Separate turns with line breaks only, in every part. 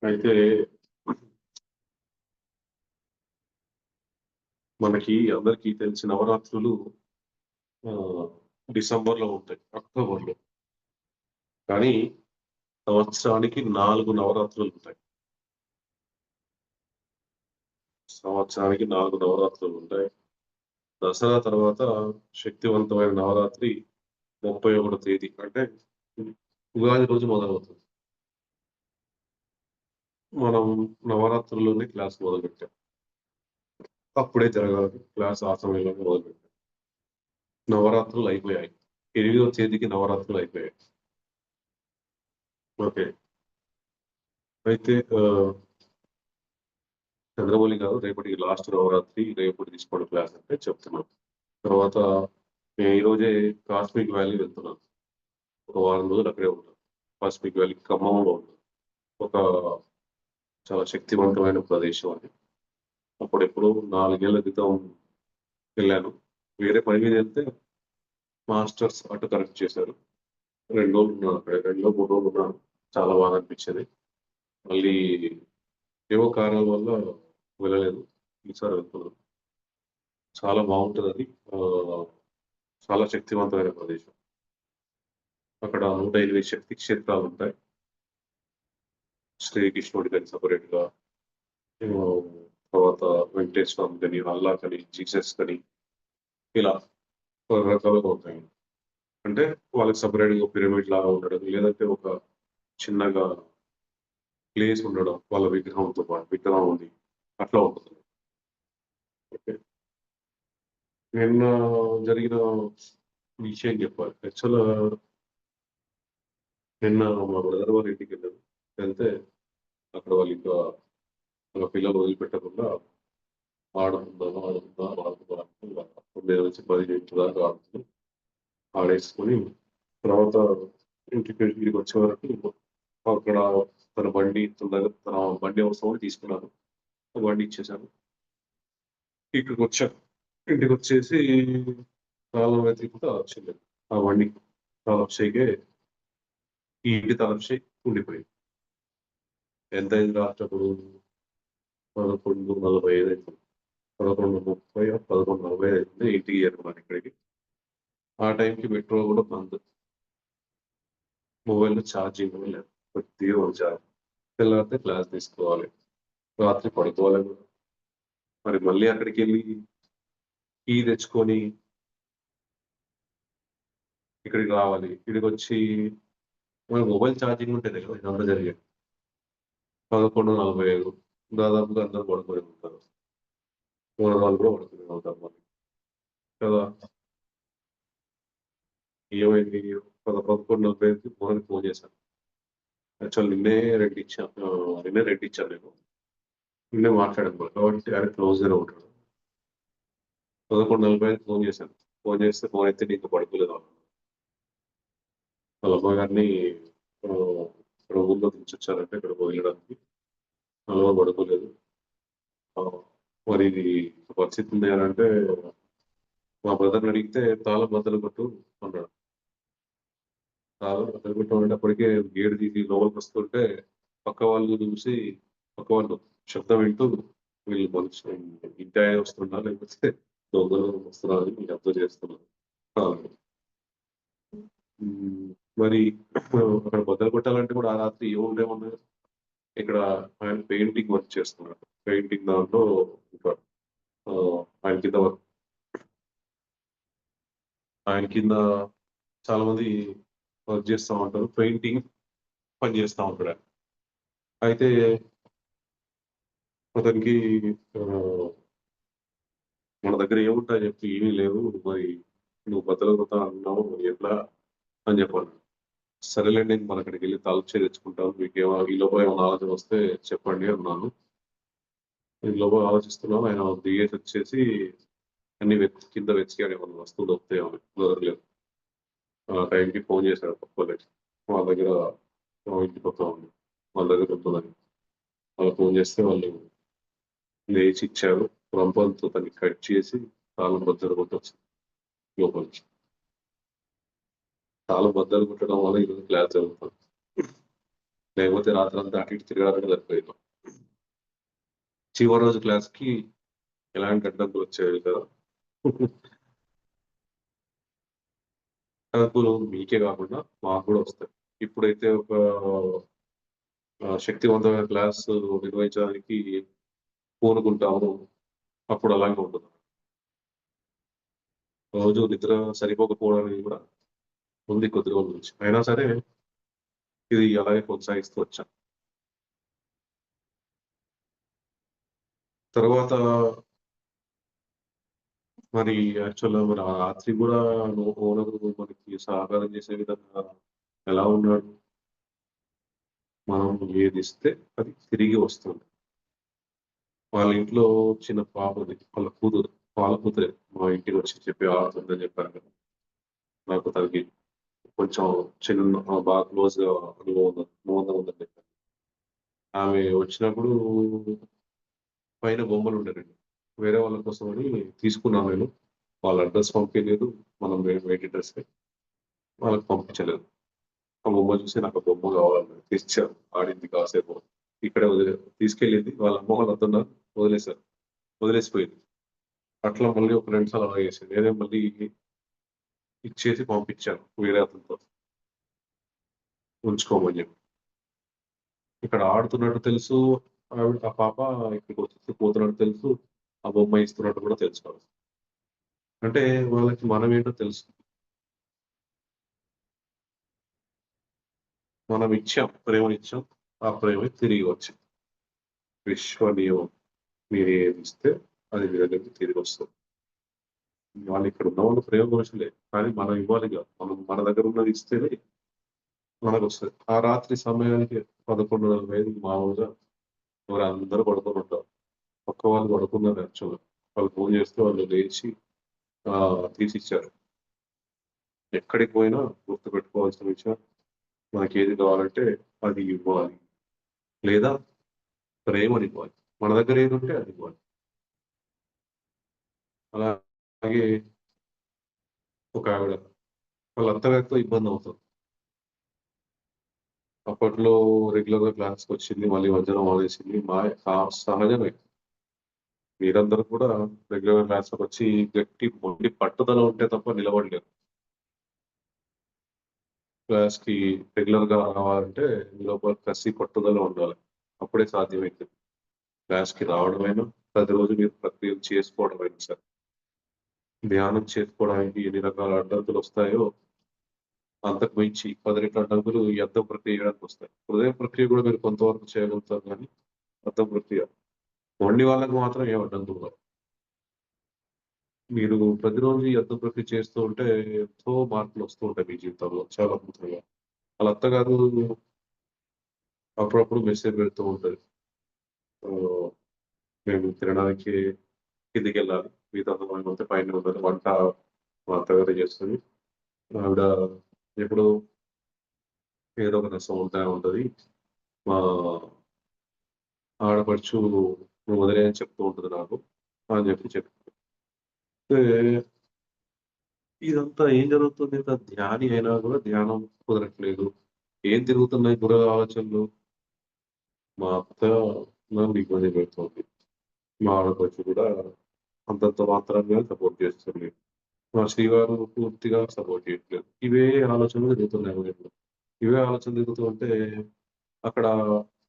అయితే మనకి అందరికీ తెలిసిన నవరాత్రులు డిసెంబర్‌లో ఉంటాయి. అక్టోబర్‌లో. కానీ సంవత్సరానికి 4 నవరాత్రులుంటాయి. సంవత్సరానికి 4 నవరాత్రులుంటాయి. దసరా తర్వాత శక్తివంతమైన నవరాత్రి 31 తేదీ అంటే ఉగాది రోజు మొదలవుతుంది. మనం నవరాత్రుల్లోనే క్లాస్ మొదలుపెట్టాం. అప్పుడే జరగాలి క్లాస్ ఆ సమయంలోనే మొదలుపెట్టాం. నవరాత్రులయిపోయాయి. 8వ తేదీకి నవరాత్రులయిపోయాయి. ఓకే. అయితే చంద్రమౌళి గారు రేపటికి లాస్ట్ నవరాత్రి రేపు తీసుకోండి క్లాస్ అంటే చెప్తున్నాను. తర్వాత నేను ఈరోజే కాస్మిక్ వ్యాలీ వెళ్తున్నాను. ఒక వారం రోజులు అక్కడే ఉంటాను. కాస్మిక్ వ్యాలీ ఖమ్మంలో ఉంటాను. ఒక చాలా శక్తివంతమైన ప్రదేశం అది. అప్పుడెప్పుడో 4 ఏళ్ల క్రితం వెళ్ళాను. వేరే పని మీద వెళ్తే మాస్టర్స్ అటు కనెక్ట్ చేశారు. 2 రోజులు ఉన్నాను అక్కడే. 2, 3 రోజులు ఉన్నాను. చాలా బాగా అనిపించింది. మళ్ళీ ఏవో కారణాల వల్ల వెళ్ళలేదు. ఈసారి వెళ్తున్నాను. చాలా బాగుంటదది. చాలా శక్తివంతమైన ప్రదేశం. అక్కడ 108 శక్తి క్షేత్రాలుంటాయి. శ్రీకృష్ణుడికని సెపరేట్‌గా ఆహ్, తర్వాత వెంకటేశ్వర స్వామికని, అల్లాకని, జీసస్‌కని ఇలా రకరకాలుగా ఉంటాయి. అంటే వాళ్ళకి సెపరేట్‌గా పిరమిడ్ లాగా ఉండడం, లేదంటే ఒక చిన్నగా ప్లేస్ ఉండడం వాళ్ళ విగ్రహంతో పాటు. విగ్రహం ఉంది. అట్లా ఉంటుంది. ఓకే. నిన్న జరిగిన విషయం చెప్పాలి. యాక్చువల్‌గా నిన్న మా బ్రదర్ వాళ్ళ ఇంటికెళ్ళాను. వెళ్తే అక్కడ వాళ్ళింకా వాళ్ళ పిల్లలు వదిలిపెట్టకుండా ఆడుకుందాం, ఆడుకుందాం, ఆడుకుందాం అంటే 9-10 దాకా ఆడుతూ ఆడేసుకొని తర్వాత ఇంటికొచ్చే వరకు అక్కడ తన బండి తన బండి అవసరమని తీసుకున్నాను. ఆ బండి ఇచ్చేసాను. ఇక్కడికొచ్చాను. ఇంటికొచ్చేసి తాళం వెతుకుతా వచ్చింది. ఆ బండి తాళపు చెయ్యే ఈ ఇంటి తాళపు చెయ్యి ఉండిపోయింది. ఎంతయింది రాత్రప్పుడు 11:45 అయితుంది. 11:30 11:45 అయితుంది. ఇంటికి చేరుకున్నాను ఇక్కడికి. ఆ టైంకి మెట్రో కూడా బంద్. మొబైల్‌లో ఛార్జింగ్ కూడా లేదు. కొద్దిగా ఉంది ఛార్జ్. తెల్లారితే క్లాస్ తీసుకోవాలి. రాత్రి పడుకోవాలి కూడా. మరి మళ్ళీ అక్కడికెళ్ళి కీ తెచ్చుకొని ఇక్కడికి రావాలి. ఈడికొచ్చి మన మొబైల్ ఛార్జింగ్ ఉంటేనే కదా ఇదంతా జరిగేది. 11:45 దాదాపుగా అందరూ పడుకొని ఉంటారు. ఓనర్ కూడా పడుకునే ఉంటారు మరి. కదా! ఏమైంది 11:45కి ఓనర్‌కి ఫోన్ చేశాను. యాక్చువల్ నిన్నే రెంట్ ఇచ్చాను నేను. నిన్నే మాట్లాడాను కూడా. కాబట్టి ఆయన క్లోజ్‌గానే ఉంటాడు. 11:45కి ఫోన్ చేశాను. ఫోన్ చేస్తే ఫోన్ ఎత్తి ఇంకా పడుకోలేదు వాళ్ళు. వాళ్ళ అమ్మగారిని ఇక్కడ ఊర్లో దించొచ్చారంటే ఇక్కడికి వదిలడానికి. వాళ్ళు కూడా పడుకోలేదు. మరి ఇది పరిస్థితి ఉంది అని అంటే మా బ్రదర్‌ని అడిగితే తాళం బద్దలు కొట్టు అన్నాడు. తాళం బద్దలు కొట్టు అనేటప్పటికే గేటు తీసి లోపలికొస్తుంటే పక్క వాళ్ళు చూసి పక్క వాళ్ళు శబ్దం వింటూ వీళ్ళు మనుషులు ఇంటాయన వస్తున్నారా లేకపోతే దొంగలు వస్తున్నారా అని అబ్జర్వ్ చేస్తున్నారు. ఆ! హ్మ్. మరి అక్కడ బద్దలు కొట్టాలంటే కూడా ఆ రాత్రి ఏముండేముండదు. ఇక్కడ ఆయన పెయింటింగ్ వర్క్ చేస్తున్నాడు. పెయింటింగ్ దాంట్లో ఇంకా ఆయన కింద ఆయన కింద చాలా మంది వర్క్ చేస్తా ఉంటారు. పెయింటింగ్ పని చేస్తా ఉంటాడు ఆయన. అయితే అతనికి ఆహ్, మన దగ్గర ఏముంటాయి చెప్పు ఏమీ లేవు. మరి నువ్వు బద్దలు కొడతా అన్నావు ఎట్లా అని చెప్పన్నాడు. సరేలెండి నేను మరి అక్కడికెళ్ళి తాళం తెచ్చుకుంటాను. ఈ లోపల ఏమైనా ఆలోచన వస్తే చెప్పండి అన్నాను. ఈ లోపల ఆలోచిస్తున్నాను. ఆయన దిగేసొచ్చేసి అన్ని కింద వెతికాడు ఏమన్నా వస్తువులు దొరుకుతాయేమో అని. దొరకలేదు. ఆ టైంకి ఫోన్ చేశాడు పక్కోళ్ళకి. వాళ్ళ దగ్గర మా ఇంటి పక్కన ఉంది. వాళ్ళ దగ్గర ఉంటుందని. వాళ్ళకి ఫోన్ చేస్తే వాళ్ళు లేచి ఇచ్చారు. రంపంతో దాన్ని కట్ చేసి తాళం బద్దలు కొట్టొచ్చింది లోపలికి. తాళం బద్దలు కొట్టడం వల్ల ఈరోజు క్లాస్ జరుగుతుంది. లేకపోతే రాత్రంతా అటు ఇటు తిరగడానికి సరిపోయేది. చివరి రోజు క్లాస్‌కి ఎలాంటి అడ్డంకులొచ్చేవి కదా! అడ్డంకులు మీకే కాకుండా మాకు కూడా వస్తాయి. ఇప్పుడైతే ఒక శక్తివంతమైన క్లాసు నిర్వహించడానికి పూనుకుంటామో అప్పుడు అలాగే ఉంటుంది. రోజు నిద్ర సరిపోకపోవడం అనేది కూడా ఉంది కొద్ది రోజుల నుంచి. అయినా సరే ఇది అలాగే కొనసాగిస్తూ వచ్చాం. తర్వాత మరి యాక్చువల్‌గా మరి ఆ రాత్రి గూడా ఓనరు మనకి సహకారం చేసే విధంగా ఎలా ఉన్నాడు? మనం ఏదిస్తే అది తిరిగి వస్తుంది. వాళ్ళ ఇంట్లో చిన్న పాపది. వాళ్ళ కూతురు. వాళ్ళ కూతురే మా ఇంటికొచ్చి చెప్పి ఆడుతుందని చెప్పాను కదా! నాకు తనకి కొంచెం బాగా క్లోజ్‌గా అనుబంధం ఉందని చెప్పాను. ఆమె వచ్చినప్పుడు పైన బొమ్మలుండేనండి. వేరే వాళ్ళ కోసమని తీసుకున్నాను నేను. వాళ్ళ అడ్రెస్ పంపియలేదు. మనం వేటి అడ్రెస్‌కే వాళ్ళకి పంపించలేదు. ఆ బొమ్మ చూసి నాకు ఆ బొమ్మ కావాలన్నది. తెచ్చారు. ఆడింది కాసేపు. ఇక్కడే తీసుకెళ్ళింది. వాళ్ళ అమ్మ వాళ్ళంతున్నారు. వదిలేసారు. వదిలేసిపోయింది. అట్లా మళ్ళీ ఒక 2 సార్లు అలాగే చేసింది. నేనే మళ్ళీ ఇచ్చేసి పంపించాను వేరే అతనితో ఉంచుకోమని చెప్పి. ఇక్కడ ఆడుతున్నట్టు తెలుసు. ఆ పాప ఇక్కడికొచ్చేసి పోతున్నట్టు తెలుసు. ఆ బొమ్మ ఇస్తున్నట్టు కూడా తెలుసు వాళ్ళకి. అంటే వాళ్ళకి మనమేంటో తెలుసు. మనం ఇచ్చాం. ప్రేమనిచ్చాం. ఆ ప్రేమే తిరిగి వచ్చింది. విశ్వ నియమం. మీరేదిస్తే అది మీ దగ్గరికి తిరిగొస్తది. వాళ్ళిక్కడ ఉన్నవాళ్ళు ప్రేమ మనుషులే. కానీ మనం ఇవ్వాలిగా. మనం మన దగ్గర ఉన్నది ఇస్తేనే మనకొస్తది. ఆ రాత్రి సమయానికి 11:45 మామూలుగా అందరూ పడుకొనుంటారు. పక్క వాళ్ళు పడుకున్నారు యాక్చువల్‌గా. వాళ్ళు ఫోను చేస్తే వాళ్ళు లేచి తీసిచ్చారు. ఎక్కడికి పోయినా గుర్తుపెట్టుకోవాల్సిన విషయం మనకేది కావాలంటే అది ఇవ్వాలి. లేదా ప్రేమనివ్వాలి. మన దగ్గర ఏదుంటే అదివ్వాలి. అలాగే ఒకావిడ వాళ్ళ అత్తగారితో ఇబ్బందవుతుంది. అప్పట్లో రెగ్యులర్‌గా క్లాస్‌కొచ్చింది. మళ్ళీ మధ్యాహ్నం మానేసింది. సహజమే. మీరందరూ కూడా రెగ్యులర్‌గా క్లాస్‌లోకొచ్చి మొండి పట్టుదల ఉంటే తప్ప నిలబడలేరు. క్లాస్‌కి రెగ్యులర్‌గా రావాలంటే మీ లోపల కసి, పట్టుదల ఉండాలి. అప్పుడే సాధ్యమైతది. క్లాస్‌కి రావడమైనా, ప్రతిరోజు మీరు ప్రక్రియలు చేసుకోవడమైనా సరే. ధ్యానం చేసుకోవడానికి ఎన్ని రకాల అడ్డంకులొస్తాయో అంతకు మించి 10 రెట్ల అడ్డంకులు ఈ అద్దం ప్రక్రియ చేయడానికొస్తాయి. హృదయ ప్రక్రియ కూడా మీరు కొంతవరకు చేయగలుగుతారు గానీ, అద్దం ప్రక్రియ మొండి వాళ్ళకి మాత్రం ఏం అడ్డంకులు రావు. మీరు ప్రతిరోజు ఈ అద్దం ప్రక్రియ చేస్తూ ఉంటే ఎంతో మార్పులొస్తూ ఉంటాయి మీ జీవితంలో చాలా అద్భుతంగా. వాళ్ళ అత్తగారు అప్పుడప్పుడు మెసేజ్ పెడుతూ ఉంటది. ఆహ్, మేము తినడానికి కిందకెళ్ళాలి. మిగతా మేమంతా పైనే ఉండాలి. వంట మా అత్తగారే చేస్తది. ఆవిడ ఎప్పుడూ ఏదో ఒక రసం ఉంటానే ఉంటది. మా ఆడపడుచు నువ్వు వదిలేయ్ అని చెప్తూ ఉంటది నాకు. అని చెప్తే ఇదంతా ఏం జరుగుతుంది? ఇంత ధ్యాని అయినా గూడా ధ్యానం కుదరట్లేదు. ఏం తిరుగుతున్నాయి బుర్రలో ఆలోచనలు? మా అత్త నన్ను ఇబ్బంది పెడుతోంది. మా ఆడపడుచు కూడా అంతంత మాత్రంగా సపోర్ట్ చేస్తుంది. మా శ్రీవారు పూర్తిగా సపోర్ట్ చేయట్లేదు. ఇవే ఆలోచనలు తిరుగుతున్నాయి మైండ్‌లో. ఇవే ఆలోచనలు తిరుగుతూ ఉంటే అక్కడ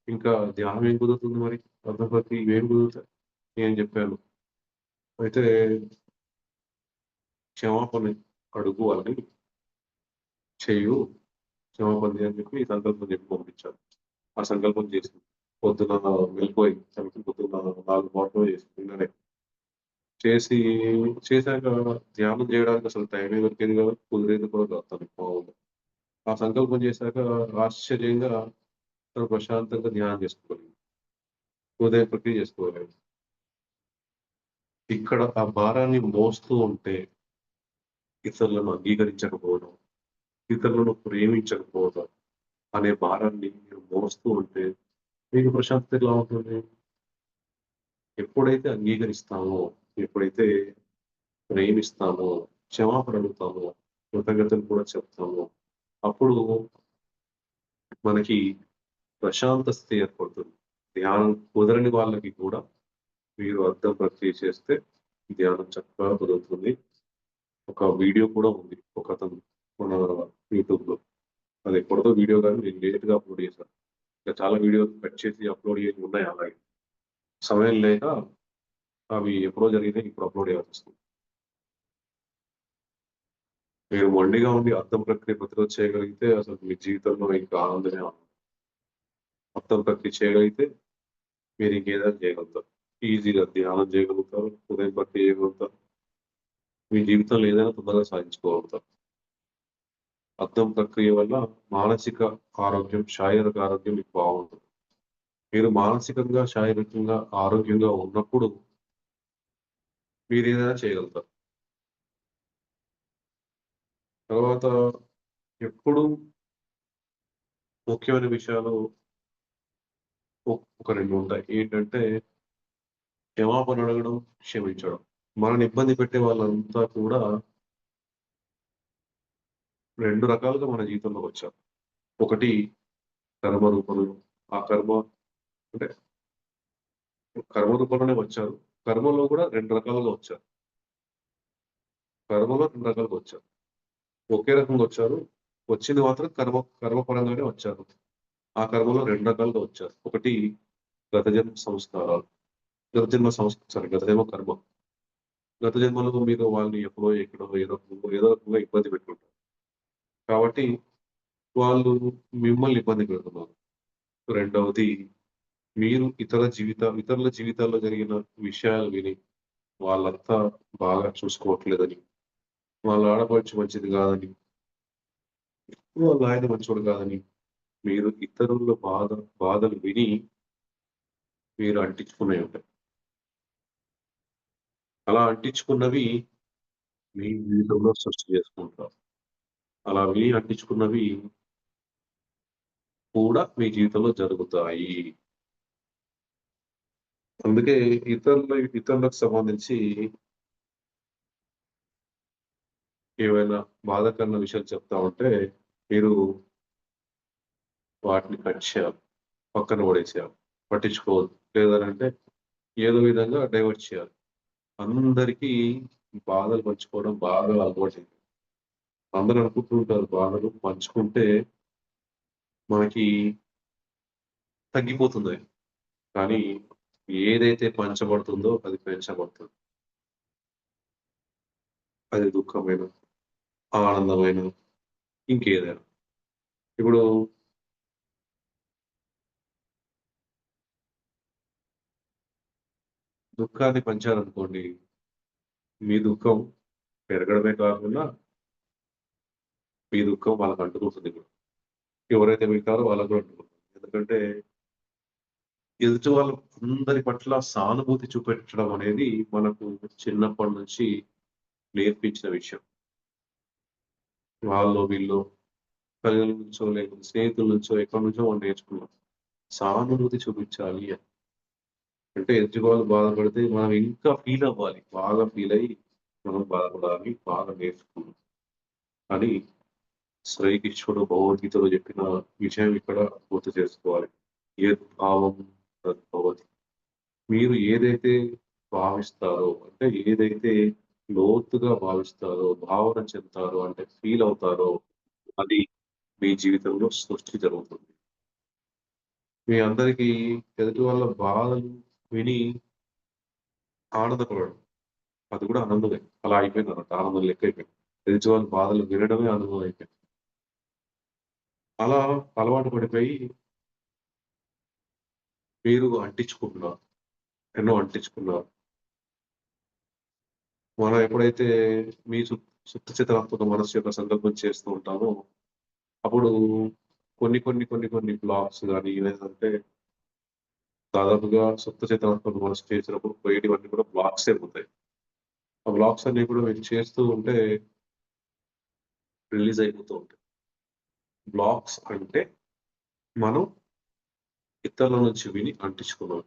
ఇంకా ధ్యానం ఏం కుదురుతుంది మరి? అర్ధపకి ఇవేం కుదురుతాయి? నేను జెప్పాను. అయితే క్షమాపణ అడుగు వాళ్ళని. చెయ్యు. క్షమాపణ అని చెప్పి సంకల్పం చెప్పి పంపించాను. ఆ సంకల్పం చేసింది. పొద్దున వెళ్ళిపోయింది. తనకి పొద్దున్న 4 మాటలు చేసింది నిన్ననే. చేసి చేశాక ధ్యానం చేయడానికి అసలు టైమే దొరికేది కాదు. కుదిరేది కూడా కాదు తనకి మామూలుగా. ఆ సంకల్పం చేశాక ఆశ్చర్యంగా తను ప్రశాంతంగా ధ్యానం చేసుకోగలిగింది. హృదయ ప్రక్రియ చేసుకోగలిగింది. ఇక్కడ ఆ భారాన్ని మోస్తూ ఉంటే ఇతరులను అంగీకరించకపోవడం, ఇతరులను ప్రేమించకపోవడం అనే భారాన్ని మీరు మోస్తూ ఉంటే మీకు ప్రశాంతత ఎలా ఉంటుంది? ఎప్పుడైతే అంగీకరిస్తామో, ఎప్పుడైతే ప్రేమిస్తామో, క్షమాపణ అడుగుతామో, కృతజ్ఞతలు కూడా చెప్తామో, అప్పుడు మనకి ప్రశాంత స్థితి ఏర్పడుతుంది. ధ్యానం కుదరని వాళ్ళకి కూడా మీరు అర్థం ప్రక్రియ చేస్తే ధ్యానం చక్కగా కుదురుతుంది. ఒక వీడియో కూడా ఉంది. ఒకతను మన యూట్యూబ్‌లో. అది ఎప్పటిదో వీడియో గాని నేను లేట్‌గా అప్‌లోడ్ చేశాను. ఇంకా చాలా వీడియోలు కట్ చేసి అప్‌లోడ్ చేయనివి ఉన్నాయి అలాగే. సమయం లేక అవి ఎప్పుడో జరిగినయి ఇప్పుడు అప్‌లోడ్ చేయాల్సొస్తుంది. మీరు మొండిగా ఉండి అర్థం ప్రక్రియ ప్రతిరోజు చేయగలిగితే అసలు మీ జీవితంలో ఇంకా ఆనందమే ఆనందం. అర్థం ప్రక్రియ చేయగలిగితే మీరు ఇంకేదైనా చేయగలుగుతారు. ఈజీగా ధ్యానం చేయగలుగుతారు, ఉదయం ప్రక్రియ చేయగలుగుతారు. మీ జీవితంలో ఏదైనా తొందరగా సాధించుకోగలుగుతారు. అర్థం ప్రక్రియ వల్ల మానసిక ఆరోగ్యం, శారీరక ఆరోగ్యం మీకు బాగుంటుంది. మీరు మానసికంగా, శారీరకంగా ఆరోగ్యంగా ఉన్నప్పుడు మీరేదైనా చేయగలుగుతారు. తర్వాత ఎప్పుడు ముఖ్యమైన విషయాలు ఒక 2 ఉంటాయి. ఏంటంటే క్షమాపణ అడగడం, క్షమించడం. మనల్ని ఇబ్బంది పెట్టే వాళ్ళంతా కూడా 2 రకాలుగా మన జీవితంలోకొచ్చారు. ఒకటి కర్మ రూపంలో. ఆ కర్మ అంటే కర్మ రూపంలోనే వచ్చారు. కర్మలో కూడా 2 రకాలుగా వచ్చారు. కర్మలో 2 రకాలుగా వచ్చారు. ఒకే రకంగా వచ్చారు. వచ్చింది మాత్రం కర్మ పరంగానే వచ్చారు. ఆ కర్మలో 2 రకాలుగా వచ్చారు. ఒకటి గత జన్మ సంస్కారాలు. గత జన్మ కర్మ. గత జన్మలో మీరు వాళ్ళని ఎప్పుడో, ఎక్కడో, ఏదో రకంగా ఇబ్బంది పెట్టుంటారు. కాబట్టి వాళ్ళు మిమ్మల్ని ఇబ్బంది పెడుతున్నారు. రెండవది మీరు ఇతరుల జీవితాల్లో జరిగిన విషయాలు విని వాళ్ళంతా బాగా చూసుకోవట్లేదని, వాళ్ళ ఆడపడుచు మంచిది కాదని, వాళ్ళ ఆయన మంచోడు కాదని, మీరు ఇతరుల బాధలు విని మీరు అంటించుకున్నయి ఉంటాయి. అలా అంటించుకున్నవి మీ జీవితంలో సృష్టి చేసుకుంటారు. అలా విని అంటించుకున్నవి కూడా మీ జీవితంలో జరుగుతాయి. అందుకే ఇతరులకు సంబంధించి ఏవైనా బాధాకరమైన విషయాలు చెప్తా ఉంటే మీరు వాటిని కట్ చేయాలి. పక్కన పడేసేయాలి. పట్టించుకోవద్దు. లేదనంటే ఏదో విధంగా డైవర్ట్ చేయాలి. అందరికీ బాధలు పంచుకోవడం బాగా అలవాటైంది. అందరూ అనుకుంటూ ఉంటారు బాధలు పంచుకుంటే మనకి తగ్గిపోతుందని. కానీ ఏదైతే పంచబడుతుందో అది పెంచబడుతుంది. అది దుఃఖమైన, ఆనందమైన ఇంకేదైనా. ఇప్పుడు దుఃఖాన్ని పంచారనుకోండి, మీ దుఃఖం పెరగడమే కాకుండా మీ దుఃఖం వాళ్ళకి అంటుకుంటుంది కూడా. ఎవరైతే వింటారో వాళ్ళకి కూడా అంటుకుంటుంది. ఎందుకంటే ఎదుటి వాళ్ళ అందరి పట్ల సానుభూతి చూపెట్టడం అనేది మనకు చిన్నప్పటి నుంచి నేర్పించిన విషయం. వాళ్ళో వీళ్ళో తల్లిదండ్రుల నుంచో లేకపోతే స్నేహితుల నుంచో ఎక్కడి నుంచో మనం నేర్చుకున్నాం. సానుభూతి చూపించాలి అని. అంటే ఎదుటి వాళ్ళు బాధపడితే మనం ఇంకా ఫీల్ అవ్వాలి. బాగా ఫీల్ అయ్యి మనం బాధపడాలి. బాగా నేర్చుకున్నాం. అని శ్రీకృష్ణుడు భగవద్గీతలో చెప్పిన విషయం ఇక్కడ గుర్తు చేసుకోవాలి. యద్భావం తద్భవతి. మీరు ఏదైతే భావిస్తారో అంటే ఏదైతే లోతుగా భావిస్తారో, భావన చెందుతారో అంటే ఫీల్ అవుతారో అది మీ జీవితంలో సృష్టి జరుగుతుంది. మీ అందరికీ ఎదుటి వాళ్ళ బాధలు విని ఆనందపడడం. అది కూడా ఆనందమే. అలా అయిపోయిందన్నమాట. ఆనందం లెక్క అయిపోయింది. ఎదుటి వాళ్ళ బాధలు వినడమే ఆనందం అయిపోయింది. అలా అలవాటు పడిపోయి మీరు అంటించుకుంటున్నారు. ఎన్నో అంటించుకున్నారు. మనం ఎప్పుడైతే మీ సుత్తచితనాత్మక మనస్సు యొక్క సంకల్పం చేస్తూ ఉంటామో, అప్పుడు కొన్ని బ్లాక్స్ గాని లేదంటే దాదాపుగా సుత్తచితనాత్మక మనస్సు చేసినప్పుడు పోయేటివన్నీ కూడా బ్లాక్సే పోతాయి. ఆ బ్లాక్స్ అన్నీ కూడా మీరు చేస్తూ ఉంటే రిలీజ్ అయిపోతూ ఉంటాయి. బ్లాక్స్ అంటే మనం ఇతరుల నుంచి విని అంటించుకున్నాం.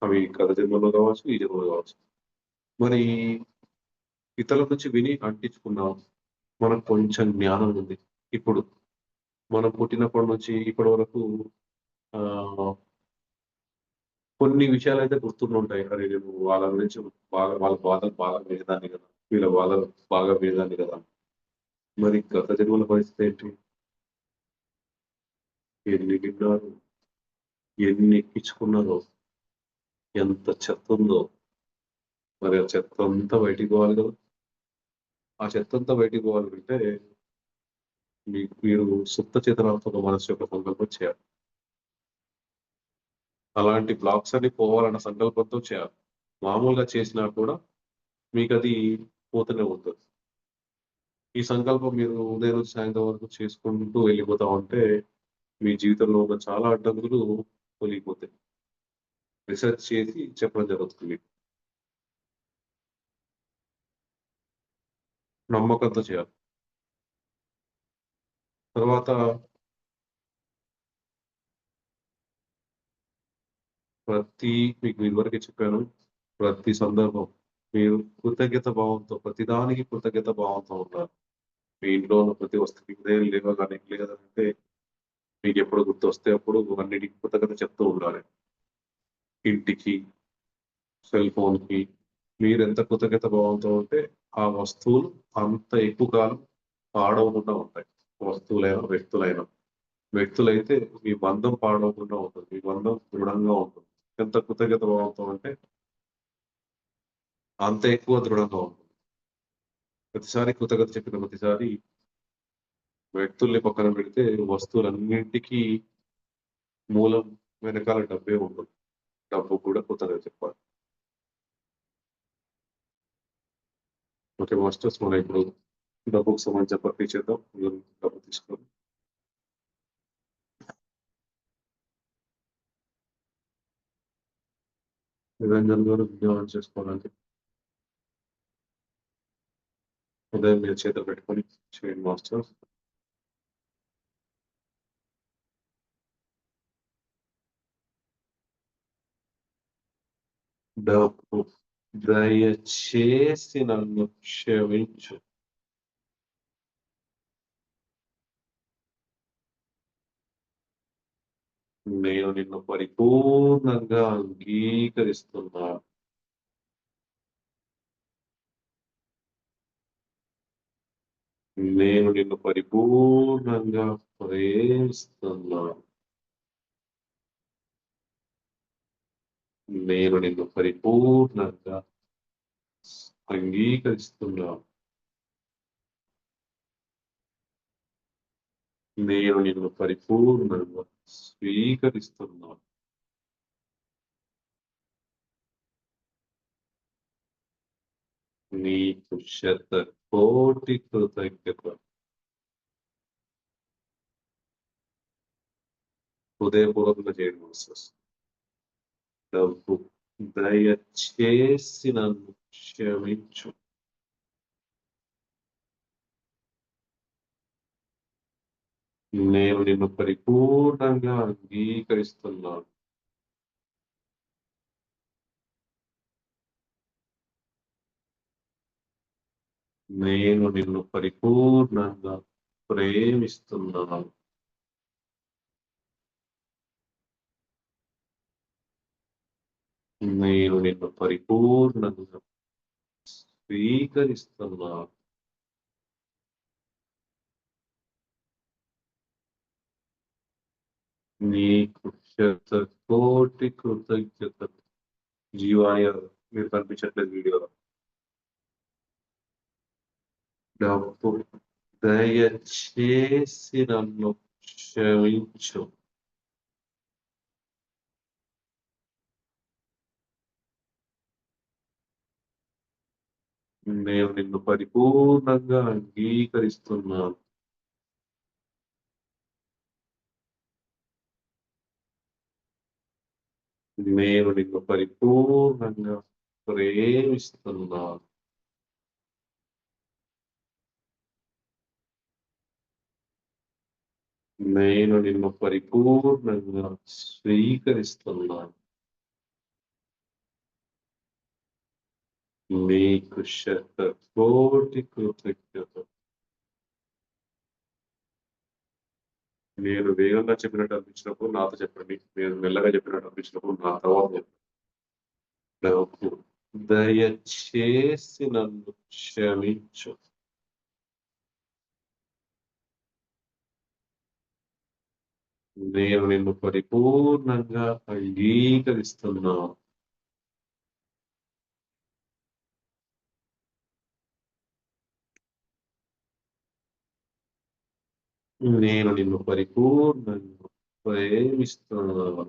అవి గత జన్మలో కావచ్చు, ఈ జన్మలో కావచ్చు. మరి ఇతరుల నుంచి విని అంటించుకున్నాం. మనకు కొంచెం జ్ఞానం ఉంది. ఇప్పుడు మనం పుట్టినప్పటి నుంచి ఇప్పటి వరకు కొన్ని విషయాలైతే గుర్తుండుంటాయి. అరే! నేను వాళ్ళ గురించి వాళ్ళ బాధలు బాగా వినేదాన్ని గదా! వీళ్ళ బాధలు బాగా వినేదాన్ని గదా! మరి గత జన్మల పరిస్థితి ఏంటి? ఎన్ని విన్నారు? ఎన్ని ఎక్కించుకున్నారో, ఎంత చెత్తుందో, మరి ఆ చెత్తంతా బయటికి పోవాలి గదా! ఆ చెత్తంతా బయటికి పోవాలంటే మీరు సుత్త చేతనాలతో ఒక మనసు యొక్క సంకల్పం చేయాలి. అలాంటి బ్లాక్స్ అన్ని పోవాలన్న సంకల్పంతో చేయాలి. మామూలుగా చేసినా కూడా మీకది పోతూనే ఉంటది. ఈ సంకల్పం మీరు ఉదయం నుంచి సాయంత్రం వరకు చేసుకుంటూ వెళ్ళిపోతా ఉంటే, మీ జీవితంలో ఉన్న చాలా అడ్డంకులు తొలగిపోతాయి. రిసర్చ్ చేసి చెప్పడం జరుగుతుంది మీకు. నమ్మకంతో చేయాలి. తర్వాత ప్రతి మీకు ఇదివరకే చెప్పాను. ప్రతి సందర్భం మీరు కృతజ్ఞత భావంతో ప్రతిదానికి కృతజ్ఞత భావంతో ఉండాలి. మీ ఇంట్లో ఉన్న ప్రతి వస్తువుకి ఉదయం లేవగానే లేదంటే మీకెప్పుడు గుర్తొస్తే అప్పుడు అన్నిటికి కృతజ్ఞత చెప్తూ ఉండాలి. ఇంటికి, సెల్ ఫోన్‌కి మీరెంత కృతజ్ఞత భావంతో ఉంటే ఆ వస్తువులు అంత ఎక్కువ కాలం పాడవకుండా ఉంటాయి. వస్తువులైనా, వ్యక్తులైనా. వ్యక్తులైతే మీ బంధం పాడవకుండా ఉంటుంది. మీ బంధం దృఢంగా ఉంటుంది. ఎంత కృతజ్ఞత భావంతో అంటే అంత ఎక్కువ దృఢంగా ఉంటుంది. ప్రతిసారి కృతజ్ఞత చెప్పిన ప్రతిసారి వ్యక్తుల్ని పక్కన పెడితే వస్తువులన్నింటికి మూలం వెనకాల డబ్బే ఉంటుంది. డబ్బు కూడా కృతజ్ఞత చెప్పాలి. ఓకే మాస్టర్స్ మనం ఇప్పుడు డబ్బుకు సంబంధించిన ప్రక్రియ చేద్దాం. మీరు డబ్బు తీసుకోండి. నిరంజన్ గారు చేసుకోవాలంటే ఉదయం మీరు చేతులు పెట్టుకొని చేయండి మాస్టర్స్. డబ్బు దయచేసి నన్ను క్షమించు. నేను నిన్ను పరిపూర్ణంగా అంగీకరిస్తున్నాను. నేను నిన్ను పరిపూర్ణంగా ప్రేమిస్తున్నాను. నేను నిన్ను పరిపూర్ణంగా అంగీకరిస్తున్నాను. నేను నిన్ను పరిపూర్ణంగా స్వీకరిస్తున్నాను. నీకు శతకోటి కృతజ్ఞతలు. హృదయపూర్వకంగా చేయండి మాస్టర్స్. డబ్బు దయచేసి నన్ను క్షమించు. నేను నిన్ను పరిపూర్ణంగా అంగీకరిస్తున్నాను. నేను నిన్ను పరిపూర్ణంగా ప్రేమిస్తున్నాను. నేను నిన్ను పరిపూర్ణంగా స్వీకరిస్తున్నాను. నీకు శతకోటి కృతజ్ఞతలు. జీవాయ మీరు కనిపించట్లేదు వీడియోలో. డబ్బు దయచేసి నన్ను క్షమించు. నేను నిన్ను పరిపూర్ణంగా అంగీకరిస్తున్నాను. నేను నిన్ను పరిపూర్ణంగా ప్రేమిస్తున్నాను. నేను నిన్ను పరిపూర్ణంగా స్వీకరిస్తున్నాను. నీకు శతకోటి కృతజ్ఞతలు. నేను వేగంగా చెప్పినట్టు అనిపించినప్పుడు నాతో చెప్పండి. నేను మెల్లగా చెప్పినట్టు అనిపించినప్పుడు నా తర్వాత చెప్పండి. నాకు దయచేసి నన్ను క్షమించు. నేను నిన్ను పరిపూర్ణంగా అంగీకరిస్తున్నాను. నేను నిన్ను పరిపూర్ణంగా ప్రేమిస్తున్నాను.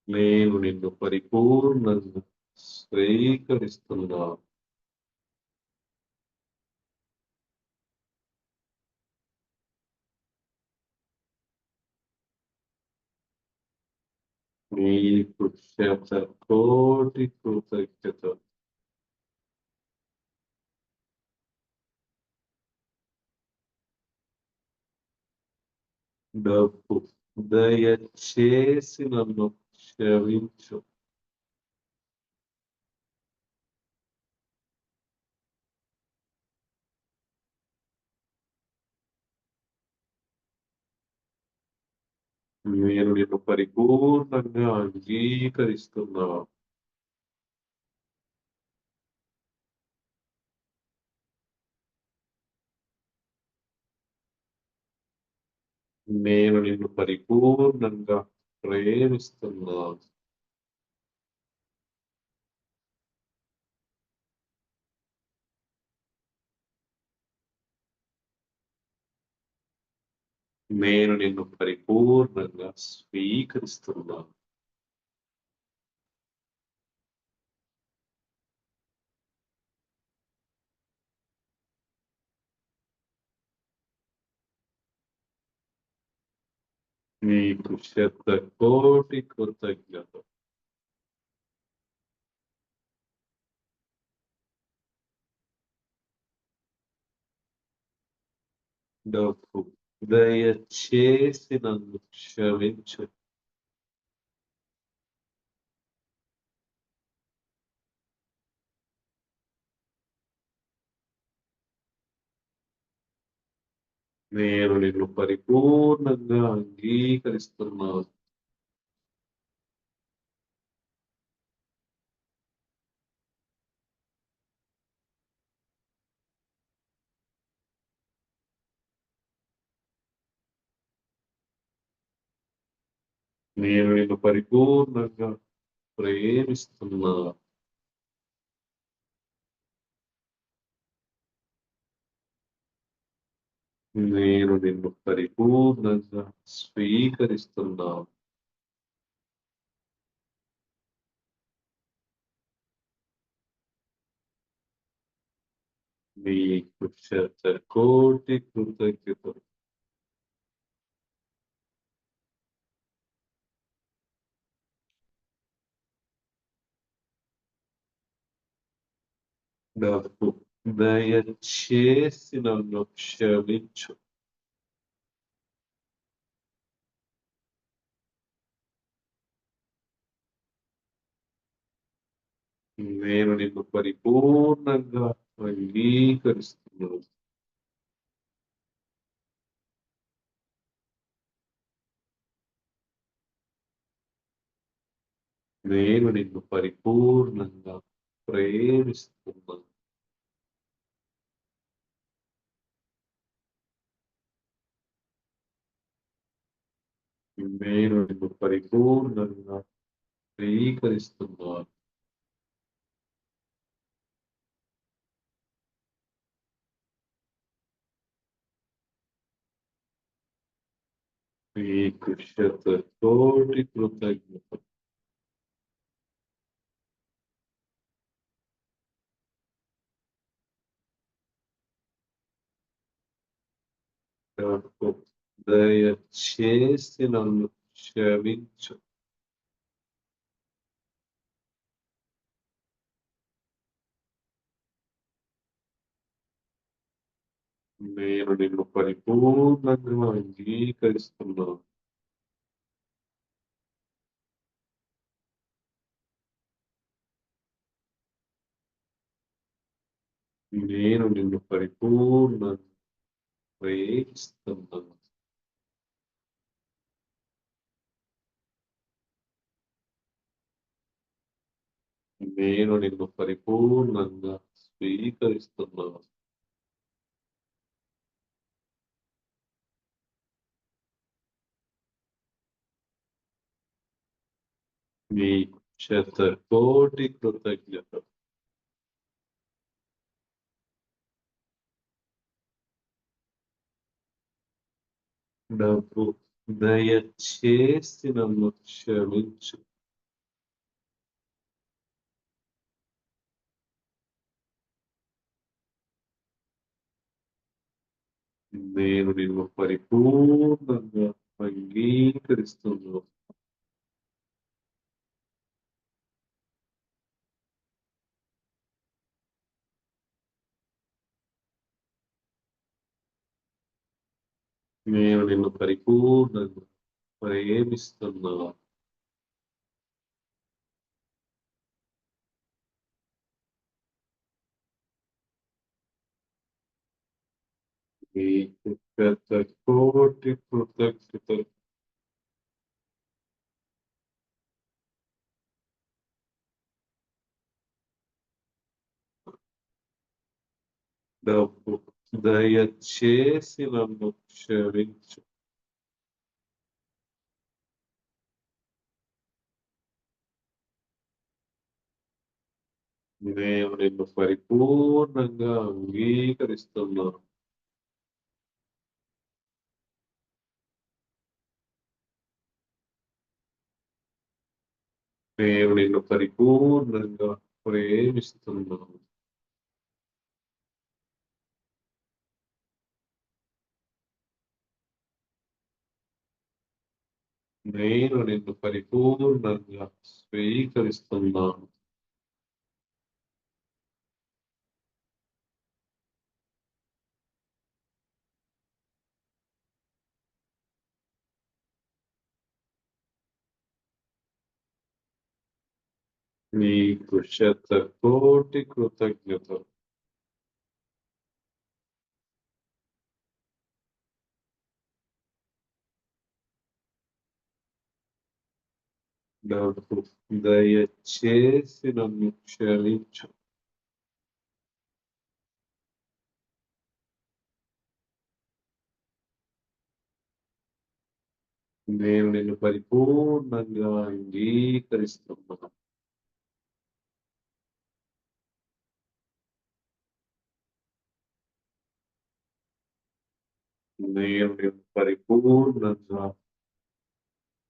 నేను నిన్ను పరిపూర్ణంగా స్వీకరిస్తున్నాను. నీకు శతకోటి కృతజ్ఞతలు. డబ్బు దయచేసి నన్ను క్షమించు. నేను నిన్ను పరిపూర్ణంగా అంగీకరిస్తున్నాను. నేను నిన్ను పరిపూర్ణంగా ప్రేమిస్తున్నాను. నేను నిన్ను పరిపూర్ణంగా స్వీకరిస్తున్నాను. నీకు శతకోటి కృతజ్ఞతలు. డబ్బు దయచేసి నన్ను క్షమించు. నేను నిన్ను పరిపూర్ణంగా అంగీకరిస్తున్నాను. నేను నిన్ను పరిపూర్ణంగా ప్రేమిస్తున్నాను. నేను నిన్ను పరిపూర్ణంగా స్వీకరిస్తున్నాను. నీకు శతకోటి కృతజ్ఞతలు. డబ్బు దయచేసి నన్ను క్షమించు. నేను నిన్ను పరిపూర్ణంగా అంగీకరిస్తున్నాను. నేను నిన్ను పరిపూర్ణంగా ప్రేమిస్తున్నాను. నేను నిన్ను పరిపూర్ణంగా స్వీకరిస్తున్నాను. నీకు శతకోటి కృతజ్ఞతలు. నాకు దయచేసి నన్ను క్షమించు. నేను నిన్ను పరిపూర్ణంగా అంగీకరిస్తున్నాను. నేను నిన్ను పరిపూర్ణంగా ప్రేమిస్తున్నాను. నేను నిన్ను పరిపూర్ణంగా స్వీకరిస్తున్నాను. నీకు శతకోటి కృతజ్ఞతలు. డబ్బు దయచేసి నన్ను క్షమించు. నేను నిన్ను పరిపూర్ణంగా అంగీకరిస్తున్నాను. నేను నిన్ను పరిపూర్ణంగా ప్రేమిస్తున్నాను. నీకు శతకోటి కృతజ్ఞతలు. డబ్బు దయచేసి నన్ను క్షమించు. నేను నిన్ను పరిపూర్ణంగా అంగీకరిస్తున్నాను. నేను నిన్ను పరిపూర్ణంగా ప్రేమిస్తున్నాను. నేను నిన్ను పరిపూర్ణంగా స్వీకరిస్తున్నాను. నీకు శతకోటి కృతజ్ఞతలు. డబ్బు దయచేసి నన్ను క్షమించు. నేను నిన్ను పరిపూర్ణంగా అంగీకరిస్తున్నాను. నేను నిన్ను పరిపూర్ణంగా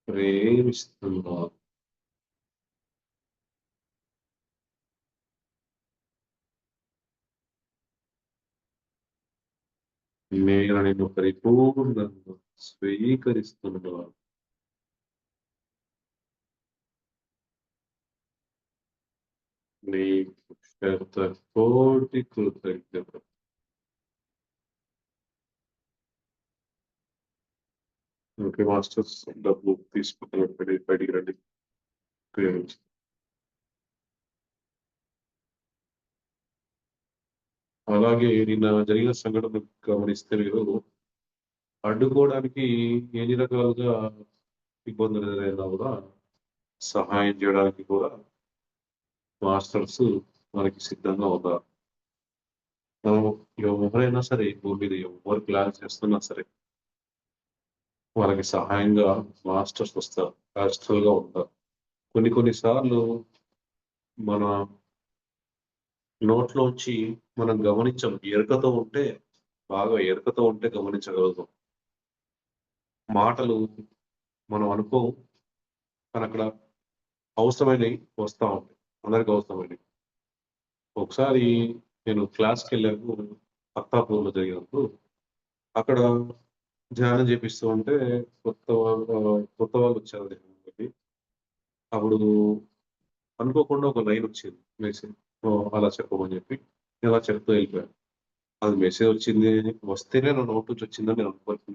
ప్రేమిస్తున్నాను. నేను నిన్ను పరిపూర్ణంగా స్వీకరిస్తున్నాను. నీకు శతకోటి కృతజ్ఞతలు. ఓకే మాస్టర్స్, డబ్బు తీసుకుంటున్నాడు, బయటికి రండి. ఉపయోగించి అలాగే నిన్న జరిగిన సంఘటన గమనిస్తే మీరు అడ్డుకోవడానికి ఎన్ని రకాలుగా ఇబ్బందులు ఎదురైనా కూడా సహాయం చేయడానికి కూడా మాస్టర్స్ మనకి సిద్ధంగా ఉన్నారు. మనం ఎవరైనా సరే భూమి మీద ఎవరు ప్లాన్ చేస్తున్నా సరే వాళ్ళకి సహాయంగా మాస్టర్స్ వస్తారు, గా ఉంటారు. కొన్ని సార్లు మన నోట్లోంచి మనం గమనించం. బాగా ఎరుకతో ఉంటే గమనించగలుగుతాం. మాటలు మనం అనుకోం, కానీ అక్కడ అవసరమైనవి వస్తా ఉంటాయి. అందరికి అవసరమైనవి. ఒకసారి నేను క్లాస్‌కెళ్ళాను, అత్తాపూర్‌లో జరిగినప్పుడు. అక్కడ ధ్యానం చేపిస్తూ ఉంటే కొత్త వాళ్ళొచ్చారు ధ్యానంలోకి. అప్పుడు అనుకోకుండా ఒక లైనొచ్చింది మెసేజ్. అలా చెప్పమని చెప్పి నేను అలా చెప్తూ వెళ్ళిపోయాను. అది మెసేజ్ వచ్చింది, వస్తేనే నా నోటి నుంచి వచ్చిందని నేను అనుకోని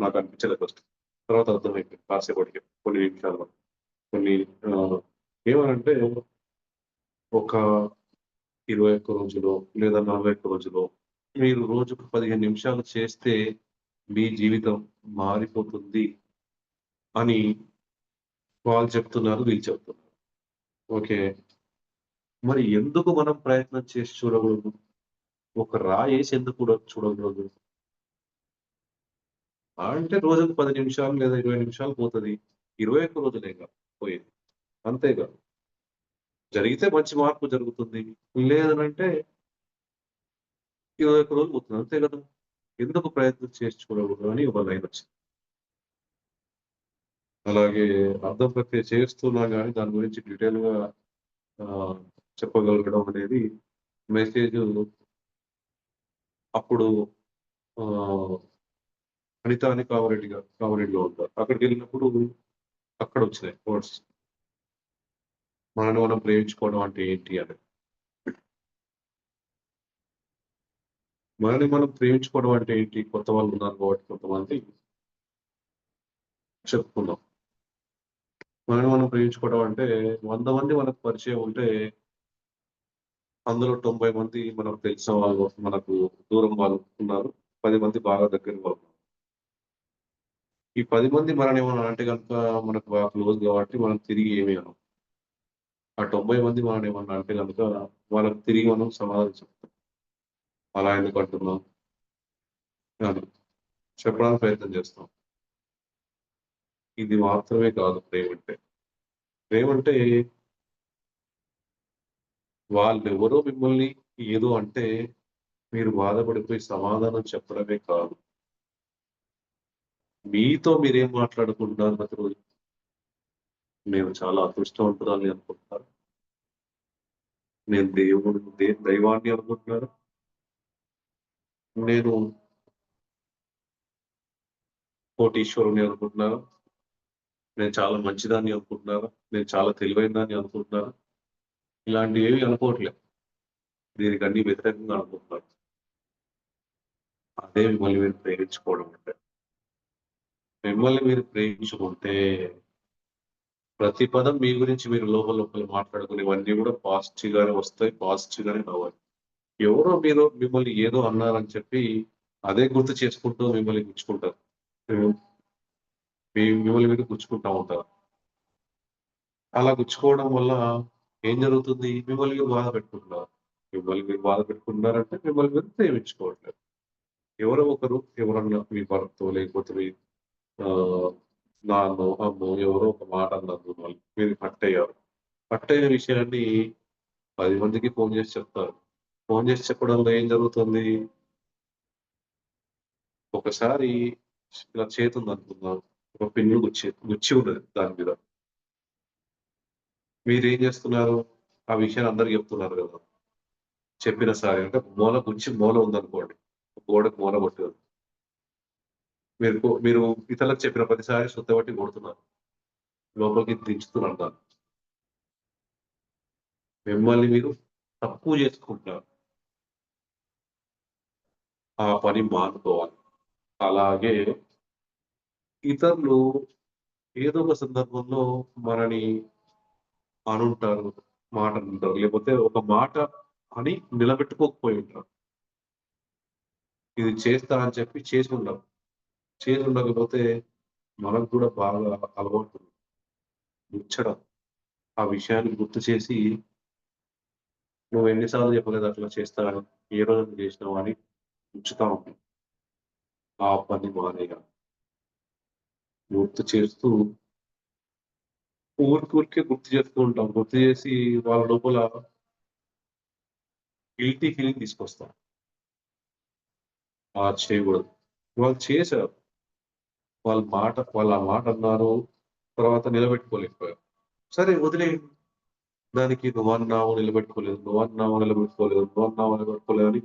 నాకు అనిపించలేదు ఫస్ట్. తర్వాత అర్థమైపోయింది కాసేపటికి, కొన్ని నిమిషాల్లో. కొన్ని ఏమనంటే ఒక 21 రోజులో లేదా 41 రోజులో మీరు రోజుకు 15 నిమిషాలు చేస్తే మీ జీవితం మారిపోతుంది అని వాళ్ళు చెప్తున్నారు, వీళ్ళు చెప్తున్నారు. ఓకే. మరి ఎందుకు మనం ప్రయత్నం చేసి చూడకూడదు? ఒక రాయేసి ఎందుకు చూడకూడదు? అంటే రోజుకు 10 నిమిషాలు లేదా 20 నిమిషాలు పోతది. 21 రోజులేగా పోయేది. అంతేగా. జరిగితే మంచి మార్పు జరుగుతుంది. లేదనంటే 21 రోజులు పోతుంది. అంతే గదా! ఎందుకు ప్రయత్నం చేసి చూడకూడదు అని ఒక లైనొచ్చింది. అలాగే అర్థం ప్రక్రియ చేస్తున్నా గాని దాని గురించి డీటెయిల్‌గా ఆహ్, చెప్పగలగడం అనేది మెసేజు అప్పుడు ఆహ్, అనిత అని కామారెడ్డిలో ఉంటారు. అక్కడికెళ్ళినప్పుడు అక్కడొచ్చినాయి వర్డ్స్. మనల్ని మనం ప్రేమించుకోవడం అంటే ఏంటి అని. మనల్ని మనం ప్రేమించుకోవడం అంటే ఏంటి? కొత్త వాళ్ళున్నారు కాబట్టి కొంతమంది చెప్పుకుందాం. మనల్ని మనం ప్రేమించుకోవడం అంటే 100 మంది మనకు పరిచయం ఉంటే అందులో 90 మంది మనకు తెలిసిన వాళ్ళు, మనకు దూరం వాళ్ళు ఉన్నారు. 10 మంది బాగా దగ్గర వాళ్ళు. ఈ 10 మంది మనల్నేమన్నా అంటే గనుక మనకు బాగా క్లోజ్ కాబట్టి మనం తిరిగి ఏమి అనం. ఆ 90 మంది మనల్నేమన్నా అంటే గనుక వాళ్ళకి తిరిగి మనం సమాధానం చెప్తాం. అలా ఎందుకు అంటున్నావు? అని చెప్పడానికి ప్రయత్నం చేస్తాం. ఇది మాత్రమే కాదు ప్రేమంటే. ప్రేమంటే వాళ్ళెవరో మిమ్మల్ని ఏదో అంటే మీరు బాధపడిపోయి సమాధానం చెప్పడమే కాదు. మీతో మీరేం మాట్లాడుకుంటున్నారు ప్రతిరోజు? నేను చాలా అదృష్టవంతురాలిని అనుకుంటున్నారా? నేను దైవాన్ని అనుకుంటున్నారా? నేను కోటీశ్వరుడిని అనుకుంటున్నారా? నేను చాలా మంచిదాన్ని అనుకుంటున్నారా? నేను చాలా తెలివైనదాన్ని అనుకుంటున్నారా? ఇలాంటివేవి అనుకోవట్లే. దీనికన్నీ వ్యతిరేకంగా అనుకుంటున్నారు. అదే మిమ్మల్ని మీరు ప్రేమించుకోవడం అంటే. మిమ్మల్ని మీరు ప్రేమించుకుంటే ప్రతి పదం మీ గురించి మీరు లోపల లోపల మాట్లాడుకునేవన్నీ గూడా పాజిటివ్‌గానే వస్తాయి. పాజిటివ్‌గానే రావాలి. ఎవరో మిమ్మల్ని ఏదో అన్నారని చెప్పి అదే గుర్తు చేసుకుంటూ మిమ్మల్ని గుచ్చుకుంటారు. హ్మ్. మిమ్మల్ని మీరు గుచ్చుకుంటా ఉంటారు. అలా గుచ్చుకోవడం వల్ల ఏం జరుగుతుంది? మిమ్మల్ని మీరు బాధ పెట్టుకుంటున్నారు. మిమ్మల్ని మీరు బాధ పెట్టుకుంటున్నారంటే మిమ్మల్ని మీరు ప్రేమించుకోవట్లేదు. ఎవరో ఒకరు ఎవరన్నా మీ భర్తో లేకపోతే మీ ఆహ్, నాన్నో, అమ్మో ఎవరో ఒక మాట అన్నారు మిమ్మల్ని. మీరు హర్ట్ అయ్యారు. హర్ట్ అయిన విషయాన్ని 10 మందికి ఫోను చేసి చెప్తారు. ఫోను చేసి చెప్పడం వల్ల ఏం జరుగుతుంది? ఒకసారి ఇలా చేతుందనుకుందాం. ఒక పిన్ను గుచ్చి ఉన్నది దాని మీద. మీరేం జేస్తున్నారు? ఆ విషయాన్ని అందరికి జెప్తున్నారు గదా! చెప్పిన సారి అంటే మూల ఉందనుకోండి. గోడకు మూల కొట్టారు. మీరు ఇతరులకు చెప్పిన ప్రతిసారి సుత్తబట్టి కొడుతున్నారు. లోపలికి దించుతున్నారు దాన్ని. మిమ్మల్ని మీరు తక్కువ జేసుకుంటున్నారు. ఆ పని మానుకోవాలి. అలాగే ఇతరులు ఏదో ఒక సందర్భంలో మనని అనుంటారు. మాట అంటారు. లేకపోతే ఒక మాట అని నిలబెట్టుకోకపోయి ఉంటారు. ఇది చేస్తా అని చెప్పి చేసుండరు. చేసుండకపోతే మనకు గూడా బాగా అలవాటు ముచ్చడం. ఆ విషయాన్ని గుర్తు చేసి, "నువ్వు ఎన్ని సార్లు చెప్పలేదు అట్లా చేస్తానని. ఏ రోజు చేసినావు" అని ఉంచుతా ఉంటాం. ఆ పని మానేయాలి. గుర్తు చేస్తూ ఊరికే గుర్తు చేస్తూ ఉంటాం. గుర్తు చేసి వాళ్ళ లోపల గిల్టీ ఫీలింగ్ తీసుకొస్తాం. అలా చేయకూడదు. వాళ్ళు చేశారు. వాళ్ళు ఆ మాట అన్నారు. తర్వాత నిలబెట్టుకోలేకపోయారు. సరే వదిలేయండి. దానికి నువ్వన్నావు నిలబెట్టుకోలేదు అని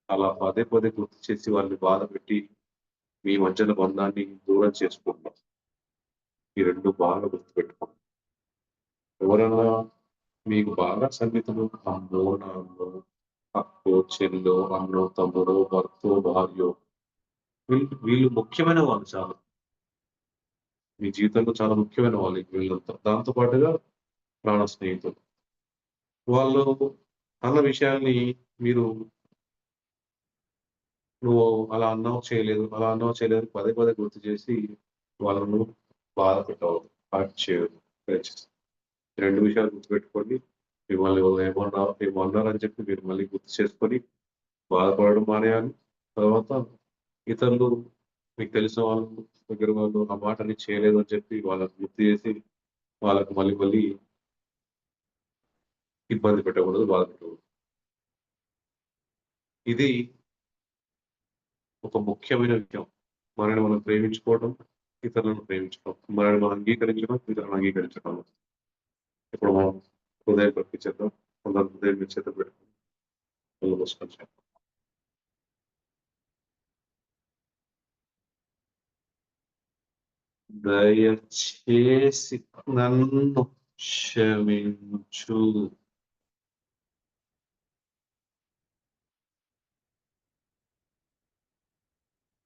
అలా పదే పదే గుర్తు చేసి వాళ్ళని బాధపెట్టి మీ మధ్యన బంధాన్ని దూరం చేసుకుంటాం. ఈ 2 బాగా గుర్తుపెట్టుకోండి. ఎవరైనా మీకు బాగా సన్నిహితులు అమ్మో, నాన్నో, అక్కో, చెల్లో, అన్నో, తమ్ముడో, భర్తో, భార్యో వీళ్ళు ముఖ్యమైన వాళ్ళు చాలా. మీ జీవితంలో చాలా ముఖ్యమైన వాళ్ళు వీళ్ళంతా. దాంతో పాటుగా ప్రాణ స్నేహితులు. వాళ్ళు అన్న విషయాన్ని మీరు నువ్వు అలా అన్నావు చేయలేదు, అలా అన్నావు చేయలేదు పదే పదే గుర్తు చేసి వాళ్ళను బాధ పెట్టవద్దు. హర్ట్ చేయొద్దు. దయచేసి. ఈ 2 విషయాలు గుర్తుపెట్టుకోండి. మిమ్మల్ని వాళ్ళు ఏమో అన్నారని చెప్పి మీరు మళ్ళీ గుర్తు చేసుకొని బాధపడడం మానేయాలి. తర్వాత ఇతరులు మీకు తెలిసిన వాళ్ళు, దగ్గర వాళ్ళు ఆ మాటని చేయలేదు అని చెప్పి వాళ్ళకి గుర్తు చేసి వాళ్ళకి మళ్ళీ మళ్ళీ ఇబ్బంది పెట్టకూడదు, బాధ పెట్టకూడదు. ఇది ఒక ముఖ్యమైన విషయం. మనల్ని మనం ప్రేమించుకోవడం, ఇతరులను ప్రేమించుకోవడం. మనల్ని మనం అంగీకరించడం, ఇతరులను అంగీకరించడం. ఇప్పుడు మనం హృదయం ప్రకటించేద్దాం. కొందరు హృదయం మీద చేతులు పెట్టుకొని కళ్ళు మూసుకొని చెప్పండి. దయచేసి నన్ను క్షమించు.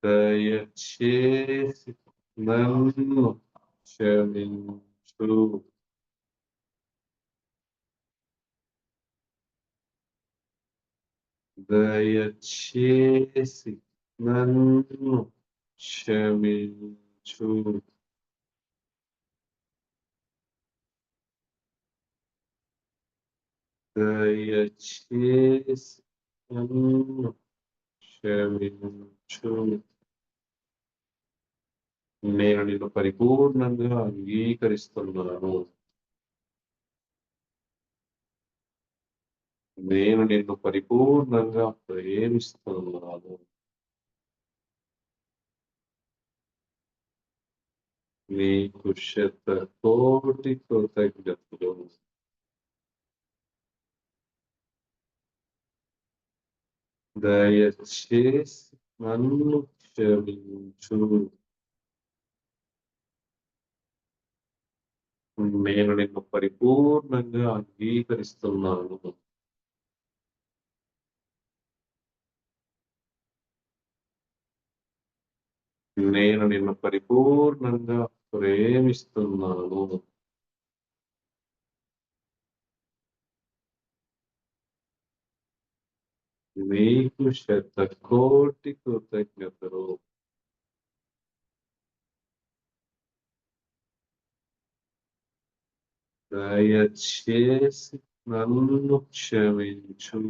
దయచేసి నన్ను క్షమించు. దయచేసి నన్ను క్షమించు. దయచేసి నన్ను క్షమించు. నేను నిన్ను పరిపూర్ణంగా అంగీకరిస్తున్నాను. నేను నిన్ను పరిపూర్ణంగా ప్రేమిస్తున్నాను. నీకు శతకోటి కృతజ్ఞతలు. దయచేసి నన్ను క్షమించు. నేను నిన్ను పరిపూర్ణంగా అంగీకరిస్తున్నాను. నేను నిన్ను పరిపూర్ణంగా ప్రేమిస్తున్నాను. నీకు శతకోటి కృతజ్ఞతలు. దయచేసి నన్ను క్షమించు.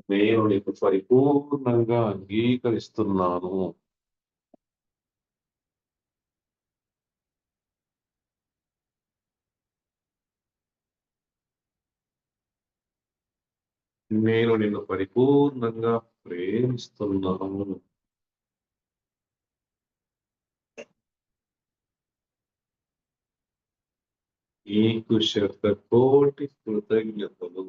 నేను నీకు పరిపూర్ణంగా అంగీకరిస్తున్నాను. నేను నిన్ను పరిపూర్ణంగా ప్రేమిస్తున్నాను. నీకు శతకోటి కృతజ్ఞతలు.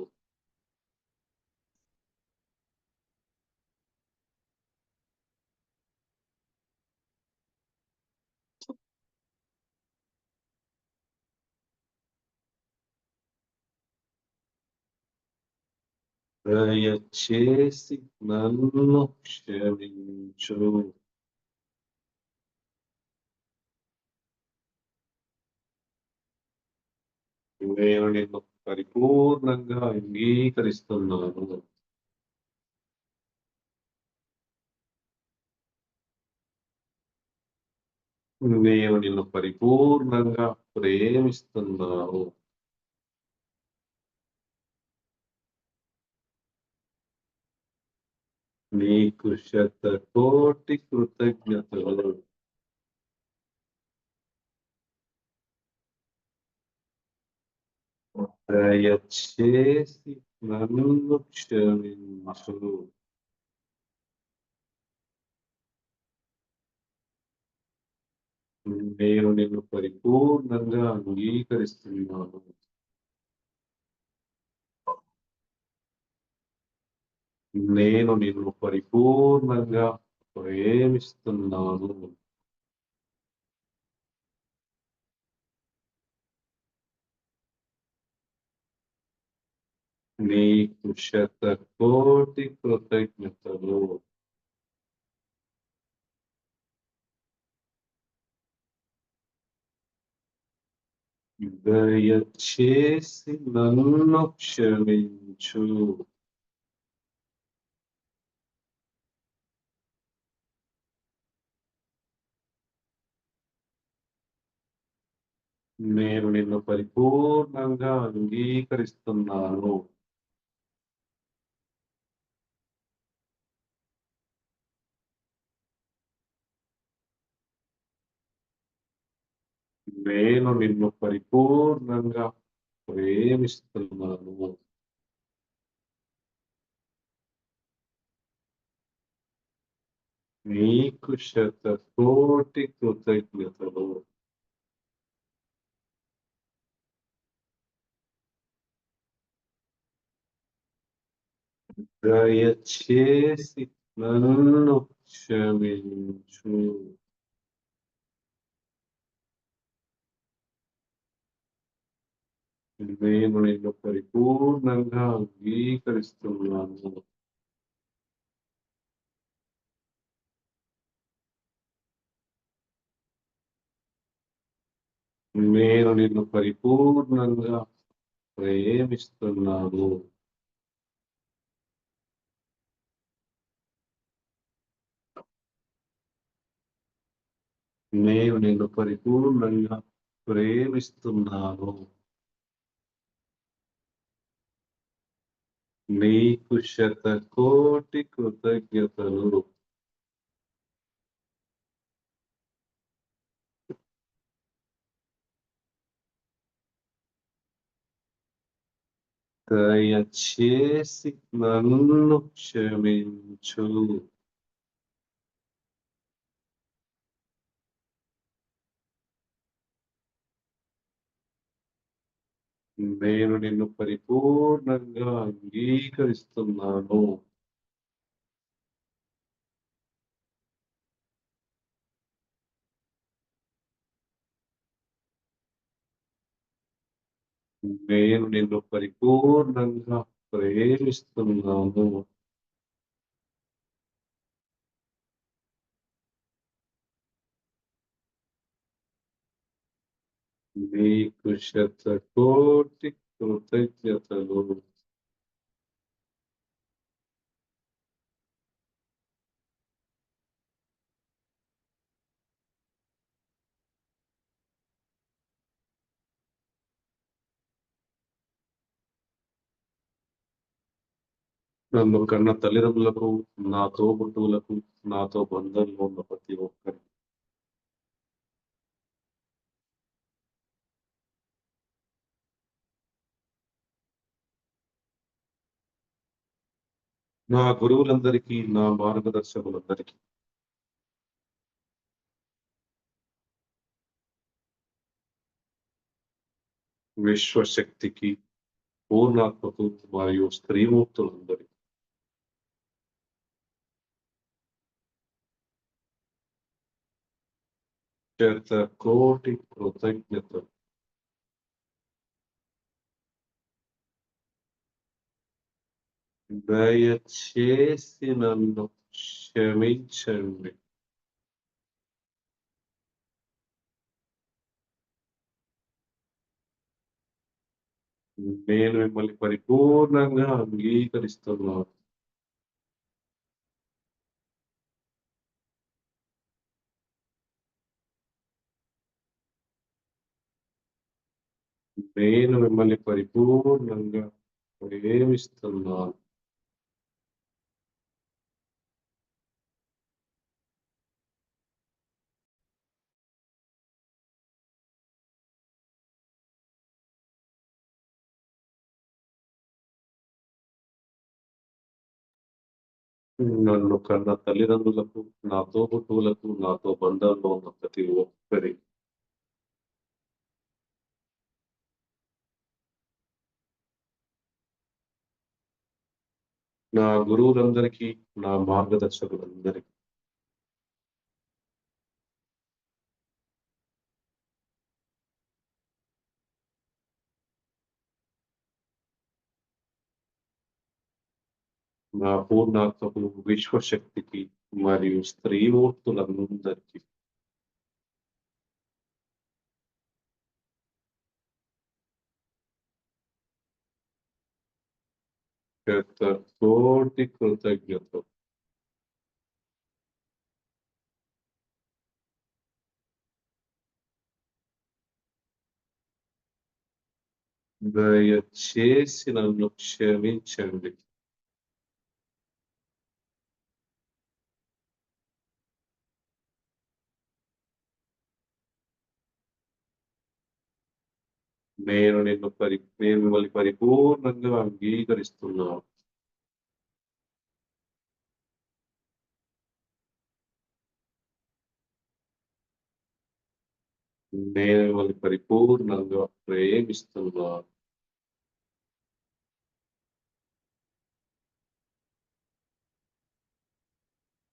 దయచేసి నన్ను క్షమించు. నేను నిన్ను పరిపూర్ణంగా అంగీకరిస్తున్నాను. నేను నిన్ను పరిపూర్ణంగా ప్రేమిస్తున్నాను. నీకు శతకోటి కృతజ్ఞతలు. దయచేసి నన్ను క్షమించు. నేను నిన్ను పరిపూర్ణంగా అంగీకరిస్తున్నాను. నేను నిన్ను పరిపూర్ణంగా ప్రేమిస్తున్నాను. నీకు శతకోటి కృతజ్ఞతలు. దయచేసి నన్ను క్షమించు. నేను నిన్ను పరిపూర్ణంగా అంగీకరిస్తున్నాను. నేను నిన్ను పరిపూర్ణంగా ప్రేమిస్తున్నాను. నీకు శతకోటి కృతజ్ఞతలు. దయచేసి నన్ను క్షమించు. నేను నిన్ను పరిపూర్ణంగా అంగీకరిస్తున్నాను. నేను నిన్ను పరిపూర్ణంగా ప్రేమిస్తున్నాను. నేను నిన్ను పరిపూర్ణంగా ప్రేమిస్తున్నాను. నీకు శతకోటి కృతజ్ఞతలు. దయచేసి నన్ను క్షమించు. నేను నిన్ను పరిపూర్ణంగా అంగీకరిస్తున్నాను. నేను నిన్ను పరిపూర్ణంగా ప్రేమిస్తున్నాను. నీకు శతకోటి కృతజ్ఞతలు. నన్ను కన్న తల్లిదండ్రులకు, నా తోబుట్టువులకు, నాతో బంధంలో ఉన్న ప్రతి ఒక్కరికి, నా గురువులందరికీ, నా మార్గదర్శకులందరికీ, విశ్వశక్తికి, పూర్ణాత్మకు మరియు స్త్రీమూర్తులందరికీ శతకోటి కృతజ్ఞతలు. దయచేసి నన్ను క్షమించండి. నేను మిమ్మల్ని పరిపూర్ణంగా అంగీకరిస్తున్నాను. నేను మిమ్మల్ని పరిపూర్ణంగా ప్రేమిస్తున్నాను. నన్ను కన్న తల్లిదండ్రులకు, నా తోబుట్టువులకు, నాతో బంధాల్లో ఉన్న ప్రతి ఒక్కరి, నా గురువులందరికీ, నా మార్గదర్శకులందరికీ, నా పూర్ణాత్మకు, విశ్వశక్తికి మరియు స్త్రీమూర్తులందరికీ శతకోటి కృతజ్ఞతలు. దయచేసి నన్ను క్షమించండి. నేను మిమ్మల్ని పరిపూర్ణంగా అంగీకరిస్తున్నాను. నేను మిమ్మల్ని పరిపూర్ణంగా ప్రేమిస్తున్నాను.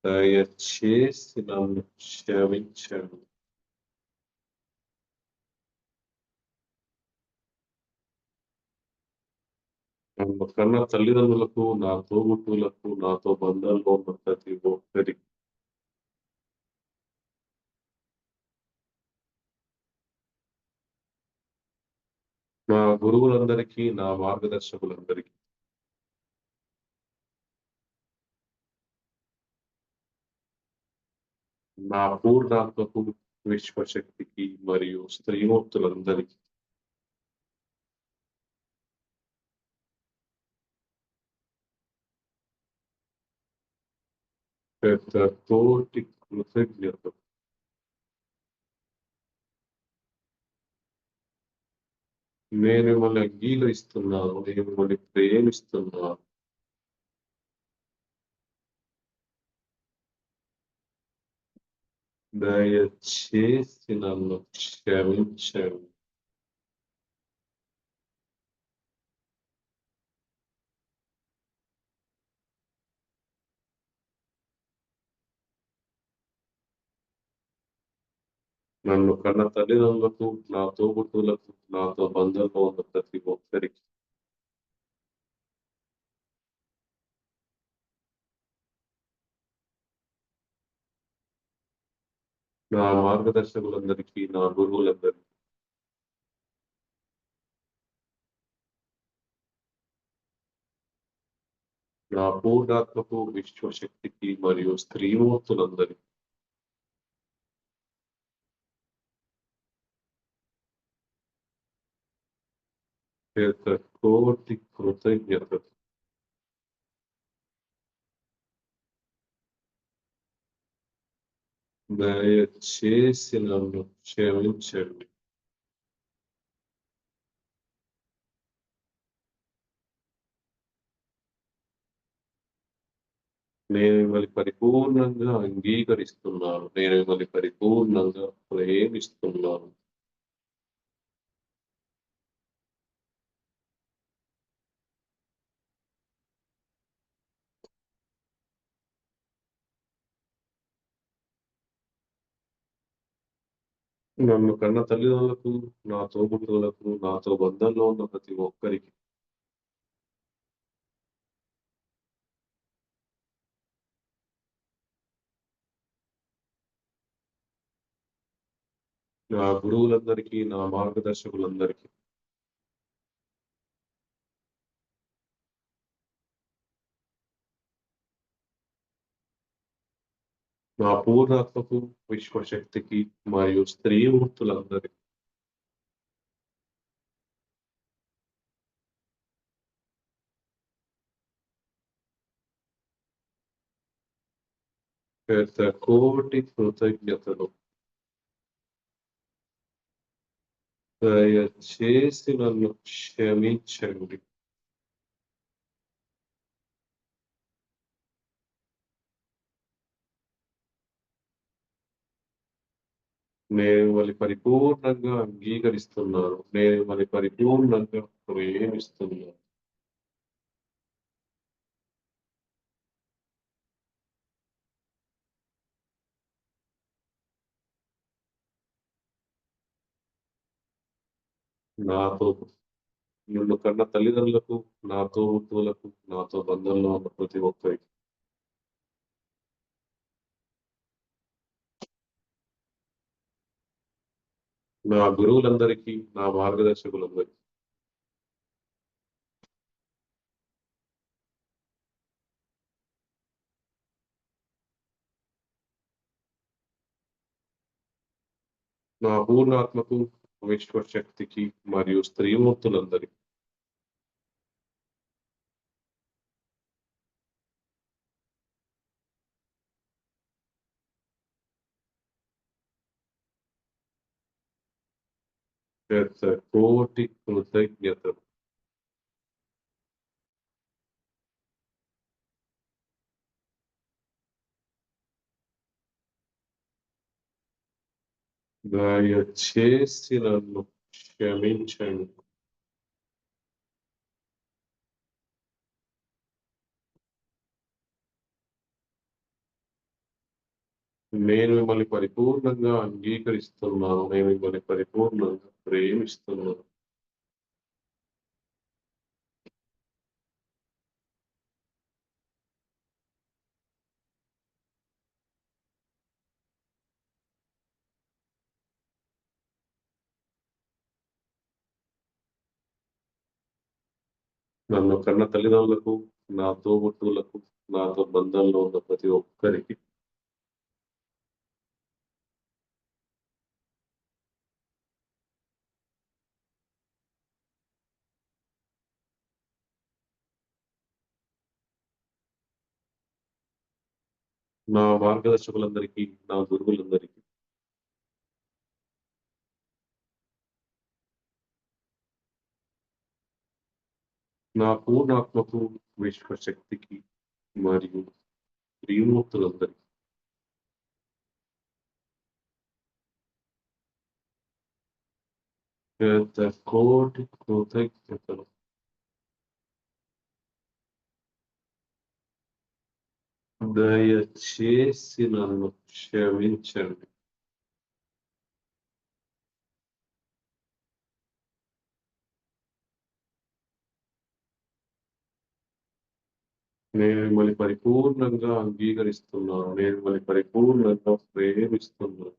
దయచేసి నన్ను క్షమించండి. నన్ను కన్న తల్లిదండ్రులకు, నా తోబుట్టువులకు, నాతో బంధాల్లో ఉన్న ప్రతి ఒక్కరికి, నా గురువులందరికీ, నా మార్గదర్శకులందరికీ, నా పూర్ణాత్మకు, విశ్వశక్తికి మరియు స్త్రీమూర్తులందరికీ, శతకోటి కృతజ్ఞతలు. నేను మిమ్మల్ని అంగీకరిస్తున్నాను. నేను మిమ్మల్ని ప్రేమిస్తున్నాను. దయచేసి నన్ను క్షమించండి. నన్ను కన్న తల్లిదండ్రులకు, నా తోబుట్టువులకు, నాతో బంధంలో ఉన్న ప్రతి ఒక్కరికి, నా మార్గదర్శకులందరికీ, నా గురువులందరికీ, నా పూర్ణాత్మకు, విశ్వశక్తికి మరియు స్త్రీమూర్తులందరికీ, శతకోటి కృతజ్ఞతలు. దయచేసి నన్ను క్షమించండి. నేను మిమ్మల్ని పరిపూర్ణంగా అంగీకరిస్తున్నాను. నేను మిమ్మల్ని పరిపూర్ణంగా ప్రేమిస్తున్నాను. నన్ను కన్న తల్లిదండ్రులకు, నా తోబుట్టువులకు, నాతో బంధంలో ఉన్న ప్రతి ఒక్కరికి, నా గురువులందరికీ, నా మార్గదర్శకులందరికీ, నా పూర్ణాత్మకు, విశ్వశక్తికి మరియు స్త్రీమూర్తులందరికీ, శతకోటి కృతజ్ఞతలు. దయచేసి నన్ను క్షమించండి. నేను మిమ్మల్ని పరిపూర్ణంగా అంగీకరిస్తున్నాను. నేను మిమ్మల్ని పరిపూర్ణంగా ప్రేమిస్తున్నాను. నాతో నన్ను కన్న తల్లిదండ్రులకు, నా తోబుట్టువులకు, నాతో బంధంలో ఉన్న ప్రతి ఒక్కరికి, నా గురువులందరికీ, నా మార్గదర్శకులందరికీ, నా పూర్ణాత్మకు విశ్వశక్తికి మరియు స్త్రీమూర్తులందరికీ కోటి కృతజ్ఞతలు. దయచేసి నన్ను క్షమించండి. నేను మిమ్మల్ని పరిపూర్ణంగా అంగీకరిస్తున్నాను. నేను మిమ్మల్ని పరిపూర్ణంగా ప్రేమిస్తున్నాను. నన్ను కన్న తల్లిదండ్రులకు, నా తోబుట్టువులకు, నాతో బంధంలో ఉన్న ప్రతి ఒక్కరికి నా మార్గదర్శకులందరికీ, నా గురువులందరికీ నా పూర్ణాత్మకు, విశ్వశక్తికి మరియు శ్రీమూర్తులందరికీ కోటి కృతజ్ఞతలు. దయచేసి నన్ను క్షమించండి. నేను మిమ్మల్ని పరిపూర్ణంగా అంగీకరిస్తున్నాను. నేను మిమ్మల్ని పరిపూర్ణంగా ప్రేమిస్తున్నాను.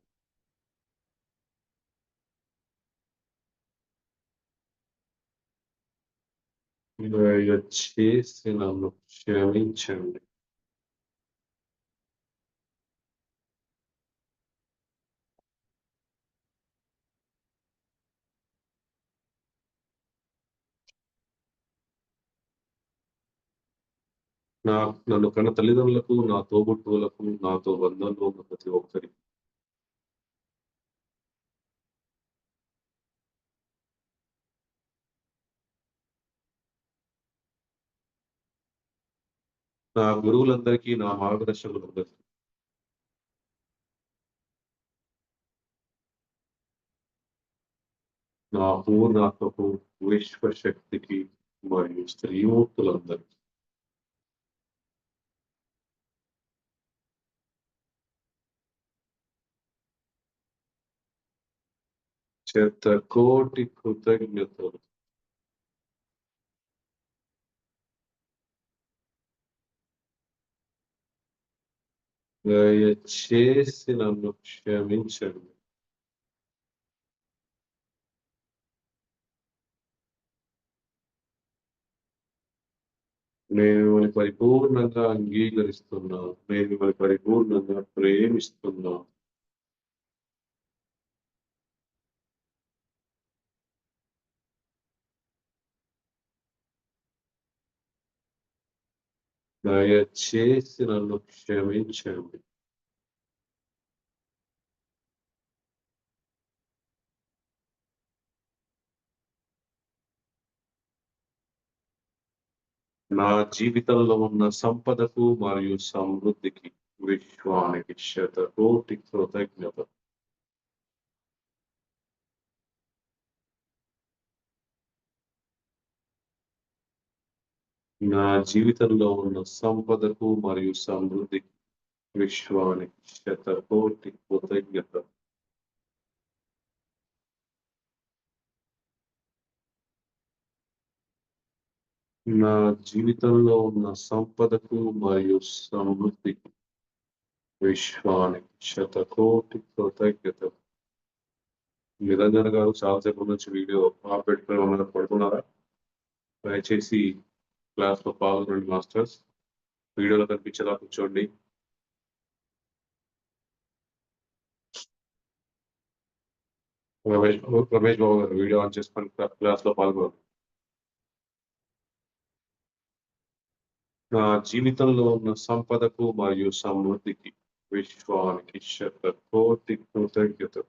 దయచేసి నన్ను క్షమించండి. నన్ను కన్న తల్లిదండ్రులకు, నా తోబుట్టువులకు, నాతో బంధంలో ఉన్న ప్రతి ఒక్కరికి నా గురువులందరికీ, నా మార్గదర్శకులందరికీ నా పూర్ణాత్మకు, విశ్వశక్తికి మరియు స్త్రీమూర్తులందరికీ కోటి కృతజ్ఞతలు. దయచేసి నన్ను క్షమించండి. నేను మిమ్మల్ని పరిపూర్ణంగా అంగీకరిస్తున్నాను. నేను మిమ్మల్ని పరిపూర్ణంగా ప్రేమిస్తున్నాను. దయచేసి నన్ను క్షమించండి. నా జీవితంలో ఉన్న సంపదకు మరియు సమృద్ధికి, విశ్వానికి శతకోటి కృతజ్ఞతలు. నా జీవితంలో ఉన్న సంపదకు మరియు సమృద్ధికి, విశ్వానికి శతకోటి కృతజ్ఞతలు. నా జీవితంలో ఉన్న సంపదకు మరియు సమృద్ధికి, విశ్వానికి శతకోటి కృతజ్ఞతలు. నిరంజన గారు చాలాసేపు నుంచి వీడియో ఆపెట్టుకుని ఉన్నారు, పడుతున్నారా? దయచేసి క్లాస్లో పాల్గొనండి మాస్టర్స్. వీడియోలో కనిపించేలా కూర్చోండి. రమేష్ బాబు గారు వీడియో ఆన్ చేసుకొని క్లాస్ లో పాల్గొన్నారు. నా జీవితంలో ఉన్న సంపదకు మరియు సమృద్ధికి విశ్వానికి శతకోటి కృతజ్ఞతలు.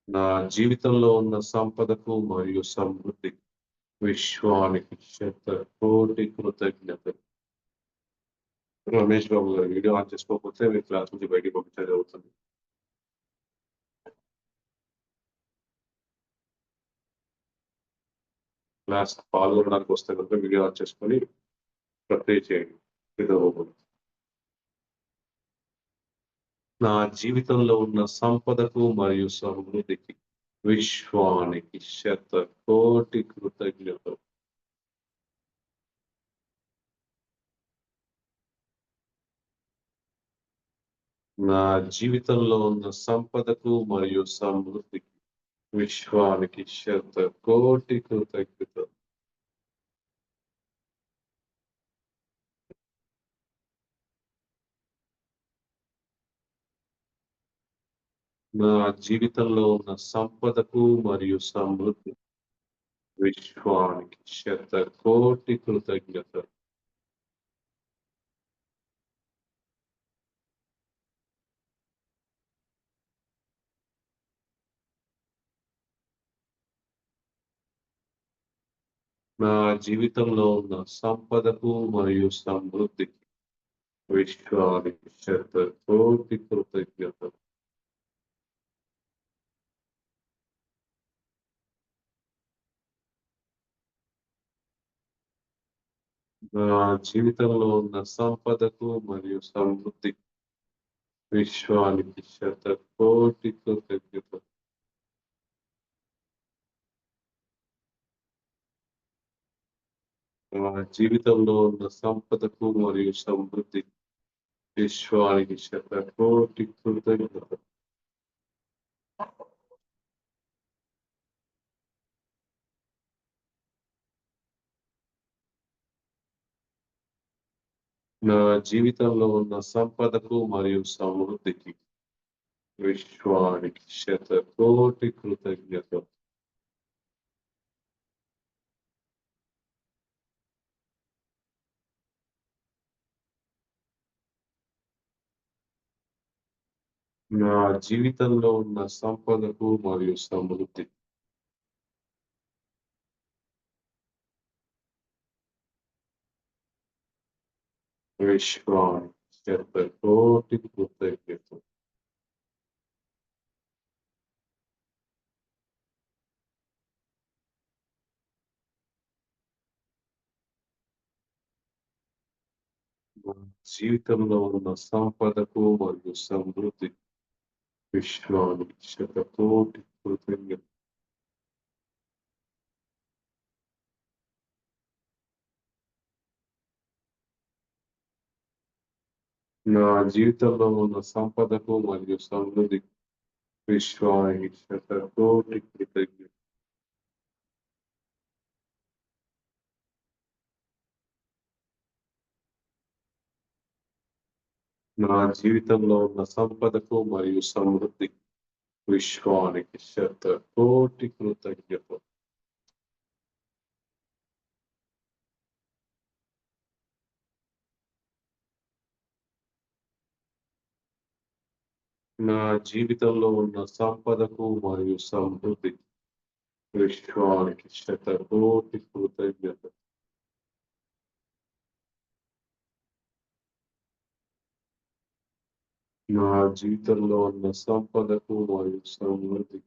నా జీవితంలో ఉన్న సంపదకు మరియు సమృద్ధికి విశ్వానికి శతకోటి కృతజ్ఞతలు. రమేష్ బాబు గారు వీడియో ఆన్ చేసుకోకపోతే మీ క్లాస్ నుంచి బయటికి పంపించడం జరుగుతుంది. క్లాస్ పాల్గొనడానికి వస్తే కనుక వీడియో ఆన్ చేసుకొని ప్రక్రియ చేయండి. నిద్రపోకూడదు. నా జీవితంలో ఉన్న సంపదకు మరియు సమృద్ధికి విశ్వానికి శతకోటి కృతజ్ఞతలు. నా జీవితంలో ఉన్న సంపదకు మరియు సమృద్ధికి విశ్వానికి శతకోటి కృతజ్ఞతలు. నా జీవితంలో ఉన్న సంపదకు మరియు సమృద్ధి విశ్వానికి శతకోటి కృతజ్ఞతలు. నా జీవితంలో ఉన్న సంపదకు మరియు సమృద్ధికి విశ్వానికి శతకోటి కృతజ్ఞతలు. నా జీవితంలో ఉన్న సంపదకు మరియు సమృద్ధికి విశ్వానికి శతకోటి కృతజ్ఞతలు. నా జీవితంలో ఉన్న సంపదకు మరియు సమృద్ధికి విశ్వానికి శతకోటి కృతజ్ఞతలు. నా జీవితంలో ఉన్న సంపదకు మరియు సమృద్ధికి విశ్వానికి శతకోటి కృతజ్ఞతలు. నా జీవితంలో ఉన్న సంపదకు మరియు సమృద్ధి విశ్వానికి శతకోటి కృతజ్ఞతలు. నా జీవితంలో ఉన్న సంపదకు మరియు సమృద్ధి విశ్వానికి శతకోటి కృతజ్ఞతలు. నా జీవితంలో ఉన్న సంపదకు మరియు సమృద్ధి విశ్వానికి శతకోటి కృతజ్ఞతలు. నా జీవితంలో ఉన్న సంపదకు మరియు సమృద్ధి విశ్వానికి శతకోటి కృతజ్ఞతలు. నా జీవితంలో ఉన్న సంపదకు మరియు సమృద్ధి విశ్వానికి శతకోటి కృతజ్ఞతలు. నా జీవితంలో ఉన్న సంపదకు మరియు సమృద్ధి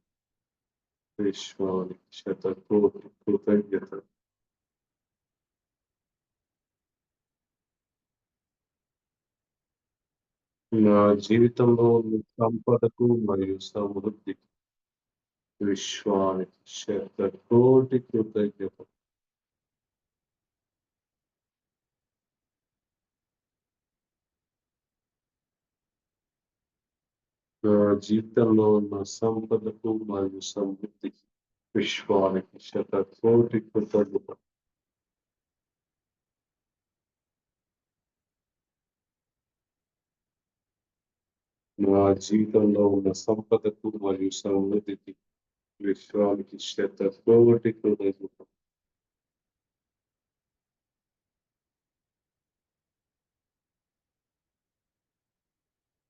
విశ్వానికి శతకోటి కృతజ్ఞతలు. నా జీవితంలో ఉన్న సంపదకు మరియు సమృద్ధి విశ్వానికి శతకోటి కృతజ్ఞతలు. నా జీవితంలో ఉన్న సంపదకు మరియు సమృద్ధి విశ్వానికి శతకోటి కృతజ్ఞతలు. నా జీవితంలో ఉన్న సంపదకు మరియు సమృద్ధికి విశ్వానికి శతకోటి కృతజ్ఞతలు.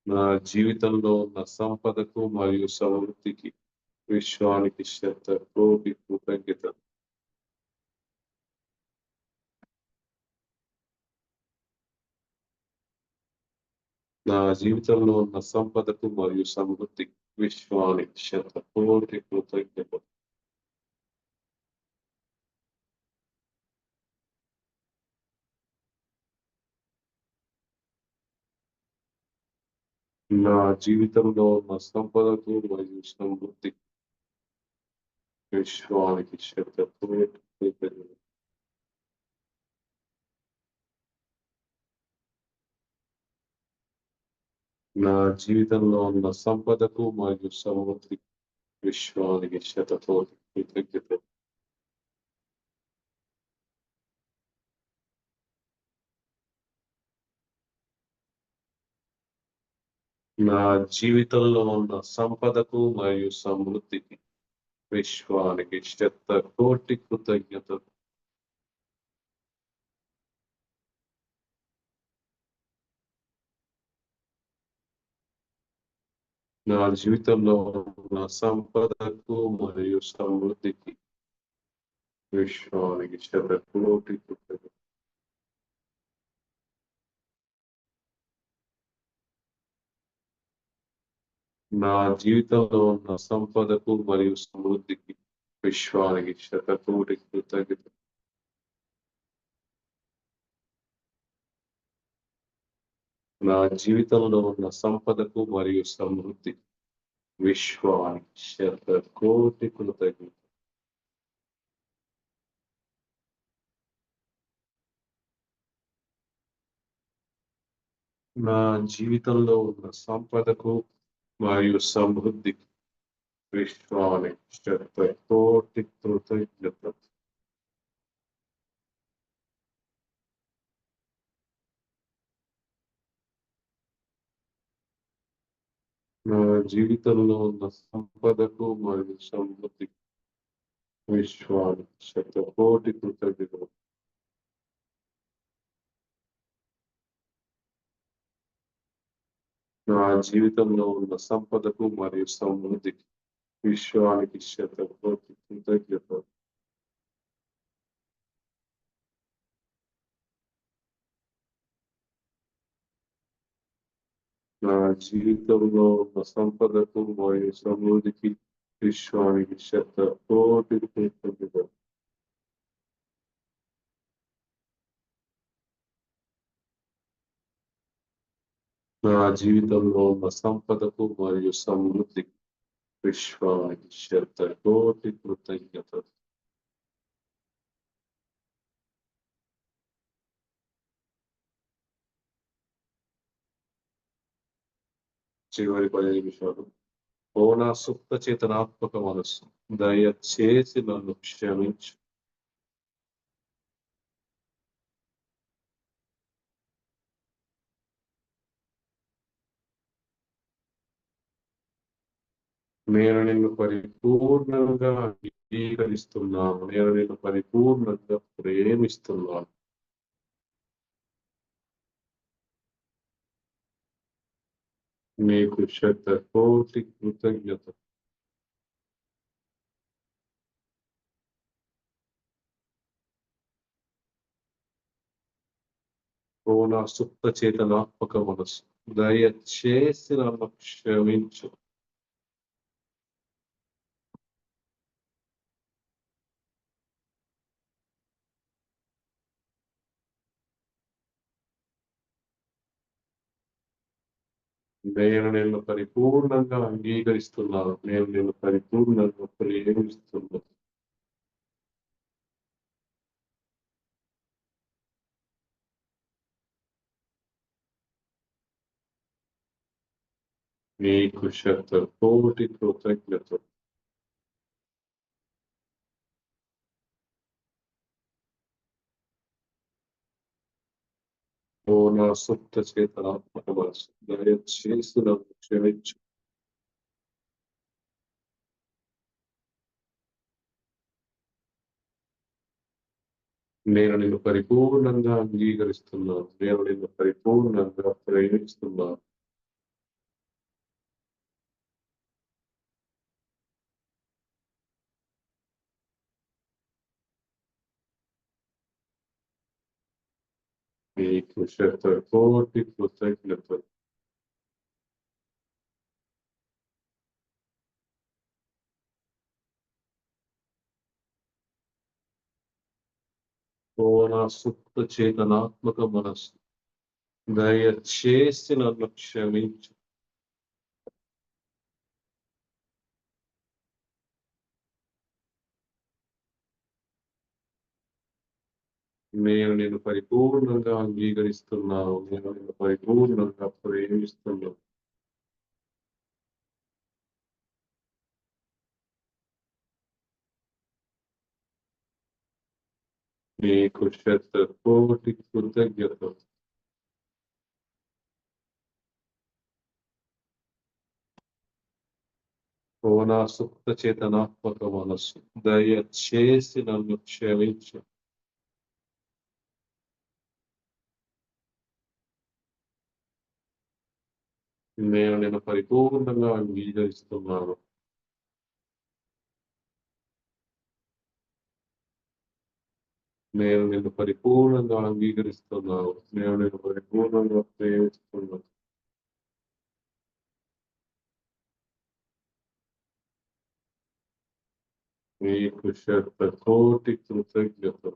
నా జీవితంలో ఉన్న సంపదకు మరియు సమృద్ధికి విశ్వానికి శతకోటి కృతజ్ఞతలు. నా జీవితంలో ఉన్న సంపదకు మరియు సమృద్ధికి విశ్వానికి శతకోటి కృతజ్ఞతలు. నా జీవితంలో ఉన్న సంపదకు మరియు సమృద్ధికి విశ్వానికి శతకోటి కృతజ్ఞతలు. నా జీవితంలో ఉన్న సంపదకు మరియు సమృద్ధికి విశ్వానికి శతకోటి కృతజ్ఞతలు. నా జీవితంలో ఉన్న సంపదకు మరియు సమృద్ధికి విశ్వానికి శతకోటి కృతజ్ఞతలు. నా జీవితంలో ఉన్న సంపదకు మరియు సమృద్ధికి విశ్వానికి శతకోటి కృతజ్ఞతలు. నా జీవితంలో ఉన్న సంపదకు మరియు సమృద్ధికి విశ్వానికి శతకోటి కృతజ్ఞతలు. నా జీవితంలో ఉన్న సంపదకు మరియు సమృద్ధికి విశ్వానికి శతకోటి కృతజ్ఞతలు. నా జీవితంలో ఉన్న సంపదకు మరియు సమృద్ధికి విశ్వానికి శతకోటి కృతజ్ఞతలు. నా జీవితంలో ఉన్న సంపదకు మరియు సమృద్ధికి విశ్వానికి శతకోటి కృతజ్ఞతలు. నా జీవితంలో ఉన్న సంపదకు మరియు సమృద్ధికి విశ్వానికి శతకోటి కృతజ్ఞతలు. నా జీవితంలో ఉన్న సంపదకు మరియు సమృద్ధికి విశ్వానికి శతకోటి కృతజ్ఞతలు. నా జీవితంలో ఉన్న సంపదకు మరియు సమృద్ధికి విశ్వానికి శతకోటి కృతజ్ఞతలు. చివరి 10 నిమిషాలు. ఓ నా సుప్త చేతనాత్మక మనస్సు, దయచేసి నన్ను క్షమించు. నేను నిన్ను పరిపూర్ణంగా అంగీకరిస్తున్నాను. నేను నిన్ను పరిపూర్ణంగా ప్రేమిస్తున్నాను. నీకు శతకోటి కృతజ్ఞతలు. ఓ నా సుప్త చేతనాత్మక మనస్సు, దయచేసి నన్ను క్షమించు. నేను నిన్ను పరిపూర్ణంగా అంగీకరిస్తున్నాను. నేను నిన్ను పరిపూర్ణంగా ప్రేమిస్తున్నాను. నీకు శతకోటి కృతజ్ఞతలు. ఓ నా సుప్త చేతనాత్మక మనసు దయచేసి నన్ను క్షమించు. నేను నిన్ను పరిపూర్ణంగా అంగీకరిస్తున్నాను. నేను నిన్ను పరిపూర్ణంగా ప్రేమిస్తున్నాను. నీకు శతకోటి కృతజ్ఞతలు. ఓ నా సుప్త చేతనాత్మక మనస్సు దయచేసి నన్ను క్షమించు. నేను నిన్ను పరిపూర్ణంగా అంగీకరిస్తున్నాను. నేను నిన్ను పరిపూర్ణంగా ప్రేమిస్తున్నాను. నీకు శతకోటి కృతజ్ఞతలు. ఓ నా సుప్త చేతనాత్మక మనస్సు దయచేసి నన్ను క్షమించు. నేను నిన్ను పరిపూర్ణంగా అంగీకరిస్తున్నాను. నేను నిన్ను పరిపూర్ణంగా అంగీకరిస్తున్నాను. నేను నిన్ను పరిపూర్ణంగా ప్రేమిస్తున్నాను. నీకు శతకోటి కృతజ్ఞతలు.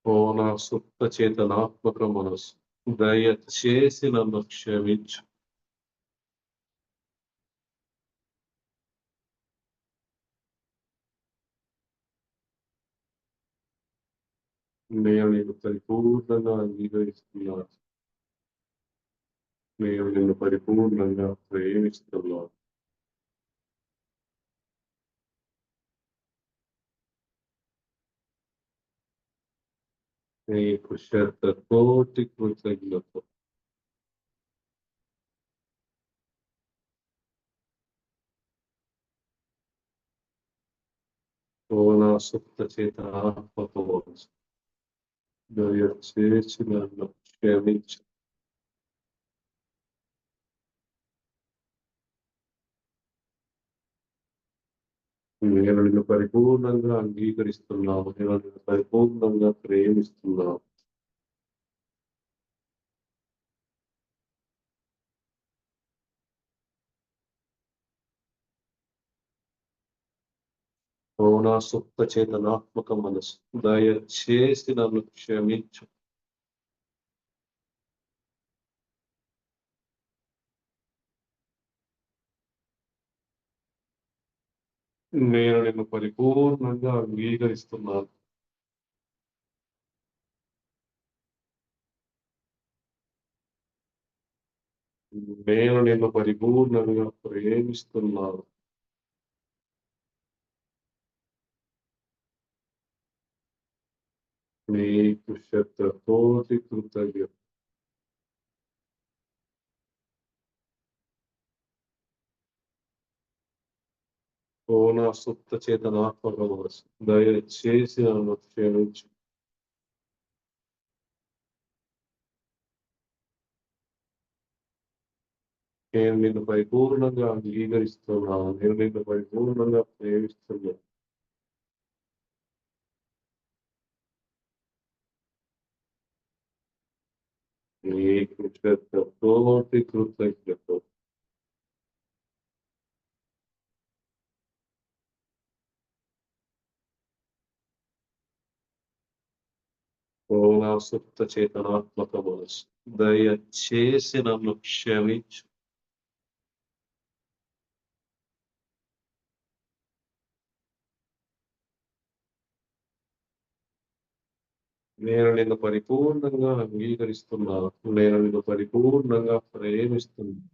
ఓ నా సుప్త చేతనాత్మక మనస్సు దయచేసి నన్ను క్షమించు. నేను నిన్ను పరిపూర్ణంగా అంగీకరిస్తున్నాను. నేను నిన్ను పరిపూర్ణంగా ప్రేమిస్తున్నాను. నీకు శతకోటి కృతజ్ఞతలు. ఓ నా సుప్త చేతనాత్మక మనస్సు దయచేసి నన్ను క్షమించు. నేను నిన్ను పరిపూర్ణంగా అంగీకరిస్తున్నాను. నేను నిన్ను పరిపూర్ణంగా ప్రేమిస్తున్నాను. ఓ నా సుప్త చేతనాత్మక మనస్సు దయచేసి నన్ను క్షమించు. నేను నిన్ను పరిపూర్ణంగా అంగీకరిస్తున్నాను. నేను నిన్ను పరిపూర్ణంగా ప్రేమిస్తున్నాను. నీకు శతకోటి కృతజ్ఞతలు. ఓ నా సుప్త చేతనాత్మక మనస్సు దయచేసి నన్ను క్షమించు. నేను నిన్ను పరిపూర్ణంగా అంగీకరిస్తున్నాను. నేను నిన్ను పరిపూర్ణంగా ప్రేమిస్తున్నాను. నీకు శతకోటి కృతజ్ఞతలు. ఓ నా సుప్త చేతనాత్మక మనస్సు దయచేసి నన్ను క్షమించు. నేను నిన్ను పరిపూర్ణంగా అంగీకరిస్తున్నాను. నేను నిన్ను పరిపూర్ణంగా ప్రేమిస్తున్నాను.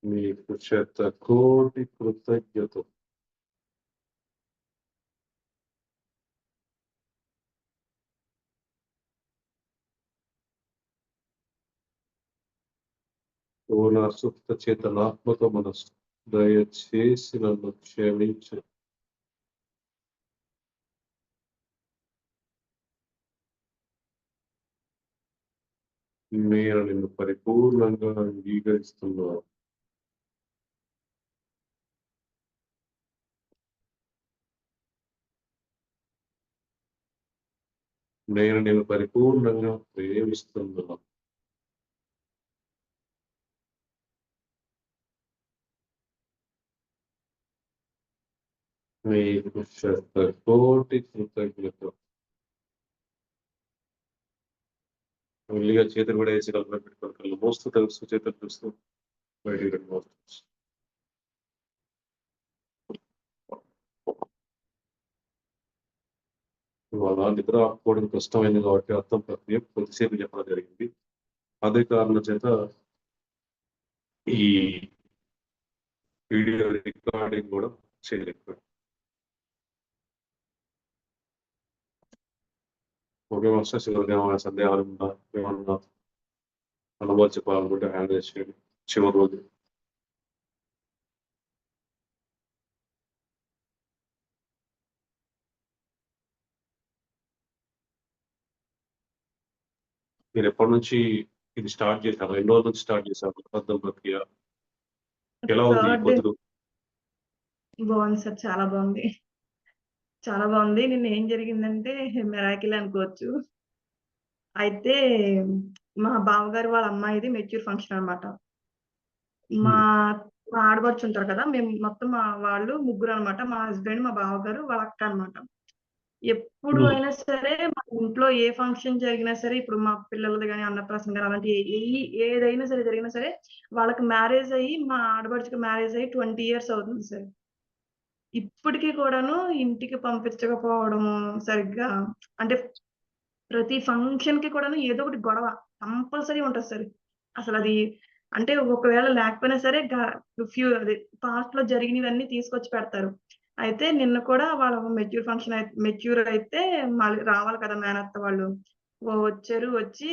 మీకు శతకోటి కృతజ్ఞతలు. ఓ నా సుప్త చేతనాత్మక మనస్సు, దయచేసి నన్ను క్షమించు. నేను నిన్ను పరిపూర్ణంగా అంగీకరిస్తున్నాను. నేను నిన్ను పరిపూర్ణంగా ప్రేమిస్తున్నాను. మీకు శతకోటి కృతజ్ఞతలు. మెల్లిగా చేతులు కూడా వేసి కలుపులో పెట్టుకొని కళ్ళు మోస్తూ తెలుస్తూ చేతులు చూస్తూ బయటికి వెళ్ళిపోవచ్చు. ఇవాళ నిద్ర ఆపుకోవడం కష్టమైంది కాబట్టి అర్థం ప్రక్రియ కొద్దిసేపు చెప్పడం జరిగింది. అదే కారణం చేత ఈ వీడియో రికార్డింగ్ కూడా చేయలేకపోయాడు. ఓకే మాస్టర్, చివరిగా ఏమైనా సందేహాలు ఉందా, ఏమన్నా అనుభవాలు చెప్పాలనుకుంటే హ్యాండ్ రేస్ చేయండి. చివరి రోజు మీరు ఎప్పటి నుంచి ఇది స్టార్ట్ చేశారు? ఎన్ని రోజుల నుంచి స్టార్ట్ చేశారు అర్థం ప్రక్రియ? ఎలా ఉంది ఈ పొద్దు?
బాగుంది సార్, చాలా బాగుంది. చాలా బాగుంది. నిన్న ఏం జరిగిందంటే మిరాకిల్ అనుకోవచ్చు. అయితే మా బావగారు వాళ్ళ అమ్మాయిది మెచ్యూర్ ఫంక్షన్ అన్నమాట. మా మా ఆడపడుచు ఉంటారు కదా, మేము మొత్తం మా వాళ్ళు ముగ్గురు అన్నమాట. మా హస్బెండ్, మా బావగారు, వాళ్ళ అక్క అన్నమాట. ఎప్పుడు అయినా సరే మా ఇంట్లో ఏ ఫంక్షన్ జరిగినా సరే, ఇప్పుడు మా పిల్లలది గాని, అన్నప్రాసన గాని అలాంటి ఏదైనా సరే జరిగినా సరే, వాళ్ళకి మ్యారేజ్ అయ్యి, మా ఆడపడుచుకి మ్యారేజ్ అయ్యి 20 ఇయర్స్ అవుతుంది సార్. ఇప్పటికి కూడాను ఇంటికి పంపించకపోవడము సరిగ్గా, అంటే ప్రతి ఫంక్షన్‌కి కూడాను ఏదో ఒకటి గొడవ కంపల్సరీ ఉంటది సార్. అసలది అంటే ఒకవేళ లేకపోయినా సరే అది పాస్ట్‌లో జరిగినవన్నీ తీసుకొచ్చి పెడతారు. అయితే నిన్న కూడా వాళ్ళ మెచ్యూర్ అయితే మళ్ళీ రావాలి కదా మేనత్త వాళ్ళు. వచ్చారు. వచ్చి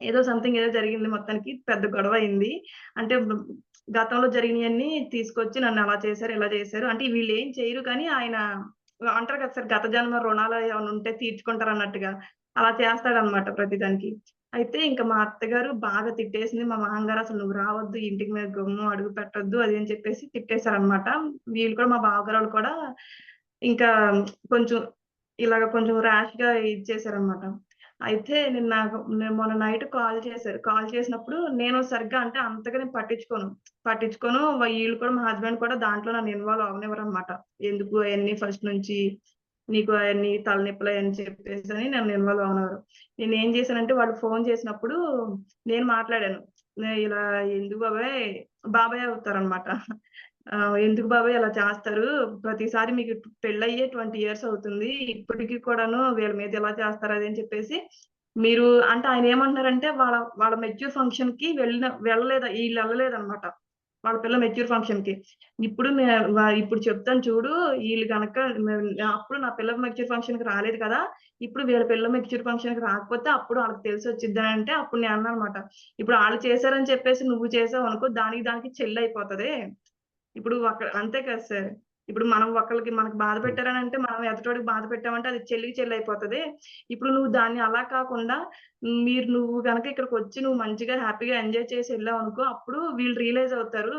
ఏదో సంథింగ్ ఏదో జరిగింది మొత్తానికి. పెద్ద గొడవయింది. అంటే గతంలో జరిగినయన్నీ తీసుకొచ్చి నన్ను అలా చేశారు, ఇలా చేశారు. అంటే వీళ్ళేం చేయరు కానీ ఆయన అంటారు కదా సార్, గత జన్మ రుణాలు ఏమన్నా ఉంటే తీర్చుకుంటారన్నట్టుగా. అలా చేస్తాడన్నమాట ప్రతిదానికి. అయితే ఇంక మా అత్తగారు బాగా తిట్టేసింది. మా మామగారు "అసలు నువ్వు రావద్దు, ఇంటికి మీద గమ్ము అడుగు పెట్టొద్దు" అది అని చెప్పేసి తిట్టేసారన్నమాట. వీళ్ళు కూడా, మా బావగారోళ్ళు కూడా ఇంకా కొంచెం ఇలాగ కొంచెం ర్యాష్‌గా ఇది చేశారన్నమాట. అయితే మొన్న నైట్ కాల్ చేశారు. కాల్ చేసినప్పుడు నేను సరిగ్గా, అంటే అంతగా నేను పట్టించుకోను. ఈళ్ళు కూడా, మా హస్బెండ్ కూడా దాంట్లో నన్ను ఇన్వాల్వ్ అవ్వనివ్వరనమాట. ఎందుకు అయన్నీ ఫస్ట్ నుంచి నీకు అయన్నీ తలనొప్పులయని చెప్పేసని నన్ను ఇన్వాల్వ్ అవ్వనివ్వరు. నేనేం చేశానంటే వాళ్ళు ఫోన్ చేసినప్పుడు నేను మాట్లాడాను. ఇలా ఎందుకు బాబాయ్, బాబాయ్ అవుతారనమాట. ఎందుకు బాబాయ్ అలా చేస్తారు? ప్రతిసారి మీకు పెళ్లయ్యే 20 ఇయర్స్ అవుతుంది. ఇప్పటికి కూడాను వీళ్ళ మీద ఇలా చేస్తారు అది అని చెప్పేసి, మీరు అంటే ఆయనేమంటున్నారంటే వాళ్ళ వాళ్ళ మెచ్యూర్ ఫంక్షన్‌కి ఈళ్ళెళ్ళలేదనమాట. వాళ్ళ పిల్ల మెచ్యూర్ ఫంక్షన్‌కి. ఇప్పుడు చెప్తాను చూడు, ఈళ్ళు గనక అప్పుడు నా పిల్ల మెచ్యూర్ ఫంక్షన్‌కి రాలేదు కదా! ఇప్పుడు వీళ్ళ పిల్ల మెచ్యూర్ ఫంక్షన్‌కి రాకపోతే అప్పుడు ఆళ్ళకి తెలిసొచ్చిద్దనంటే, అప్పుడు నేను అన్నాననమాట. ఇప్పుడు ఆళ్ళు చేశారని చెప్పేసి నువ్వు చేసావనుకో, దానికి దానికి చెల్లయిపోతది. ఇప్పుడు అంతే కదా సార్. ఇప్పుడు మనం ఒకళ్ళకి మనకు బాధ పెట్టారనంటే, మనం ఎదుటోడికి బాధ పెట్టామంటే అది చెల్లికి చెల్లయిపోతది. ఇప్పుడు నువ్వు దాన్ని అలా కాకుండా నువ్వు గనక ఇక్కడికొచ్చి నువ్వు మంచిగా హ్యాపీగా ఎంజాయ్ చేసి ఎళ్ళావనుకో, అప్పుడు వీళ్ళు రియలైజ్ అవుతారు.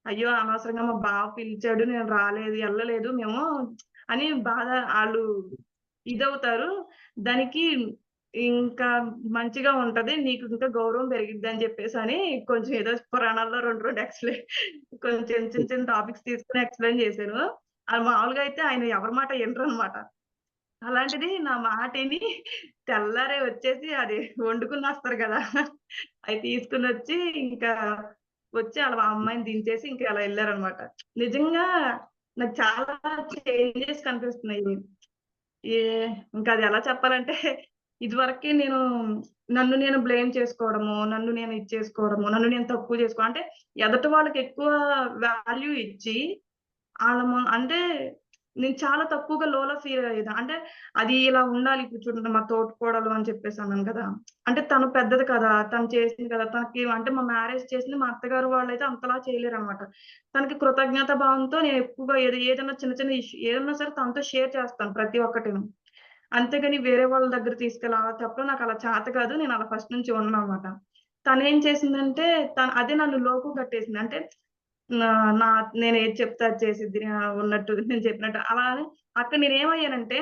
అయ్యో! అనవసరంగా మా బావ పిలిచాడు, నేను రాలేదు, ఎళ్ళలేదు మేము అని ఆళ్ళు ఇదవుతారు. దానికి ఇంకా మంచిగా ఉంటది. నీకు ఇంకా గౌరవం పెరిగిద్దని జెప్పేసని కొంచెం ఏదో పురాణాల్లో 2 కొంచెం చిన్న చిన్న టాపిక్స్ తీసుకొని ఎక్స్‌ప్లెయిన్ చేశాను. మామూలుగా అయితే ఆయన ఎవరి మాట ఇనరనమాట. అలాంటిది నా మాటిని తెల్లారే వచ్చేసి అది వండుకునొస్తారు గదా! అయి తీసుకొనొచ్చి ఇంకా వచ్చి ఆళ్ళ అమ్మాయిని దించేసి ఇంకా అలా ఎళ్లారనమాట. నిజంగా నాకు చాలా చేంజెస్ కనిపిస్తున్నాయి. ఏ ఇంకా అది ఎలా చెప్పాలంటే ఇదివరకే నేను నన్ను నేను బ్లేమ్ చేసుకోవడము, నన్ను నేను ఇది చేసుకోవడము, నన్ను నేను తక్కువ అంటే ఎదుటి వాళ్ళకి ఎక్కువ వాల్యూ ఇచ్చి అంటే నేను చాలా తక్కువగా లోలో ఫీల్ అయ్యేదా. అంటే అది ఇలా ఉండాలి. ఇప్పుడు చూడండి మా తోటికోడలు అని చెప్పేసి అన్నాను కదా! అంటే తను పెద్దది కదా! తను చేసింది కదా! తనకి అంటే మా మ్యారేజ్ చేసింది మా అత్తగారు వాళ్ళైతే అంతలా చేయలేరనమాట. తనకి కృతజ్ఞత భావంతో నేను ఎక్కువగా ఏదైనా చిన్న చిన్న ఏదన్నా సరే తనతో షేర్ చేస్తాను ప్రతి ఒక్కటిను. అంతేగాని వేరే వాళ్ళ దగ్గర తీసుకెళ్ళి అలా చెప్పడం నాకలా చేత కాదు. నేను అలా ఫస్ట్ నుంచి ఉన్నాననమాట. తనేం చేసిందంటే అదే నన్ను లోకువ కట్టేసింది. అంటే నా నా నేనేది చెప్తే అది చేసిద్ది. ఉన్నట్టు నేను చెప్పినట్టు. అలా అని అక్కడ నేనేమయ్యానంటే,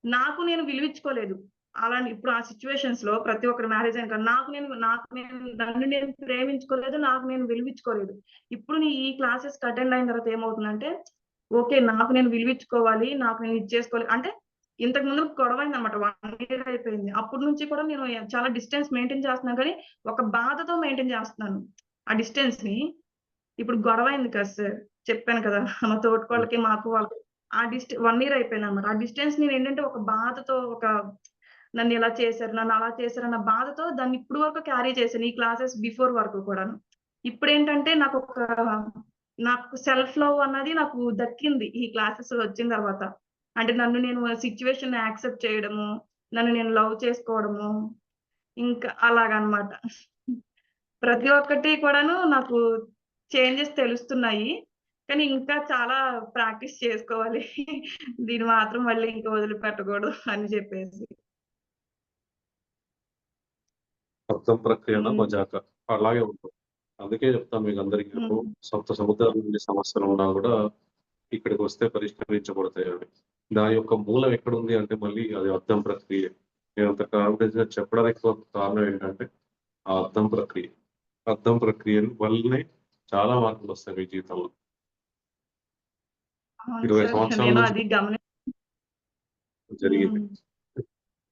నాకు నేను విలువిచ్చుకోలేదు. ఇప్పుడు ఆ సిట్యుయేషన్స్‌లో ప్రతి ఒక్కరి మ్యారేజ్ అయిన నాకు నేను నన్ను నేను ప్రేమించుకోలేదు. నాకు నేను విలువిచ్చుకోలేదు. ఇప్పుడు ఈ క్లాసెస్‌కి అటెండ్ అయిన తర్వాత ఏమవుతుందంటే, ఓకే. నాకు నేను విలువిచ్చుకోవాలి. నాకు నేను ఇది చేసుకోవాలి. అంటే ఇంతకు ముందు గొడవైందనమాట. 1 ఇయర్ అయిపోయింది. అప్పటి నుంచి కూడా నేను చాలా డిస్టెన్స్ మెయింటైన్ చేస్తున్నాను కానీ, ఒక బాధతో మెయింటైన్ చేస్తున్నాను. ఆ డిస్టెన్స్‌ని. ఇప్పుడు గొడవైంది కదా సార్. చెప్పాను కదా! మా
హ్మ్.
తోటికోడళ్ళకి, మాకు వాళ్ళకి. ఆ 1 ఇయర్ అయిపోయిందనమాట. ఆ డిస్టెన్స్ నేనేంటంటే ఒక బాధతో నన్నిలా చేశారు, నన్నలా చేశారన్న బాధతో దాన్ని ఇప్పటి వరకు క్యారీ చేశాను. ఈ క్లాసెస్ బిఫోర్ వరకు కూడాను. ఇప్పుడేంటంటే నాకు సెల్ఫ్ లవ్ అన్నది నాకు దక్కింది ఈ క్లాసెస్ వచ్చిన తర్వాత. అంటే నన్ను నేను సిట్యుయేషన్‌ని యాక్సెప్ట్ చేయడము, నన్ను నేను లవ్ చేసుకోవడము, ఇంకా అలాగనమాట. ప్రతి ఒక్కటి కూడాను నాకు చేంజెస్ తెలుస్తున్నాయి. కానీ ఇంకా చాలా ప్రాక్టీస్ చేసుకోవాలి. దీన్ని మాత్రం మళ్ళీ ఇంకా వదిలిపెట్టకూడదు అని చెప్పేసి.
అర్థం ప్రక్రియనా
హ్మ్.
మజాకా అలాగే ఉంటుంది. అందుకే చెప్తాను మీకందరికీ
హ్మ్.
సప్త సముద్రాల నుండి సమస్యలున్నా గూడా ఇక్కడికొస్తే పరిష్కరించబడతాయని. దాని యొక్క మూలం ఎక్కడుంది అంటే మళ్ళీ అది అర్థం ప్రక్రియ. నేనంత కాన్ఫిడెన్స్‌గా చెప్పడానికి కారణం ఏంటంటే, ఆ అర్థం ప్రక్రియ. అర్థం ప్రక్రియ వల్లనే చాలా మార్పులొస్తాయి మీ జీవితంలో.
అవును
20
సార్.
సంవత్సరాల
నేను
నుంచి
అది
జరిగింది.
హ్మ్.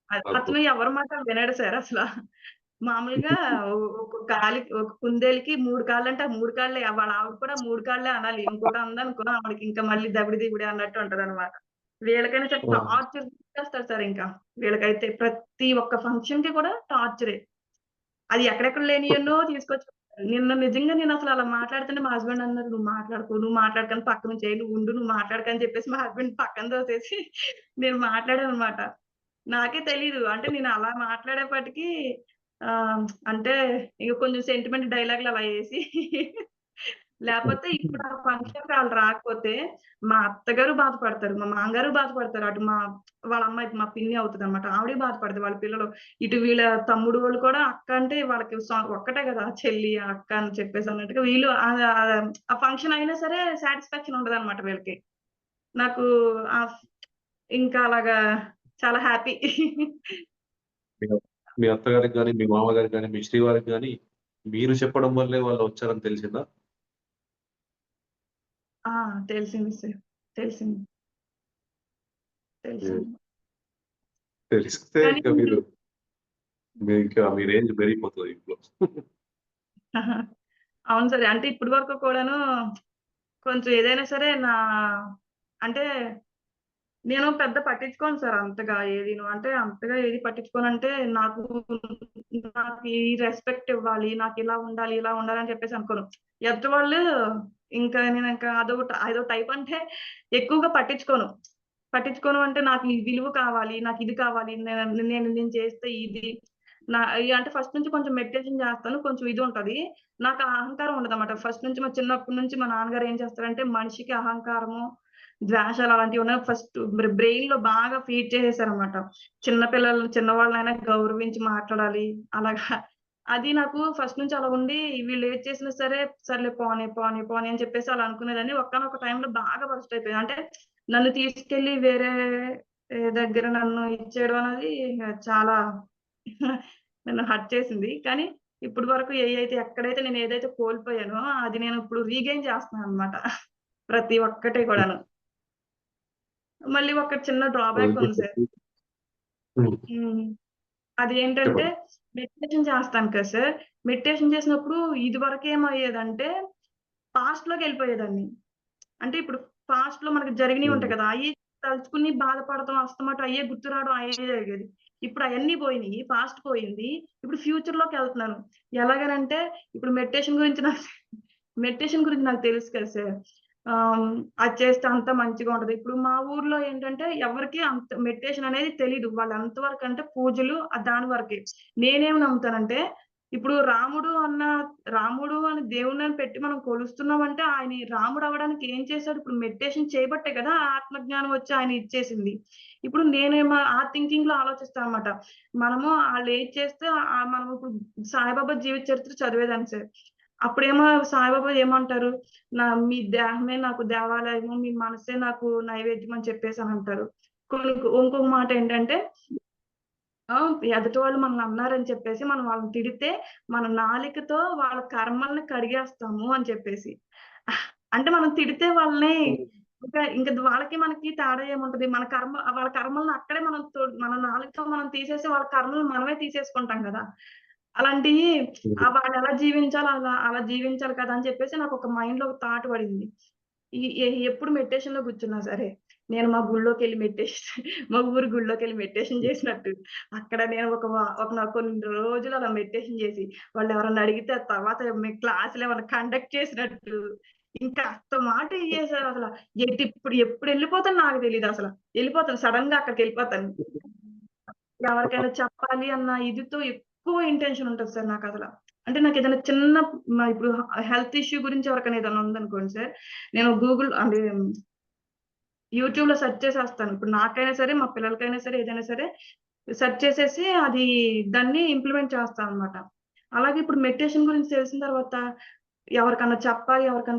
అర్థం.
అతను ఎవరి మాట వినడు సార్ అసల. మామూలుగా ఒక ఒక కుందేలుకి 3 కాళ్ళంటే ఆ 3 కాళ్ళే. వాళ్ళ ఆవిడ కూడా 3 కాళ్ళే అనాలి. ఇంకోటి అందనుకో ఆవిడకి ఇంకా మళ్ళీ దబిడి దిబిడి అన్నట్టు ఉంటదనమాట. వీళ్ళకైనా సరే
ఆ!
టార్చర్ చేస్తారు సార్ ఇంకా. వీళ్ళకైతే ప్రతి ఒక్క ఫంక్షన్‌కి కూడా టార్చరే. అది ఎక్కడెక్కడ లేనియన్నో తీసుకొచ్చి నిజంగా నేనసలు అలా మాట్లాడుతుంటే మా హస్బెండ్ అన్నారు, "నువ్వు మాట్లాడకు, నువ్వు మాట్లాడకని పక్క నుంచెయి. నువ్వు ఉండు, నువ్వు మాట్లాడకు" అని చెప్పేసి మా హస్బెండ్ పక్కన తోసేసి నేను మాట్లాడాననమాట. నాకే తెలీదు. అంటే నేను అలా మాట్లాడేపాటికి అంటే ఇగ కొంచెం సెంటిమెంట్ డైలాగులు అలా యేసి లేపోతే ఇప్పుడు ఆ ఫంక్షన్‌కి ఆళ్ళు రాకపోతే మా అత్తగారు బాధపడతారు. మా మామగారు బాధపడతారు. అటు వాళ్ళ అమ్మాయి మా పిన్ని అవుతదనమాట. ఆవిడ బాధపడతది. వాళ్ళ పిల్లలు ఇటు వీళ్ళ తమ్ముడు వాళ్ళు కూడా అక్క అంటే వాళ్ళకి ఒక్కటే గదా! చెల్లి, అక్క అని చెప్పేసి అన్నట్టుగా వీళ్ళు ఆ ఫంక్షన్ అయినా సరే సాటిస్ఫాక్షన్ ఉండదనమాట వీళ్ళకి. నాకు ఆహ్, ఇంకా అలాగా చాలా హ్యాపీ.
మీ మీ అత్తగారికి గాని, మీ మామగారికి గాని, మీ శ్రీవారికి గాని మీరు చెప్పడం వల్లే వాళ్ళొచ్చారని తెలిసిందా?
ఆ! తెలిసింది సార్. తెలిసింది.
హ్మ్.
తెలిసింది.
తెలిస్తే
కానీ
ఇంక మీ రేంజ్ పెరిగిపోతది ఇంట్లో.
అవును సార్. అంటే ఇప్పటి వరకు కూడాను కొంచెం ఏదైనా సరే అంటే నేను పెద్ద పట్టించుకోను సార్ అంతగా ఏదిను. అంటే అంతగా ఏది పట్టించుకోనంటే నాకు నాకు ఈ రెస్పెక్ట్ ఇవ్వాలి, నాకిలా ఉండాలి, ఇలా ఉండాలి అని చెప్పేసి అనుకోను. ఎదుటి వాళ్ళు ఇంకా నేనింకా అదో టైప్ అంటే ఎక్కువగా పట్టించుకోను. పట్టించుకోను అంటే నాకు ఈ విలువ కావాలి, నాకిది కావాలి, నేను చేస్తే ఇది. అంటే ఫస్ట్ నుంచి కొంచెం మెడిటేషన్ చేస్తాను. కొంచెం ఇది ఉంటది. నాకు ఆ అహంకారం ఉండదన్నమాట. ఫస్ట్ నుంచి చిన్నప్పటి నుంచి మా నాన్నగారు ఏం చేస్తారంటే మనిషికి అహంకారము, ద్వేషాలు అలాంటివి ఉన్నాయి. ఫస్ట్ బ్రెయిన్‌లో బాగా ఫీడ్ చేసేసారన్నమాట. చిన్నవాళ్ళనైనా గౌరవించి మాట్లాడాలి. అలాగా అది నాకు ఫస్ట్ నుంచి అలా ఉండి వీళ్ళేది చేసినా సరే, సర్లే పోనీ, పోనీ, పోనీ అని చెప్పేసి అలా అనుకునేదాన్ని. ఒకానొక టైంలో బాగా బరస్ట్ అయిపోయాను. అంటే నన్ను తీసుకెళ్ళి వేరే దగ్గర నన్ను ఇచ్చేయడం అనేది చాలా నన్ను హర్ట్ చేసింది. కానీ ఇప్పటి వరకు ఎక్కడైతే నేను ఏదైతే కోల్పోయానో అది నేను ఇప్పుడు రీగెయిన్ చేస్తున్నానన్నమాట. ప్రతి ఒక్కటి కూడాను. మళ్ళీ ఒక చిన్న డ్రాబ్యాక్ ఉంది సార్.
హ్మ్.
హ్మ్. అదేంటంటే
చెప్పండి.
మెడిటేషన్ చేస్తాను కదా సార్! మెడిటేషన్ చేసినప్పుడు ఇదివరకేమయ్యేదంటే పాస్ట్‌లోకెళ్ళిపోయేదాన్ని. అంటే ఇప్పుడు పాస్ట్‌లో మనకు జరిగినయి
హ్మ్.
ఉంటాయి కదా! అయ్యి తలుచుకుని బాధపడటం, అస్తమాటు అయ్యే గుర్తు రావడం అయ్యే జరిగేది. ఇప్పుడు అయన్నీ పోయినాయి. పాస్ట్ పోయింది. ఇప్పుడు ఫ్యూచర్‌లోకి ఎళ్తున్నాను. ఎలాగనంటే ఇప్పుడు మెడిటేషన్ గురించి నాకు తెలుసు కదా సార్. అది చేస్తే అంతా మంచిగా ఉంటది. ఇప్పుడు మా ఊర్లో ఏంటంటే ఎవరికీ అంత మెడిటేషన్ అనేది తెలీదు. వాళ్ళు ఎంతవరకు అంటే పూజలు దాని వరకే. నేనేం నమ్ముతానంటే ఇప్పుడు రాముడు అని దేవుడిని పెట్టి మనం కొలుస్తున్నామంటే ఆయన రాముడు అవ్వడానికి ఏం చేశాడు? ఇప్పుడు మెడిటేషన్ చేయబట్టే కదా ఆ ఆత్మజ్ఞానం వచ్చి ఆయన ఇచ్చేసింది. ఇప్పుడు నేనేమో ఆ థింకింగ్‌లో ఆలోచిస్తానన్నమాట. మనము ఆళ్ళేది చేస్తే మనం ఇప్పుడు సాయిబాబా జీవిత చరిత్ర చదివేదాన్ని సార్. అప్పుడేమో సాయిబాబా ఏమంటారు? మీ దేహమే నాకు దేవాలయము, మీ మనసే నాకు నైవేద్యం అని చెప్పేసనంటారు. ఇంకొక మాటేంటంటే ఎదుటి వాళ్ళు మనల్ని అన్నారని చెప్పేసి మనం వాళ్ళని తిడితే, మన నాలికతో వాళ్ళ కర్మల్ని కడిగేస్తాము అని చెప్పేసి. అంటే మనం తిడితే వాళ్ళని ఇంక వాళ్ళకి మనకి తేడా ఏముంటది? వాళ్ళ కర్మలను అక్కడే మన నాలుకతో మనం తీసేసి వాళ్ళ కర్మలను మనమే తీసేసుకుంటాం గదా! అలాంటియి వాళ్ళెలా జీవించాలో అలా జీవించాలి కదా! అని చెప్పేసి నాకొక మైండ్‌లో ఒక థాట్ పడింది. ఈ ఎ ఎప్పుడు మెడిటేషన్‌లో కూర్చున్నా సరే, నేను మా గుడిలోకెళ్ళి మా ఊరి గుడిలోకెళ్ళి మెడిటేషన్ చేసినట్టు, అక్కడ నేను కొన్ని రోజులు అలా మెడిటేషన్ చేసి, వాళ్ళెవరన్నా అడిగితే ఆ తర్వాత క్లాసులేమన్నా కండక్ట్ చేసినట్టు, ఇంకా అస్తమాటు చేశానసల. ఎప్పుడెళ్ళిపోతానో నాకు తెలీదసల. ఎళ్ళిపోతాను సడెన్‌గా అక్కడికెళ్ళిపోతాను. ఎవరికైనా చెప్పాలి అన్న ఇదితో ఎక్కువ ఇంటెన్షన్ ఉంటది సార్ నాకసల. అంటే నాకేదైనా చిన్న ఇప్పుడు హెల్త్ ఇష్యూ గురించి ఎవరికైనా ఏదైనా ఉందనుకోండి సార్, నేను అంటే యూట్యూబ్‌లో సెర్చ్ చేసేస్తాను. ఇప్పుడు నాకైనా సరే, మా పిల్లలకైనా సరే, ఏదైనా సరే సెర్చ్ చేసేసి దాన్ని ఇంప్లిమెంట్ చేస్తానన్నమాట. అలాగే ఇప్పుడు మెడిటేషన్ గురించి తెలిసిన తర్వాత ఎవరికన్నా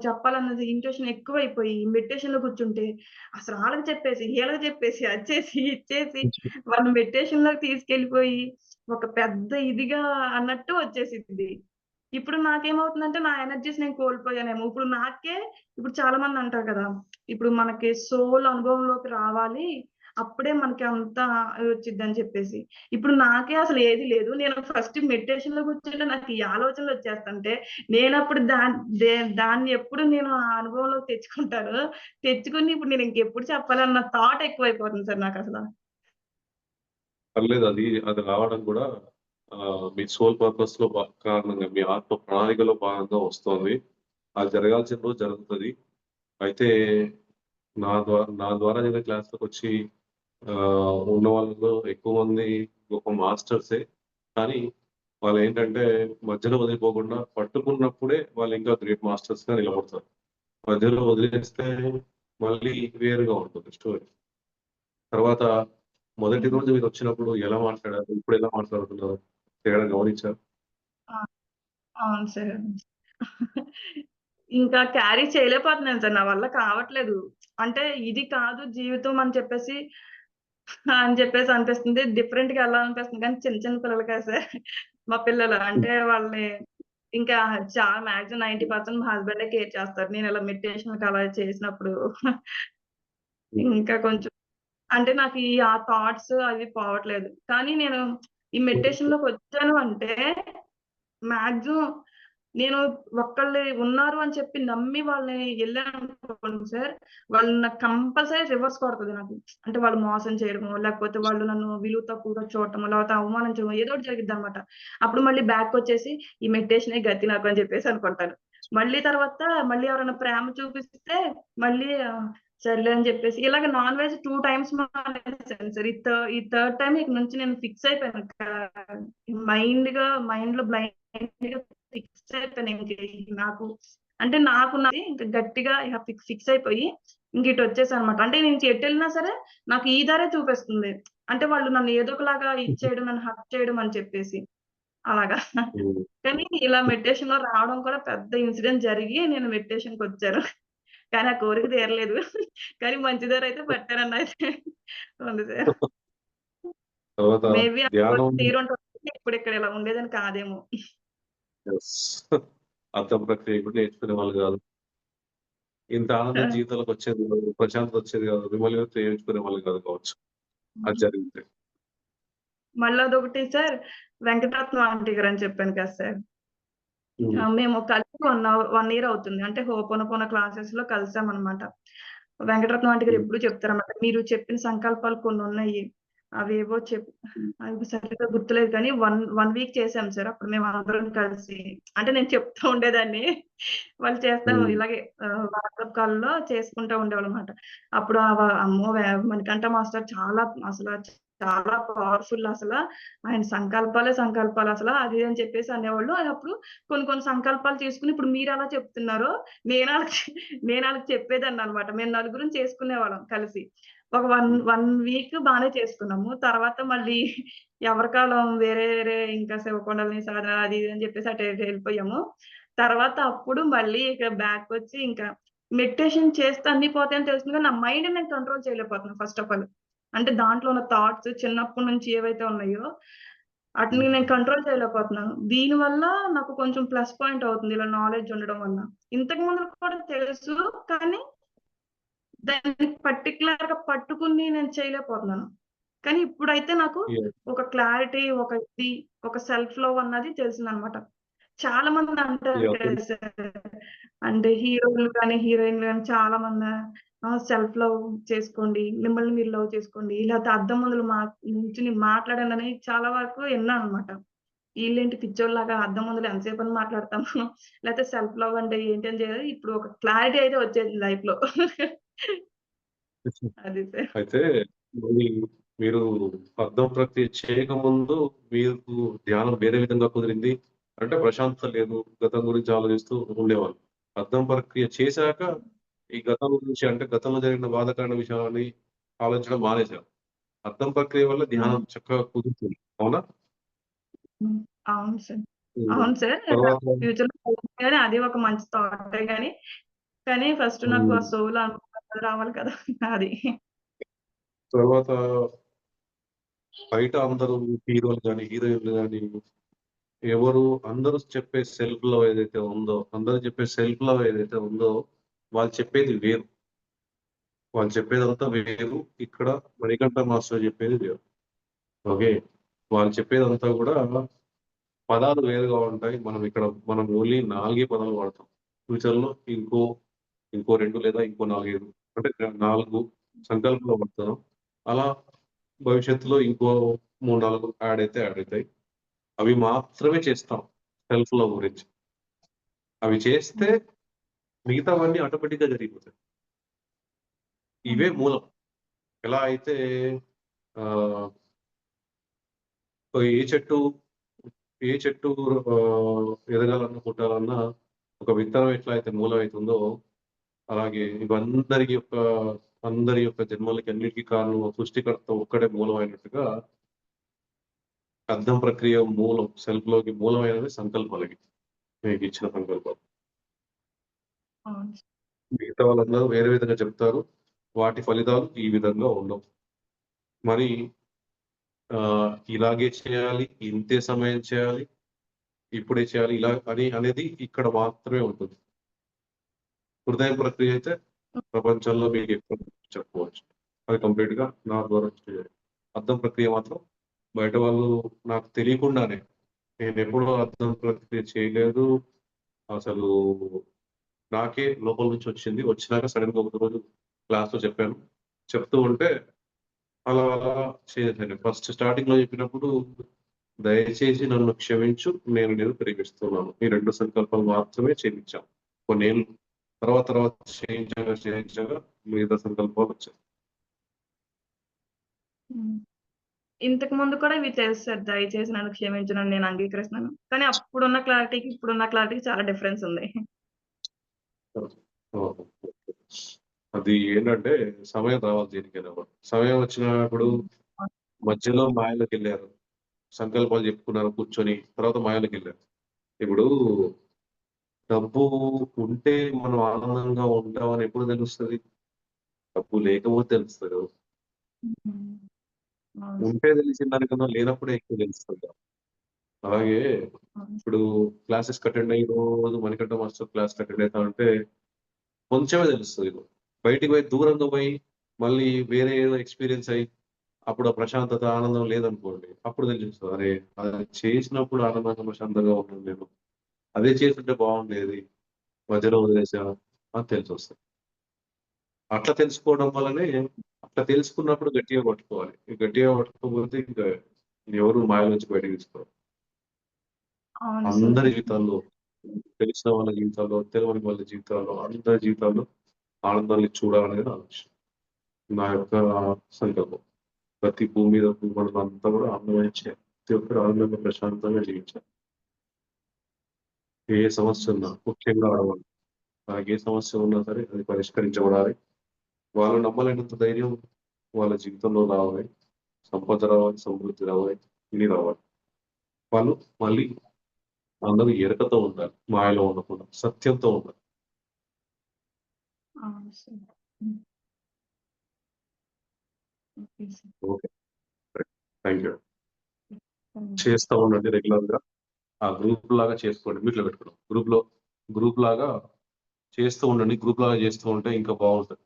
చెప్పాలన్నది ఇంట్యూషన్ ఎక్కువైపోయి మెడిటేషన్‌లో కూర్చుంటే అసలు ఆళ్ళకి చెప్పేసి, ఈళ్ళకి చెప్పేసి, అది చేసి, ఇది చేసి వాళ్ళని మెడిటేషన్‌లోకి తీసుకెళ్ళిపోయి ఒక పెద్ద ఇదిగా అన్నట్టు వచ్చేసిద్ది. ఇప్పుడు నాకేమవుతుందంటే నా ఎనర్జీస్ నేను కోల్పోయానేమో. ఇప్పుడు చాలా మంది అంటారు కదా! ఇప్పుడు మనకి సోల్ అనుభవంలోకి రావాలి. అప్పుడే మనకి అంతా వచ్చిద్దని చెప్పేసి. ఇప్పుడు నాకే అసలు ఏది లేదు. నేను ఫస్ట్ మెడిటేషన్‌లో కూర్చుంటే నాకు ఈ ఆలోచనలొచ్చేస్తంటే, నేనప్పుడు దాన్ని ఎప్పుడు నేను ఆ అనుభవంలోకి తెచ్చుకుంటానో, తెచ్చుకొని ఇప్పుడు నేను ఇంకెప్పుడు చెప్పాలన్న థాట్ ఎక్కువైపోతుంది సార్ నాకసల.
పర్లేదు అది రావడం కూడా మీ సోల్ పర్పస్‌లో కారణంగా మీ ఆత్మ ప్రణాళికలో భాగంగా వస్తోంది. అది జరగాల్సిన రోజు జరుగుతది. అయితే నా ద్వారా నేను క్లాస్‌లోకొచ్చి ఉన్న వాళ్ళలో ఎక్కువ మంది గొప్ప మాస్టర్సే. కానీ వాళ్ళేంటంటే మధ్యలో వదిలిపోకుండా పట్టుకున్నప్పుడే వాళ్ళింకా గ్రేట్ మాస్టర్స్‌గా నిలబడతారు. మధ్యలో వదిలేస్తే మళ్ళీ వేరుగా ఉంటుంది స్టోరీ. తర్వాత మొదటి
హ్మ్.
రోజు మీరొచ్చినప్పుడు ఎలా మాట్లాడారు? ఇప్పుడెలా మాట్లాడుతున్నారు? తేడా గమనించారా?
ఆ! అవును సార్. ఇంకా క్యారీ చేయలేకపోతున్నాను సార్. నా వల్ల కావట్లేదు. అంటే ఇది కాదు జీవితం అని చెప్పేసి అనిపిస్తుంది. డిఫరెంట్‌గా ఎళ్ళాలనిపిస్తుంది. కానీ చిన్న చిన్న పిల్లలు కదా సార్. మా పిల్లలు అంటే వాళ్ళని ఇంకా చాలా మాక్సిమం 90% మా హస్బెండే కేర్ చేస్తారు. నేను ఇలా మెడిటేషన్‌కి అలా చేసినప్పుడు.
హ్మ్.
ఇంకా కొంచెం అంటే నాకు ఆ థాట్స్ అవి పోవట్లేదు. కానీ నేను ఈ మెడిటేషన్‌లోకొచ్చాను అంటే మాక్సిమం నేను ఒక్కళ్ళే ఉన్నారు అని చెప్పి నమ్మి వాళ్ళని ఎళ్ళాననుకోండి సార్, వాళ్ళు నాకు కంపల్సరీ రివర్స్ కొడతది నాకు. అంటే వాళ్ళు మోసం చేయడమో, లేకపోతే వాళ్ళు నన్ను విలువ తక్కువగా చూడటమో, లేకపోతే అవమానించడమో ఏదో ఒకటి జరిగిద్దనమాట. అప్పుడు మళ్ళీ బ్యాక్‌కొచ్చేసి ఈ మెడిటేషనే గతి నాకు అని చెప్పేసి అనుకుంటాను. మళ్ళీ ఎవరైనా ప్రేమ చూపిస్తే మళ్ళీ సర్లే అని చెప్పేసి ఇలాగ నాన్ వెజ్ 2 టైమ్స్ మానేసాను సార్. ఈ థర్డ్ టైమ్ ఇక నుంచి నేను ఫిక్స్ అయిపోయాను. మైండ్‌లో బ్లైండ్‌గా ఫిక్స్ అయిపోయాను ఇంక నాకు. అంటే నాకున్నది ఇంక గట్టిగా ఇహ ఫిక్స్ అయిపోయి ఇంక ఇటొచ్చేసానన్నమాట. అంటే నేను ఎటెళ్ళినా సరే నాకు ఈ దారే చూపిస్తుంది. అంటే వాళ్ళు నన్ను ఏదో ఒకలాగా ఇచ్చేయడం, నన్ను హర్ట్ చేయడం అని చెప్పేసి. అలాగా.
హ్మ్.
కానీ ఇలా మెడిటేషన్‌లో రావడం కూడా పెద్ద ఇన్సిడెంట్ జరిగి నేను మెడిటేషన్‌కొచ్చాను. కానీ ఆ కోరిక తీరలేదు. కానీ మంచి దారైతే పట్టానండి ఉంది సార్.
తర్వాత
మేబీ ఆ కోరిక
ధ్యానం
తీరుంటే ఇప్పుడిక్కడ ఇలా ఉండేదాన్ని కాదేమో.
యెస్. అర్థం ప్రక్రియ కూడా నేర్చుకునేవాళ్ళు గాదు. ఇంత ఆనందం జీవితంలోకొచ్చేది గాదు. ప్రశాంతత వచ్చేది గాదు. మిమ్మల్ని మీరు ప్రేమించుకునేవాళ్ళు గాదు కావచ్చు. అది జరిగితే.
మళ్ళీ అదొకటి సార్ వెంకటరత్నం ఆంటీ గారని చెప్పాను కదా సార్.
హ్మ్.
మేము కలిసి 1 ఇయర్ అవుతుంది. అంటే హోపోనోపోనో క్లాసెస్‌లో కలిసామనమాట. వెంకటరత్నం ఆంటీ గారు
హ్మ్.
ఎప్పుడు చెప్తారన్నమాట. మీరు చెప్పిన సంకల్పాలు కొన్నున్నాయి. అవేవో అవి సరిగ్గా గుర్తులేదు కానీ 1 వీక్ చేసాం సార్. అప్పుడు మేమందరం కలిసి. అంటే నేను చెప్తూ ఉండేదాన్ని. వాళ్ళు
హ్మ్.
ఇలాగే వాట్సాప్ కాల్‌లో చేసుకుంటా ఉండేవాళ్ళనమాట. అప్పుడు అమ్మో! మణికంఠ మాస్టర్ చాలా పవర్‌ఫుల్ అసల. ఆయన సంకల్పాలే సంకల్పాలసల. అది ఇది అని చెప్పేసి అనేవాళ్ళు. అప్పుడు కొన్ని కొన్ని సంకల్పాలు తీసుకొని ఇప్పుడు మీరెలా చెప్తున్నారో నేనాళ్ళకి నేనాళ్ళకి చెప్పేదాన్ననమాట. మేము నలుగురం చేసుకునేవాళ్ళం కలిసి. ఒక 1 వీక్ బానే చేసుకున్నాము. తర్వాత మళ్ళీ ఎవరికాళ్ళం వేరే వేరే ఇంకా శివకొండలని, సాధన అది ఇది అని చెప్పేసి అటు ఇటు ఎళ్ళిపోయాము. తర్వాత అప్పుడు మళ్ళీ ఇక బ్యాకొచ్చి ఇంకా మెడిటేషన్ చేస్తే అన్నీ పోతాయని తెలుస్తుంది కానీ, నా మైండ్‌ని నేను కంట్రోల్ చేయలేకపోతున్నాను ఫస్ట్ ఆఫ్ ఆల్. అంటే దాంట్లో ఉన్న థాట్స్ చిన్నప్పటి నుంచి ఏవైతే ఉన్నాయో, ఆటిని నేను కంట్రోల్ చేయలేకపోతున్నాను. దీనివల్ల నాకు కొంచెం ప్లస్ పాయింట్ అవుతుంది. ఇలా నాలెడ్జ్ ఉండడం వల్ల. ఇంతకు ముందు కూడా తెలుసు. కానీ దాన్ని పర్టిక్యులర్‌గా పట్టుకుని నేను చేయలేకపోతున్నాను. కానీ ఇప్పుడైతే నాకు
యాహ్!
ఒక క్లారిటీ, ఒక సెల్ఫ్ లవ్ అన్నది తెలిసిందనమాట. చాలా మంది అంటారు
యాహ్!
కదా సార్! అంటే హీరోలు గాని, హీరోయిన్‌లు గాని చాలా మంది సెల్ఫ్ లవ్ చేసుకోండి. మిమ్మల్ని మీరు లవ్ చేసుకోండి. లేకపోతే అద్దం ముందుల నించొని మాట్లాడండని చాలా వరకు విన్నాననమాట. ఈళ్ళేంటి పిచ్చోళ్ళలాగా అద్దం ముందుల ఎంతసేపని మాట్లాడతాము. లేకపోతే సెల్ఫ్ లవ్ అంటే ఏంటని ఇప్పుడు ఒక క్లారిటీ అయితే వచ్చేసింది లైఫ్‌లో. అది సార్.
అయితే మరి మీరు అర్థం ప్రక్రియ చేయకముందు మీకు ధ్యానం వేరే విధంగా కుదిరింది. అంటే ప్రశాంతత లేదు. గతం గురించి ఆలోచిస్తూ ఉండేవాళ్ళు. అర్థం ప్రక్రియ చేశాక ఈ గతం గురించి అంటే గతంలో జరిగిన బాధాకరమైన విషయాలని ఆలోచించడం మానేశారు. అర్థం ప్రక్రియ వల్ల
హ్మ్.
ధ్యానం చక్కగా కుదురుతుంది. అవునా?
హ్మ్. అవును సార్.
హ్మ్.
అవును సార్.
తర్వాత
ఫ్యూచర్‌లో కానీ అది ఒక మంచి థాటే గాని, కానీ ఫస్ట్ నాకు
హ్మ్.
ఆ సోల్ అనుకున్నది రావాలి కదా! అది.
తర్వాత బయట అందరూ హీరోలు గాని, హీరోయిన్‌లు గాని ఎవరు అందరూ చెప్పే సెల్ఫ్ లవ్ ఏదైతే ఉందో, అందరూ చెప్పే సెల్ఫ్ లవ్ ఏదైతే ఉందో, వాళ్ళు చెప్పేది వేరు. వాళ్ళు చెప్పేదంతా వేరు. ఇక్కడ మణికంఠ మాస్టర్ చెప్పేది వేరు. ఓకే. వాళ్ళు చెప్పేదంతా గూడా పదాలు వేరుగా ఉంటాయి. మనం ఓన్లీ 4 పదాలు వాడతాం. ఫ్యూచర్‌లో ఇంకో 2 లేదా ఇంకో 4, 5 అంటే 4 సంకల్పాలు వాడతాం. అలా భవిష్యత్తులో ఇంకో 3, 4 యాడ్ అయితాయి. అవి మాత్రమే చేస్తాం సెల్ఫ్ లవ్ గురించి. అవి చేస్తే
హ్మ్.
మిగతావన్నీ ఆటోమేటిక్‌గా జరిగిపోతాయి. ఇవే
హ్మ్.
మూలం. ఎలా అయితే ఆహ్, ఏ చెట్టు ఏ చెట్టు ఎదగాలన్నా, పుట్టాలన్నా ఒక విత్తనం ఎట్లా అయితే మూలం అయితుందో, అలాగే అందరి యొక్క జన్మలకి అన్నిటికి కారణం సృష్టికర్త ఒక్కడే మూలం అయినట్టుగా, అర్థం ప్రక్రియ మూలం సెల్ఫ్‌లోకి మూలమైనవి సంకల్పాలకి. మీకిచ్చిన సంకల్పాలు.
అవును సార్.
మిగతా వాళ్ళందరూ వేరే విధంగా చెప్తారు. వాటి ఫలితాలు ఈ విధంగా ఉండవు. మరి ఇలాగే చేయాలి, ఇంతే సమయం చేయాలి, ఇప్పుడే చేయాలి ఇలా అనేది ఇక్కడ మాత్రమే ఉంటుంది. హృదయ ప్రక్రియ అయితే ప్రపంచంలో మీకెక్కడ చెప్పుకోవచ్చు. అది కంప్లీట్‌గా నా ద్వారా చేయాలి. అర్థం ప్రక్రియ మాత్రం బయట వాళ్ళు నాకు తెలియకుండానే నేనెప్పుడూ అర్థం ప్రక్రియ చేయలేదు. అసలు నాకే లోపల నుంచి వచ్చింది. వచ్చినాక సడెన్‌గా ఒకరోజు క్లాస్‌లో చెప్పాను. చెప్తూ ఉంటే అలా అలా చేశాను. ఫస్ట్ స్టార్టింగ్‌లో చెప్పినప్పుడు దయచేసి నన్ను క్షమించు. నేను నిన్ను ప్రేమిస్తున్నాను. ఈ 2 సంకల్పాలు మాత్రమే చేపించాం. కొన్నేళ్ళు. తర్వాత చేయించగా మిగతా సంకల్పాలొచ్చాయి.
హ్మ్. ఇంతకు ముందు కూడా ఇవి తెలుసు సార్. దయచేసి నన్ను క్షమించు. నేను అంగీకరిస్తున్నాను. కానీ అప్పుడున్న క్లారిటీకి, ఇప్పుడున్న క్లారిటీకి చాలా డిఫరెన్స్ ఉంది.
ఓహో! అది ఏంటంటే సమయం రావాలి దేనికైనా కూడా. సమయం వచ్చినప్పుడు
హ్మ్. అవును.
మధ్యలో మాయలోకెళ్లారు. సంకల్పాలు చెప్పుకున్నారు కూర్చొని. తర్వాత మాయలోకెళ్లారు. ఇప్పుడు డబ్బు ఉంటే మనం ఆనందంగా ఉంటామని ఎప్పుడు తెలుస్తది? డబ్బు లేకపోతే తెలుస్తది కదా!
హ్మ్. అవును సార్.
ఉంటే తెలిసిన దానికన్నా లేనప్పుడే ఎక్కువ తెలుస్తది కదా! అలాగే
అవును.
ఇప్పుడు క్లాసెస్‌కి అటెండ్ అయ్యి రోజు మణికంఠ మాస్టర్ క్లాస్‌కి అటెండ్ అయితా ఉంటే కొంచెమే తెలుస్తది. బయటికి పోయి దూరంగా పోయి మళ్ళీ వేరే ఏదో ఎక్స్‌పీరియన్స్ అయ్యి అప్పుడు ఆ ప్రశాంతత, ఆనందం లేదనుకోండి. అప్పుడు తెలుస్తది. అరే! అది చేసినప్పుడు ఆనందంగా, ప్రశాంతంగా ఉన్నాను నేను. అదే చేసుంటే బాగుండేది. మధ్యలో వదిలేసా అని తెలిసొస్తది. అట్లా తెలుసుకోవడం వల్లనే అట్లా తెలుసుకున్నప్పుడు గట్టిగా పట్టుకోవాలి. గట్టిగా పట్టుకోకపోతే ఇంకా ఎవరు మాయ నుంచి బయటకి తీసుకోరు.
అవును సార్.
అందరి జీవితాల్లో తెలిసిన వాళ్ళ జీవితాల్లో, తెలవని వాళ్ళ జీవితాల్లో, అందరి జీవితాల్లో ఆనందాన్ని చూడాలనేది నా లక్ష్యం. నా యొక్క సంకల్పం. ప్రతి భూమి మీద భూమండలం కూడా ఆనందమయం చేయాలి. ప్రతి ఒక్కరు ఆనందంగా ప్రశాంతంగా జీవించాలి. ఏ సమస్య ఉన్నా ముఖ్యంగా ఆడవాళ్ళు. వాళ్ళకి ఏ సమస్య ఉన్నా సరే అది పరిష్కరించబడాలి. వాళ్ళు నమ్మలేనంత ధైర్యం వాళ్ళ జీవితంలో రావాలి. సంపద రావాలి, సమృద్ధి రావాలి, ఇన్ని రావాలి. వాళ్ళు మళ్ళీ అందరూ ఎరుకతో ఉండాలి. మాయలో ఉండకుండా సత్యంతో ఉండాలి.
అవును సార్. హ్మ్. Okay sir.
Okay. Thank you.
హ్మ్.
చేస్తా ఉండండి రెగ్యులర్‌గా. ఆ గ్రూప్ లాగా చేసుకోండి. మీట్‌లో పెట్టుకోవడం. గ్రూప్ లాగా చేస్తూ ఉండండి. గ్రూప్ లాగా చేస్తూ ఉంటే ఇంకా బావుంటది.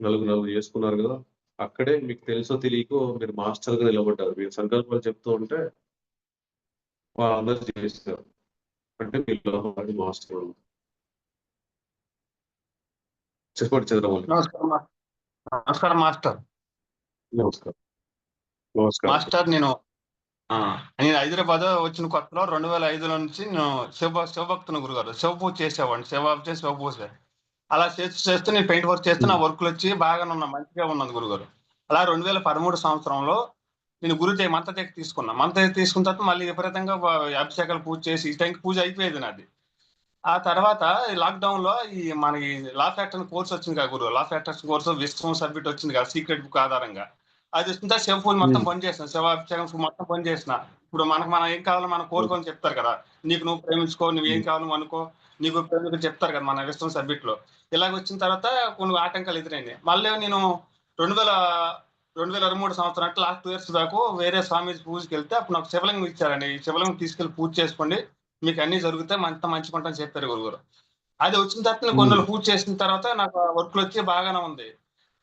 నలుగురు చేసుకున్నారు గదా! అక్కడే మీకు తెలుసో తెలియకో మీరు మాస్టర్‌గా నిలబడ్డారు. మీరు సంకల్పాలు చెప్తూ ఉంటే వాళ్ళందరూ చేస్తారు. అంటే మీలో ఆల్రెడీ మాస్టర్ ఉన్నారు. చెప్పండి చంద్రమౌళి.
నమస్కారం నమస్కారం మాస్టర్.
నమస్కారం. నమస్కారం.
మాస్టర్ నేను నేను హైదరాబాద్ వచ్చిన కొత్తలో 2005లో నుంచి నేను శివభక్తుని గురుగారు. శివ పూజ చేసేవాడిని. శివ పూజ. అలా చేస్తూ నేను పెయింట్ వర్క్ చేస్తే నా వర్క్‌లు వచ్చి బాగానే ఉన్నా మంచిగా ఉన్నది గురుగారు. అలా 2013 సంవత్సరంలో నేను మంత్రదీక్ష తీసుకున్నా. మంత్రదీక్ష తీసుకున్న తర్వాత మళ్ళీ విపరీతంగా అభిషేకాలు పూజ చేసి ఈ టైంకి పూజ అయిపోయేది నాది. ఆ తర్వాత ఈ లాక్‌డౌన్‌లో మనకి లా ఆఫ్ అట్రాక్షన్ కోర్స్ వచ్చింది కదా గురు. Law of attraction course Vishwam submit వచ్చింది కదా సీక్రెట్ బుక్ ఆధారంగా. అది వచ్చిన తర్వాత శివ పూజ మొత్తం బంద్ చేసిన. శివాభిషేకం మొత్తం బంద్ చేసిన. ఇప్పుడు మనం ఏం కావాలో మనం కోరుకోని చెప్తారు కదా. నీకు నువ్వు ప్రేమించుకో, నువ్వేం కావాలో అనుకో, నీకు ప్రేమికులు చెప్తారు కదా మన విశ్వం సబ్మిట్‌లో. ఇలాగ వచ్చిన తర్వాత కొన్ని ఆటంకాలు ఎదురైనాయి. మళ్ళీ నేను 2000 2023 సంవత్సరం అంటే లాస్ట్ 2 ఇయర్స్ బ్యాక్ వేరే స్వామీజీ పూజకెళ్తే అప్పుడు నాకు శివలింగం ఇచ్చారండి. ఈ శివలింగం తీసుకెళ్ళి పూజ చేసుకోండి. మీకు అన్నీ జరుగుతాయి. అంతా మంచిగుంటదని చెప్పారు గురువుగారు. అది వచ్చిన తర్వాత నేను కొన్ని రోజులు పూజ చేసిన తర్వాత నాకు వర్క్‌లు వచ్చి బాగానే ఉంది.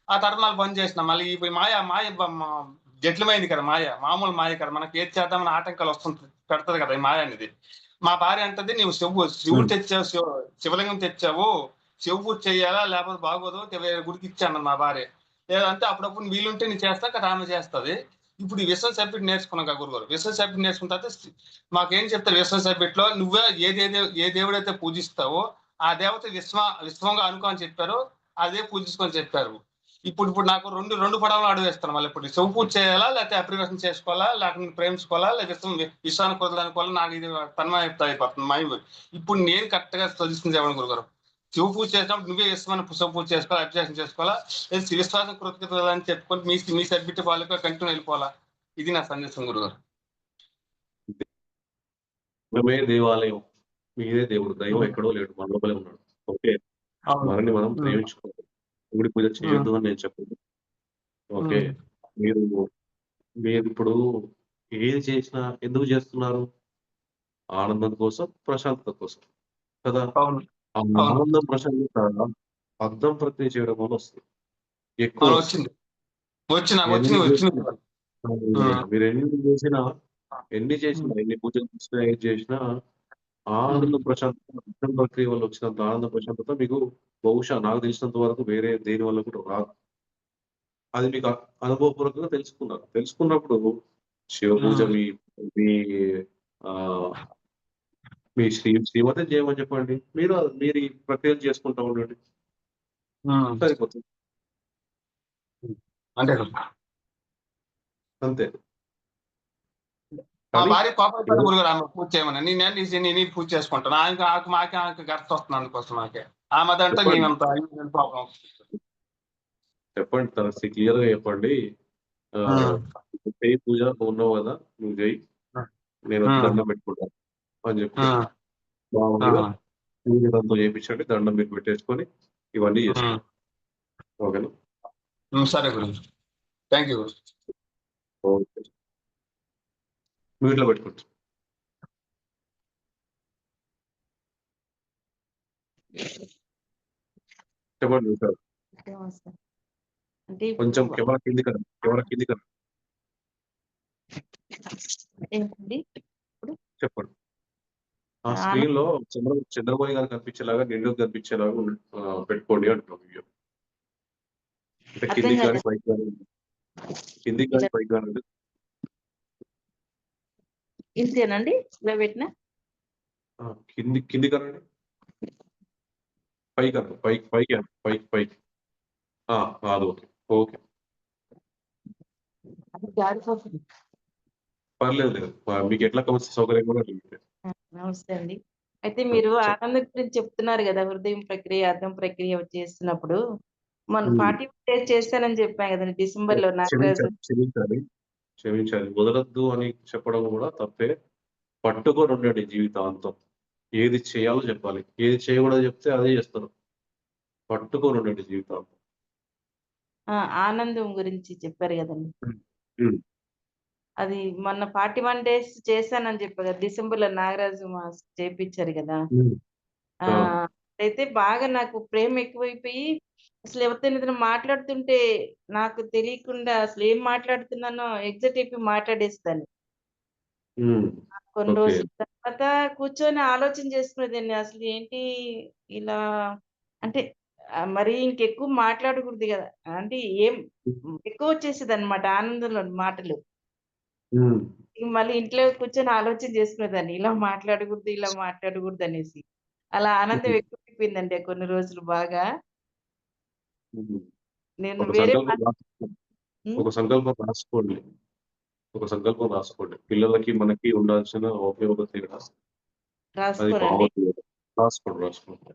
ఆ తర్వాత మళ్ళీ బంద్ చేసిన. మళ్ళీ ఈ మాయ మాయ బ మ జటిలమైంది కదా మాయ. మామూలు మాయ కాదు. మనకి ఏది చేద్దామని ఆటంకాలు పెడతది కదా! ఈ మాయ అనేది. మా భార్య అంటది "నువ్వు శివుడు తెచ్చావు శివలింగం తెచ్చావు. శివ పూజ చేయాలా? లేకపోతే బాగోదు. వేరే గుడికి ఇచ్చెయి" అన్నది మా భార్య. లేదంటే అప్పుడప్పుడు వీలుంటే నేను చేస్తా కదా ఆమె చేస్తది. ఇప్పుడు ఈ విశ్వం సబ్జెక్ట్ నేర్చుకున్నాం కదా గురుగారు. విశ్వం సబ్జెక్ట్ నేర్చుకున్న తర్వాత మాకేం చెప్తారు విశ్వం సబ్జెక్ట్‌లో నువ్వే ఏ దేవుడైతే పూజిస్తావో ఆ దేవత విశ్వంగా అనుకో అని చెప్పారు. అదే పూజించుకొని చెప్పారు. ఇప్పుడు నాకు రెండు పడవలు అడుగేస్తాను మళ్ళీ ఇప్పుడు శివ పూజ చేయాలా? లేకపోతే అప్లికేషన్ చేసుకోవాలా? లేకపోతే ప్రేమించుకోవాలా? లేకపోతే విశ్వానికి వదలనుకోవాలా? నాకు ఇది తన్మయత్వం అయిపోతుంది మైండ్. ఇప్పుడు నేను కరెక్ట్‌గా సజెషన్ చెప్పండి గురుగారు. శివ పూజ చేసినప్పుడు నువ్వే విశ్వాన్ని శివ పూజ చేసుకోవాలా? అభిషేకం చేసుకోవాలా? లేదా విశ్వాసం కృతజ్ఞతలు అని చెప్పుకొని మీ సబ్మిట్ వాళ్ళకి కంటిన్యూ వెళ్ళిపోవాలా? ఇది నా సందేశం గురుగారు.
మనమే దేవాలయం. మీరే దేవుడు. దైవం ఎక్కడో లేడు. మన లోపలే ఉన్నాడు. ఓకే.
అవును.
మనల్ని మనం ప్రేమించుకోవాలి. శివుడి పూజ చేయొద్దు అని నేను చెప్పను. ఓకే. మీరు మీరిప్పుడు ఏది చేసినా ఎందుకు చేస్తున్నారు? ఆనందం కోసం, ప్రశాంతత కోసం. కదా!
అవును.
ఆ
అవును.
ఆనందం, ప్రశాంతత అర్థం ప్రక్రియ చేయడం వల్ల వస్తది. ఎక్కువ
అవును.
వస్తది.
వచ్చింది
ఎన్ని
వచ్చింది
చేసినా
గురుగారు. హ్మ్.
ఎన్ని చేసినా, ఎన్ని పూజలు చేసినా, ఏది చేసినా ఆనందం, ప్రశాంతత అర్థం ప్రక్రియ వల్ల వచ్చినంత ఆనంద ప్రశాంతత మీకు బహుశా నాకు తెలిసినంత వరకు వేరే దేని వల్ల కూడా రాదు. అది మీకు అనుభవపూర్వకంగా తెలుసుకున్నారు. తెలుసుకున్నప్పుడు శివ పూజ మీ మీ ఆహ్, మీ శ్రీమతే చేయమని చెప్పండి. మీరు ఈ ప్రక్రియలు చేసుకుంటా ఉండండి.
హ్మ్.
సరిపోతుంది.
అంతే కదా!
అంతే.
మా
కానీ
భార్య కోపమైపోయింది
ఏదో
గురుగారు ఆమె పూజ చేయమని. నేనే పూజ చేసుకుంటాను. ఆమెకి గర్తొస్తుంది అందుకోసం నాకే. ఆమెదంటే
చెప్పండి.
నేనంత పాపం.
చెప్పండి. క్లియర్‌గా చెప్పండి. ఆహ్,
హ్మ్.
చెయ్యి పూజ నువ్వు ఉన్నావు గదా! నువ్వు చెయ్యి. నేనొచ్చి
హ్మ్.
దండం పెట్టుకుంటాను అని చెప్తే
హ్మ్.
మామూలుగా
ఆహా!
పూజ దాంతో చేపించండి. దండం మీరు పెట్టేసుకొని ఇవన్నీ
హ్మ్.
చేసుకోండి. ఓకేనా?
సరే గురు. Thank you.
ఓకే. మ్యూట్‌లో పెట్టుకోండి. చెప్పండి సార్.
నమస్కారం. అంటే ఇప్పుడు
కొంచెం కెమెరా కిందికనండి. కెమెరా కిందికనండి.
ఏంటండి?
చెప్పండి. ఆ
ఆన
స్క్రీన్‌లో చంద్రబాబు గారు కనిపించేలాగా నిండుగా కనిపించేలాగా పెట్టుకోండి అంటున్నాం వీడియో. అంటే
అర్థం
కిందికి కానీ
కాలేదు.
పైకి కానీ కిందికి
ఇలా
కానీ పైకి కానీ
ఇంతేనండి ఇలా పెట్టిన
కింది కనండి పైకి అనండి పైకి పైకి అనండి పైకి పైకి అది ఓకే ఓకే
అది జారిపోతుంది.
పర్లేదు లేదు మీకు ఎట్లా కావాల్సిన సౌకర్యం కూడా అడిగితే
నమస్తే అండి. అయితే మీరు ఆనందం గురించి చెప్తున్నారు కదా, హృదయం ప్రక్రియ, అర్థం ప్రక్రియ చేస్తున్నప్పుడు మనం 41 డేస్ చేస్తానని చెప్పాను కదండి డిసెంబర్‌లో నాగరాజు.
క్షమించాలి క్షమించాలి వదలొద్దు అని చెప్పడం కూడా తప్పే. పట్టుకొని ఉండండి జీవితాంతం. ఏది చేయాలో చెప్పాలి, ఏది చేయకూడదో చెప్తే అదే చేస్తారు. పట్టుకొని ఉండండి జీవితాంతం.
ఆనందం గురించి చెప్పారు కదండి.
ఉమ్.
అది మొన్న 41 డేస్ చేశానని చెప్పా కదా, డిసెంబర్‌లో నాగరాజు చేపిచ్చారు కదా.
ఉమ్.
ఆ! అయితే బాగా నాకు ప్రేమ ఎక్కువైపోయి అసలు ఎవరితో ఏదైనా మాట్లాడుతుంటే నాకు తెలియకుండా అసలు ఏం మాట్లాడుతున్నానో ఎగ్జైట్ అయిపోయి మాట్లాడేస్తాను.
ఉమ్.
కొన్ని
ఓకే.
రోజుల తర్వాత కూర్చొని ఆలోచన చేసుకునేదాన్ని. అసలు ఏంటి ఇలా అంటే మరీ ఇంకెక్కువ మాట్లాడకూడదు గదా! అంటే ఏం ఎక్కువొచ్చేసేదన్నమాట ఆనందంలో మాటలు.
ఉమ్.
మళ్ళీ ఇంట్లో కూర్చొని ఆలోచన చేసుకునేదాన్ని. ఇలా మాట్లాడకూడదు, ఇలా మాట్లాడకూడదనేసి. అలా ఆనందం
ఉమ్.
ఎక్కువైపోయిందండి కొన్ని రోజులు బాగా.
ఉమ్.
నేను
ఒక
వేరే
సంకల్పం
హ్మ్.
ఒక సంకల్పం రాసుకోండి. ఒక సంకల్పం రాసుకోండి. పిల్లలకి మనకి ఉండాల్సిన ఉపయోగం తేడా అది
రాసుకోనండి.
భావోద్వేగం. రాసుకోండి.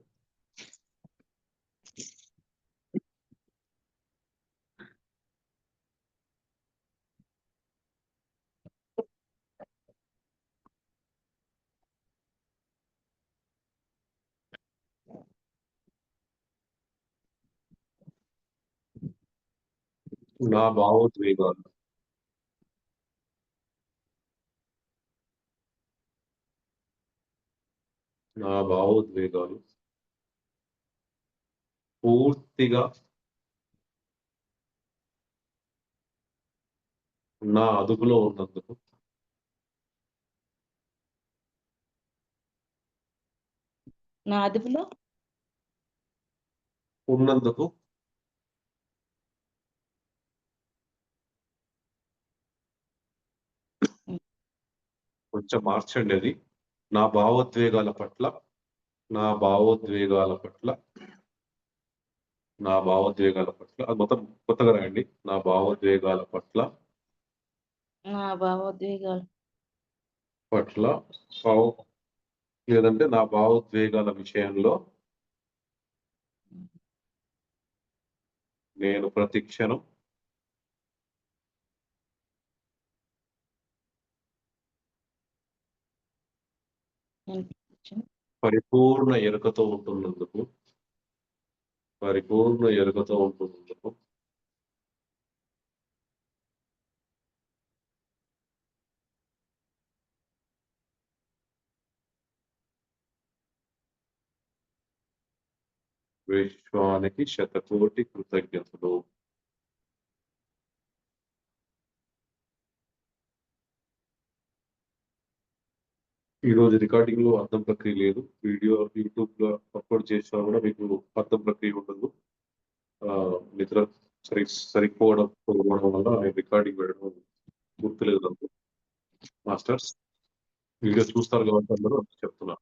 నా భావోద్వేగాలు నా భావోద్వేగాలు పూర్తిగా నా అదుపులో ఉన్నందుకు
నా అదుపులో
ఉన్నందుకు
హ్మ్.
కొంచెం మార్చండి అది. నా భావోద్వేగాల పట్ల నా భావోద్వేగాల పట్ల నా భావోద్వేగాల పట్ల అది మొత్తం కొత్తగా రాయండి. నా భావోద్వేగాల పట్ల
నా భావోద్వేగాలు
పట్ల భావ లేదంటే నా భావోద్వేగాల విషయంలో నేను ప్రతి క్షణం
అనిపించింది.
పరిపూర్ణ ఎరుకతో ఉంటున్నందుకు విశ్వానికి శతకోటి కృతజ్ఞతలు. ఈరోజు రికార్డింగ్‌లో అర్థం ప్రక్రియ లేదు. వీడియో యూట్యూబ్‌లో అప్‌లోడ్ చేసినా కూడా మీకు అర్థం ప్రక్రియ ఉండదు. నిద్ర సరిపోవడం వల్ల నేను రికార్డింగ్ పెట్టడం గుర్తులేదు నాకు. మాస్టర్స్ వీడియో చూస్తారు కాబట్టి అందరూ చెప్తున్నా.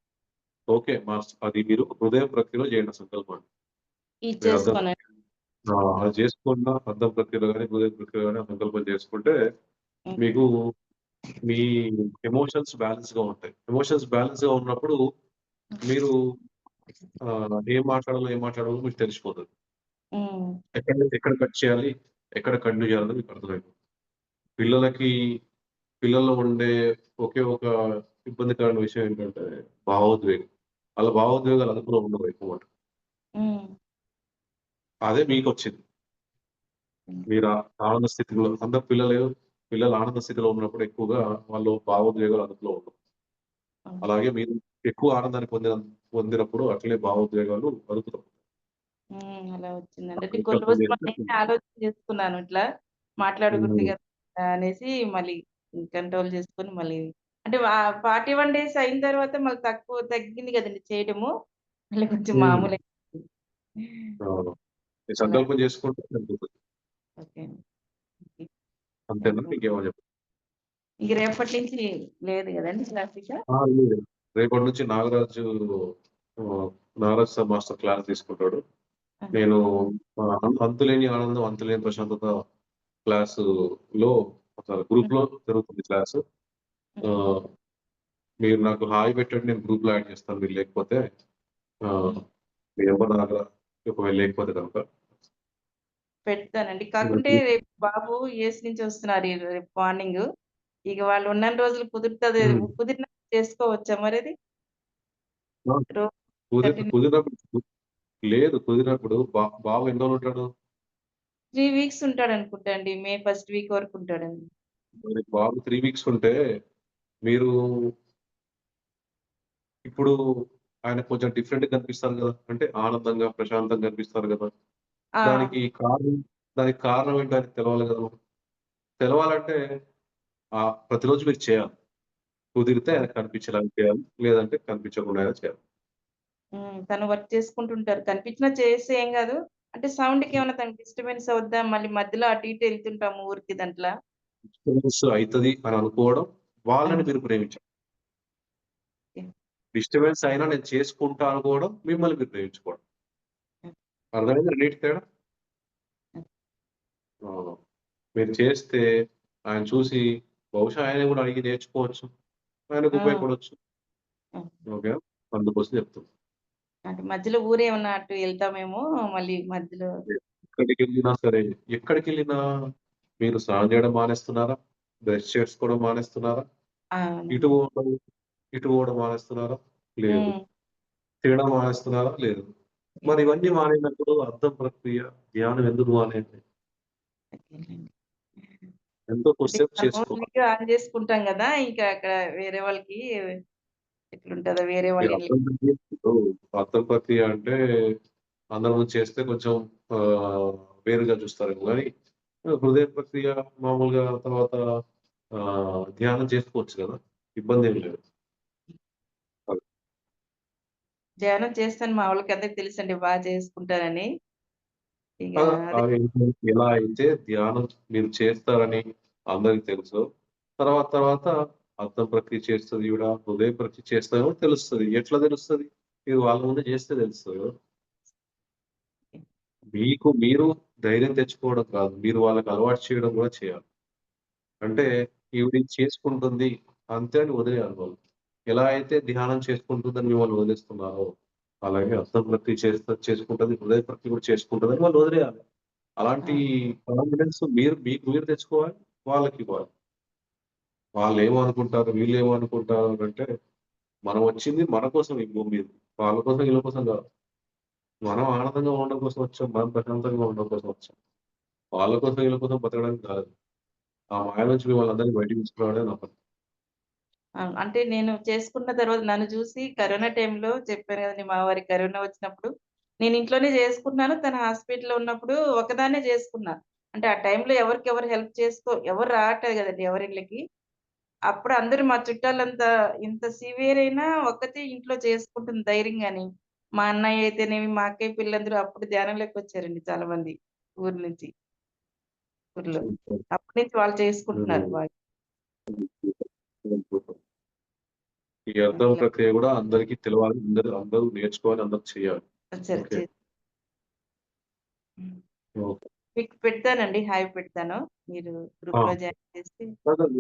ఓకే అది మీరు హృదయ ప్రక్రియలో చేయండి సంకల్పాన్ని.
ఇది
మీరు అర్థం
చేసుకోనండి.
అది చేసుకున్న అర్థం ప్రక్రియలో గాని, హృదయ ప్రక్రియలో గాని సంకల్పం చేసుకుంటే
హ్మ్.
మీకు మీ ఎమోషన్స్ బ్యాలెన్స్‌గా ఉంటాయి. ఎమోషన్స్ బ్యాలెన్స్‌గా ఉన్నప్పుడు మీరు ఏం మాట్లాడాలో మీకు తెలిసిపోతది.
హ్మ్.
ఎక్కడ కట్ చేయాలి, ఎక్కడ కంటిన్యూ చేయాలనేది మీకు అర్థమైపోతుంది. పిల్లల్లో ఉండే ఒకే ఒక ఇబ్బందికరమైన విషయం ఏంటంటే భావోద్వేగం. వాళ్ళ భావోద్వేగాలు అదుపులో ఉండవు ఎక్కువ మటుకు.
హ్మ్.
అదే మీకొచ్చింది.
హ్మ్.
మీరు ఆనంద స్థితిలో అందరు పిల్లలు ఆనంద స్థితిలో ఉన్నప్పుడు ఎక్కువగా వాళ్ళు భావోద్వేగాలు అదుపులో ఉండవు.
అవును.
అలాగే మీరు ఎక్కువ ఆనందాన్ని పొందినప్పుడు అట్లే భావోద్వేగాలు అదుపులో
అలా వచ్చిందండి. అంటే కొన్ని
సంకల్పం
రోజులు
చేస్తే
నేనే ఆలోచన చేసుకున్నాను ఇట్లా మాట్లాడకూడదు
హ్మ్.
కదా అనేసి మళ్ళీ కంట్రోల్ చేసుకొని మళ్ళీ అంటే 41 డేస్ అయిన తర్వాత మళ్ళీ తగ్గింది కదండీ చేయడము. మళ్ళీ కొంచెం
హ్మ్.
మామూలయింది.
అవును. మీరు
అలా.
సంకల్పం చేసుకుంటే సరిపోతది.
ఓకే అండి.
అంతేనా? ఇంకేమో చెప్పండి.
ఇంక రేపటి నుంచి లేదు కదండి క్లాస్ ఇక?
లేదు. రేపటి నుంచి నాగరాజ్ సార్ మాస్టర్ క్లాస్ తీసుకుంటాడు. నేను అంతులేని ఆనందం అంతులేని ప్రశాంతత క్లాసులో గ్రూప్ లో జరుగుతుంది క్లాసు. మీరు నాకు హాయ్ పెట్టండి, నేను గ్రూప్ లో యాడ్ చేస్తాను. మీరు లేకపోతే మీ ఎవరు ఒకవేళ లేకపోతే కనుక
పెడతానండి. కాకుంటే రేపు బాబు యూఎస్ నుంచి వస్తున్నారు రేపు మార్నింగ్. ఇక వాళ్ళు ఉన్న రోజులు కుదురుతుంది, కుదిరిన చేసుకోవచ్చా మరి అది?
కుదిరినప్పుడు లేదు, కుదిరినప్పుడు బాబు ఎన్ని రోజులు ఉంటాడు?
3 వీక్స్ ఉంటాడు అనుకుంటా అండి. మే 1st వీక్ వరకు ఉంటాడండి.
మరి బాబు 3 వీక్స్ ఉంటే మీరు ఇప్పుడు ఆయన కొంచెం డిఫరెంట్ కనిపిస్తారు కదా, అంటే ఆనందంగా ప్రశాంతంగా కనిపిస్తారు కదా.
ఆ,
దానికి కారణం ఏంటో ఆయనకు తెలవాలి కదా. తెలవాలంటే ప్రతిరోజు మీరు చేయాలి. కుదిరితే ఆయన కనిపించడానికి చేయాలి, లేదంటే కనిపించకుండా అయినా చేయాలి.
తను వర్క్ చేసుకుంటుంటారు. కనిపించినా చేస్తే ఏం కాదు. అంటే సౌండ్‌కి ఏమైనా తనకి డిస్టర్బెన్స్ అవుద్దా? మళ్ళీ మధ్యలో అటు ఇటు వెళ్తుంటాము ఊరికి దాంట్లో.
డిస్టర్బెన్స్ అవుతది అని అనుకోవడం, వాళ్ళని మీరు ప్రేమించాలి. డిస్టర్బెన్స్ అయినా నేను చేసుకుంటా అనుకోవడం, మిమ్మల్ని మీరు ప్రేమించుకోవడం. అర్థమైందా రెండింటి తేడా? మీరు చేస్తే ఆయన చూసి బహుశా ఆయన కూడా అడిగి నేర్చుకోవచ్చు, ఆయనకు ఉపయోగపడవచ్చు. ఓకే, అందుకోసం చెప్తాం.
అంటే మధ్యలో ఊరేమన్నా అటు వెళ్తామేమో మళ్ళీ మధ్యలో.
ఎక్కడికి వెళ్ళినా మీరు స్నానం చేయడం మానేస్తున్నారా? బ్రష్ చేసుకోవడం మానేస్తున్నారా? ఇటు పోవడం మానేస్తున్నారా? లేదు. తినడం మానేస్తున్నారా? లేదు. మరి ఇవన్నీ మానేసినప్పుడు అర్థం ప్రక్రియ ధ్యానం ఎందుకు మానేయండి? ఎంతో కొద్దిసేపు చేసుకోవాలి.
ఆన్ చేసుకుంటాం కదా, ఇంకా అక్కడ వేరే వాళ్ళకి ఎట్లుంటుందో వేరే వాళ్ళ
అర్థం ప్రక్రియ అంటే అందరం చేస్తే కొంచెం వేరుగా చూస్తారేమో కానీ హృదయ ప్రక్రియ మామూలుగా తర్వాత ధ్యానం చేసుకోవచ్చు కదా, ఇబ్బంది ఏమి లేదు.
ధ్యానం చేస్తాను, మా వాళ్ళకి అందరికి తెలుసండి బాగా చేసుకుంటారని. ఇక
ఎలా అయితే ధ్యానం మీరు చేస్తారని అందరికి తెలుసు, తర్వాత అర్థం ప్రక్రియ చేస్తుంది కూడా, హృదయ ప్రక్రియ చేస్తారో తెలుస్తుంది. ఎట్లా తెలుస్తుంది? మీరు వాళ్ళ ముందు చేస్తే తెలుస్తుంది కదా. మీరు ధైర్యం తెచ్చుకోవడం కాదు, మీరు వాళ్ళకి అలవాటు చేయడం కూడా చేయాలి. అంటే ఈవిడ చేసుకుంటుంది అంతే అని వదిలేయాలి వాళ్ళు. ఎలా అయితే ధ్యానం చేసుకుంటుందని మిమ్మల్ని వదిలేస్తున్నారో, అలాగే అర్థం ప్రక్రియ చేసుకుంటుంది, హృదయ ప్రక్రియ కూడా చేసుకుంటుందని వాళ్ళు వదిలేయాలి. అలాంటి కాన్ఫిడెన్స్ మీకు మీరు తెచ్చుకోవాలి, వాళ్ళకి ఇవ్వాలి. వాళ్ళు ఏమనుకుంటారు, వీళ్ళు ఏమనుకుంటారు అంటే, మనం వచ్చింది మన కోసం ఈ భూమి మీద, వాళ్ళ కోసం వీళ్ళ కోసం కాదు. మనం ఆనందంగా ఉండడం కోసం వచ్చాం, మనం ప్రశాంతంగా ఉండడం కోసం వచ్చాం. వాళ్ళ కోసం వీళ్ళ కోసం బతకడానికి కాదు. ఆ మాయ నుంచి మిమ్మల్ని అందరినీ బయటికి తీసుకురావడమే నా పని.
అంటే నేను చేసుకున్న తర్వాత నన్ను చూసి కరోనా టైంలో చెప్పాను కదండి, మా వారికి కరోనా వచ్చినప్పుడు నేను ఇంట్లోనే చేసుకున్నాను. తన హాస్పిటల్‌లో ఉన్నప్పుడు ఒకదాన్నే చేసుకున్నా. అంటే ఆ టైంలో ఎవరికెవరు హెల్ప్ ఎవరు రావట్లేదు కదండీ ఎవరిళ్ళకి. అప్పుడు అందరూ మా చుట్టాలంతా ఇంత సివియర్ అయినా ఒక్కతే ఇంట్లో చేసుకుంటుంది ధైర్యంగాని. మా అన్నయ్య అయితేనేమి, మా అక్కయ్య పిల్లలందరూ అప్పుడు ధ్యానంలోకి వచ్చారండి చాలా మంది ఊరు నుంచి. ఊర్లో. అప్పటి నుంచి వాళ్ళు చేసుకుంటున్నారు బాగా.
ఈ అర్థం ప్రక్రియ కూడా అందరికీ తెలవాలి, అందరూ నేర్చుకోవాలి, అందరూ చేయాలి. ఓకే. ఓకే.
మీకు పెడతానండి. హాయ్ పెడతాను. మీరు గ్రూప్‌లో జాయిన్ చేసి.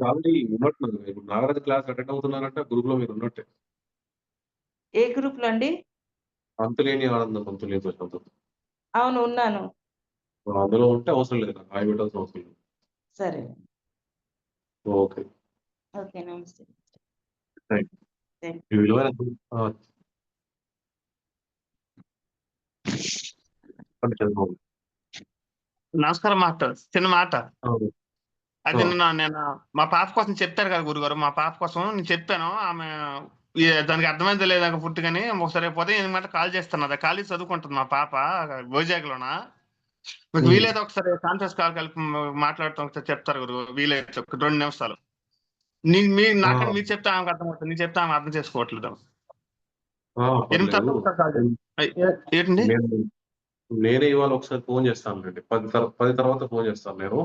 ఆల్రెడీ ఉన్నట్టున్నారు. ఇప్పుడు నాగరాజు క్లాస్ అటెండ్ అవుతున్నారంటే గ్రూప్ లో మీరు ఉన్నట్టే.
ఏ గ్రూప్‌లో అండి?
అంతులేని ఆనందం అంతులేని ప్రశాంతత.
అవును, ఉన్నాను.
అందులో ఉంటే అవసరం లేదు, నాకు హాయ్ పెట్టాల్సిన అవసరం లేదు.
సరే.
ఓకే.
ఓకే. నమస్తే.
Thank you.
థాంక్
మీ విలువైన చంద్రబాబు.
నమస్కారం మాస్టర్. చిన్న మాట. అది నేను మా పాప కోసం చెప్పారు కదా గురుగారు, మా పాప కోసం నేను చెప్పాను. ఆమె దానికి అర్థమైందో లేదా పూర్తిగాని ఒకసారి పోతే 8 కాల్ చేస్తాను. అది ఖాళీ చదువుకుంటుంది మా పాప వైజాగ్ లోన. మీకు వీలైతే ఒకసారి కాన్ఫరెన్స్ కాల్ కలిపి మాట్లాడతాం, ఒకసారి చెప్తారు గురు, వీలైతే ఒక 2 నిమిషాలు. నాకంటే మీరు చెప్తే ఆమెకు అర్థమవుతుంది, నేను చెప్తే ఆమె అర్థం చేసుకోవట్లేదు. 8 ఏంటండి?
నేనే ఇవాళ ఒకసారి ఫోన్ చేస్తానులేండి. 10 తర్వాత ఫోన్ చేస్తాను నేను.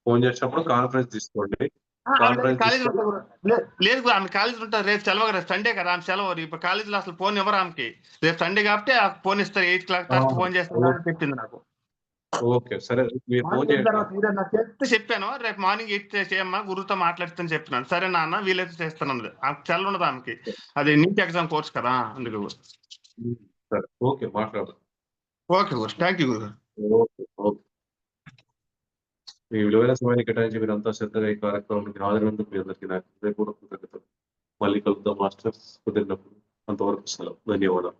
ఫోన్ చేసినప్పుడు కాన్ఫరెన్స్ తీసుకోండి.
ఆమె
కాన్ఫరెన్స్
కాలేజీలో
తీసుకొని
ఉంటుంది లేదు గురు, ఆమె కాలేజీలో ఉంటారు. రేపు సెలవు కదా, సండే కదా, ఆమె సెలవు. ఇప్పుడు కాలేజీలో అసలు ఫోన్ ఇవ్వరు ఆమెకి. రేపు సండే కాబట్టి ఆ ఫోన్ ఇస్తారు. 8 o'clock తర్వాత ఫోన్ చేస్తారు అని చెప్పింది నాకు.
ఓకే. సరే మీరు ఫోన్
మార్నింగ్
చేయండి.
తర్వాత మీరు నాకు చేస్తే చెప్పాను, రేపు మార్నింగ్ 8 చేయమ్మా, గురువుతో మాట్లాడుతాను చెప్పినాను. సరే నాన్న వీలైతే చేస్తాను అన్నది. ఆమెకు సెలవు ఉండదు ఆమెకి, అది నీట్ ఎగ్జామ్ కోర్స్ కదా అందుకు.
సరే ఓకే మాట్లాడదాం.
ఓకే గురు, థ్యాంక్ యూ గురు.
ఓకే. ఓకే. మీ విలువైన సమయాన్ని కేటాయించి మీరంతా శ్రద్ధగా ఈ కార్యక్రమానికి హాజరైనందుకు మీ అందరికీ నా హృదయపూర్వక కృతజ్ఞతలు. మళ్ళీ కలుద్దాం మాస్టర్స్ కుదిరినప్పుడు. అంతవరకు సెలవు. ధన్యవాదాలు.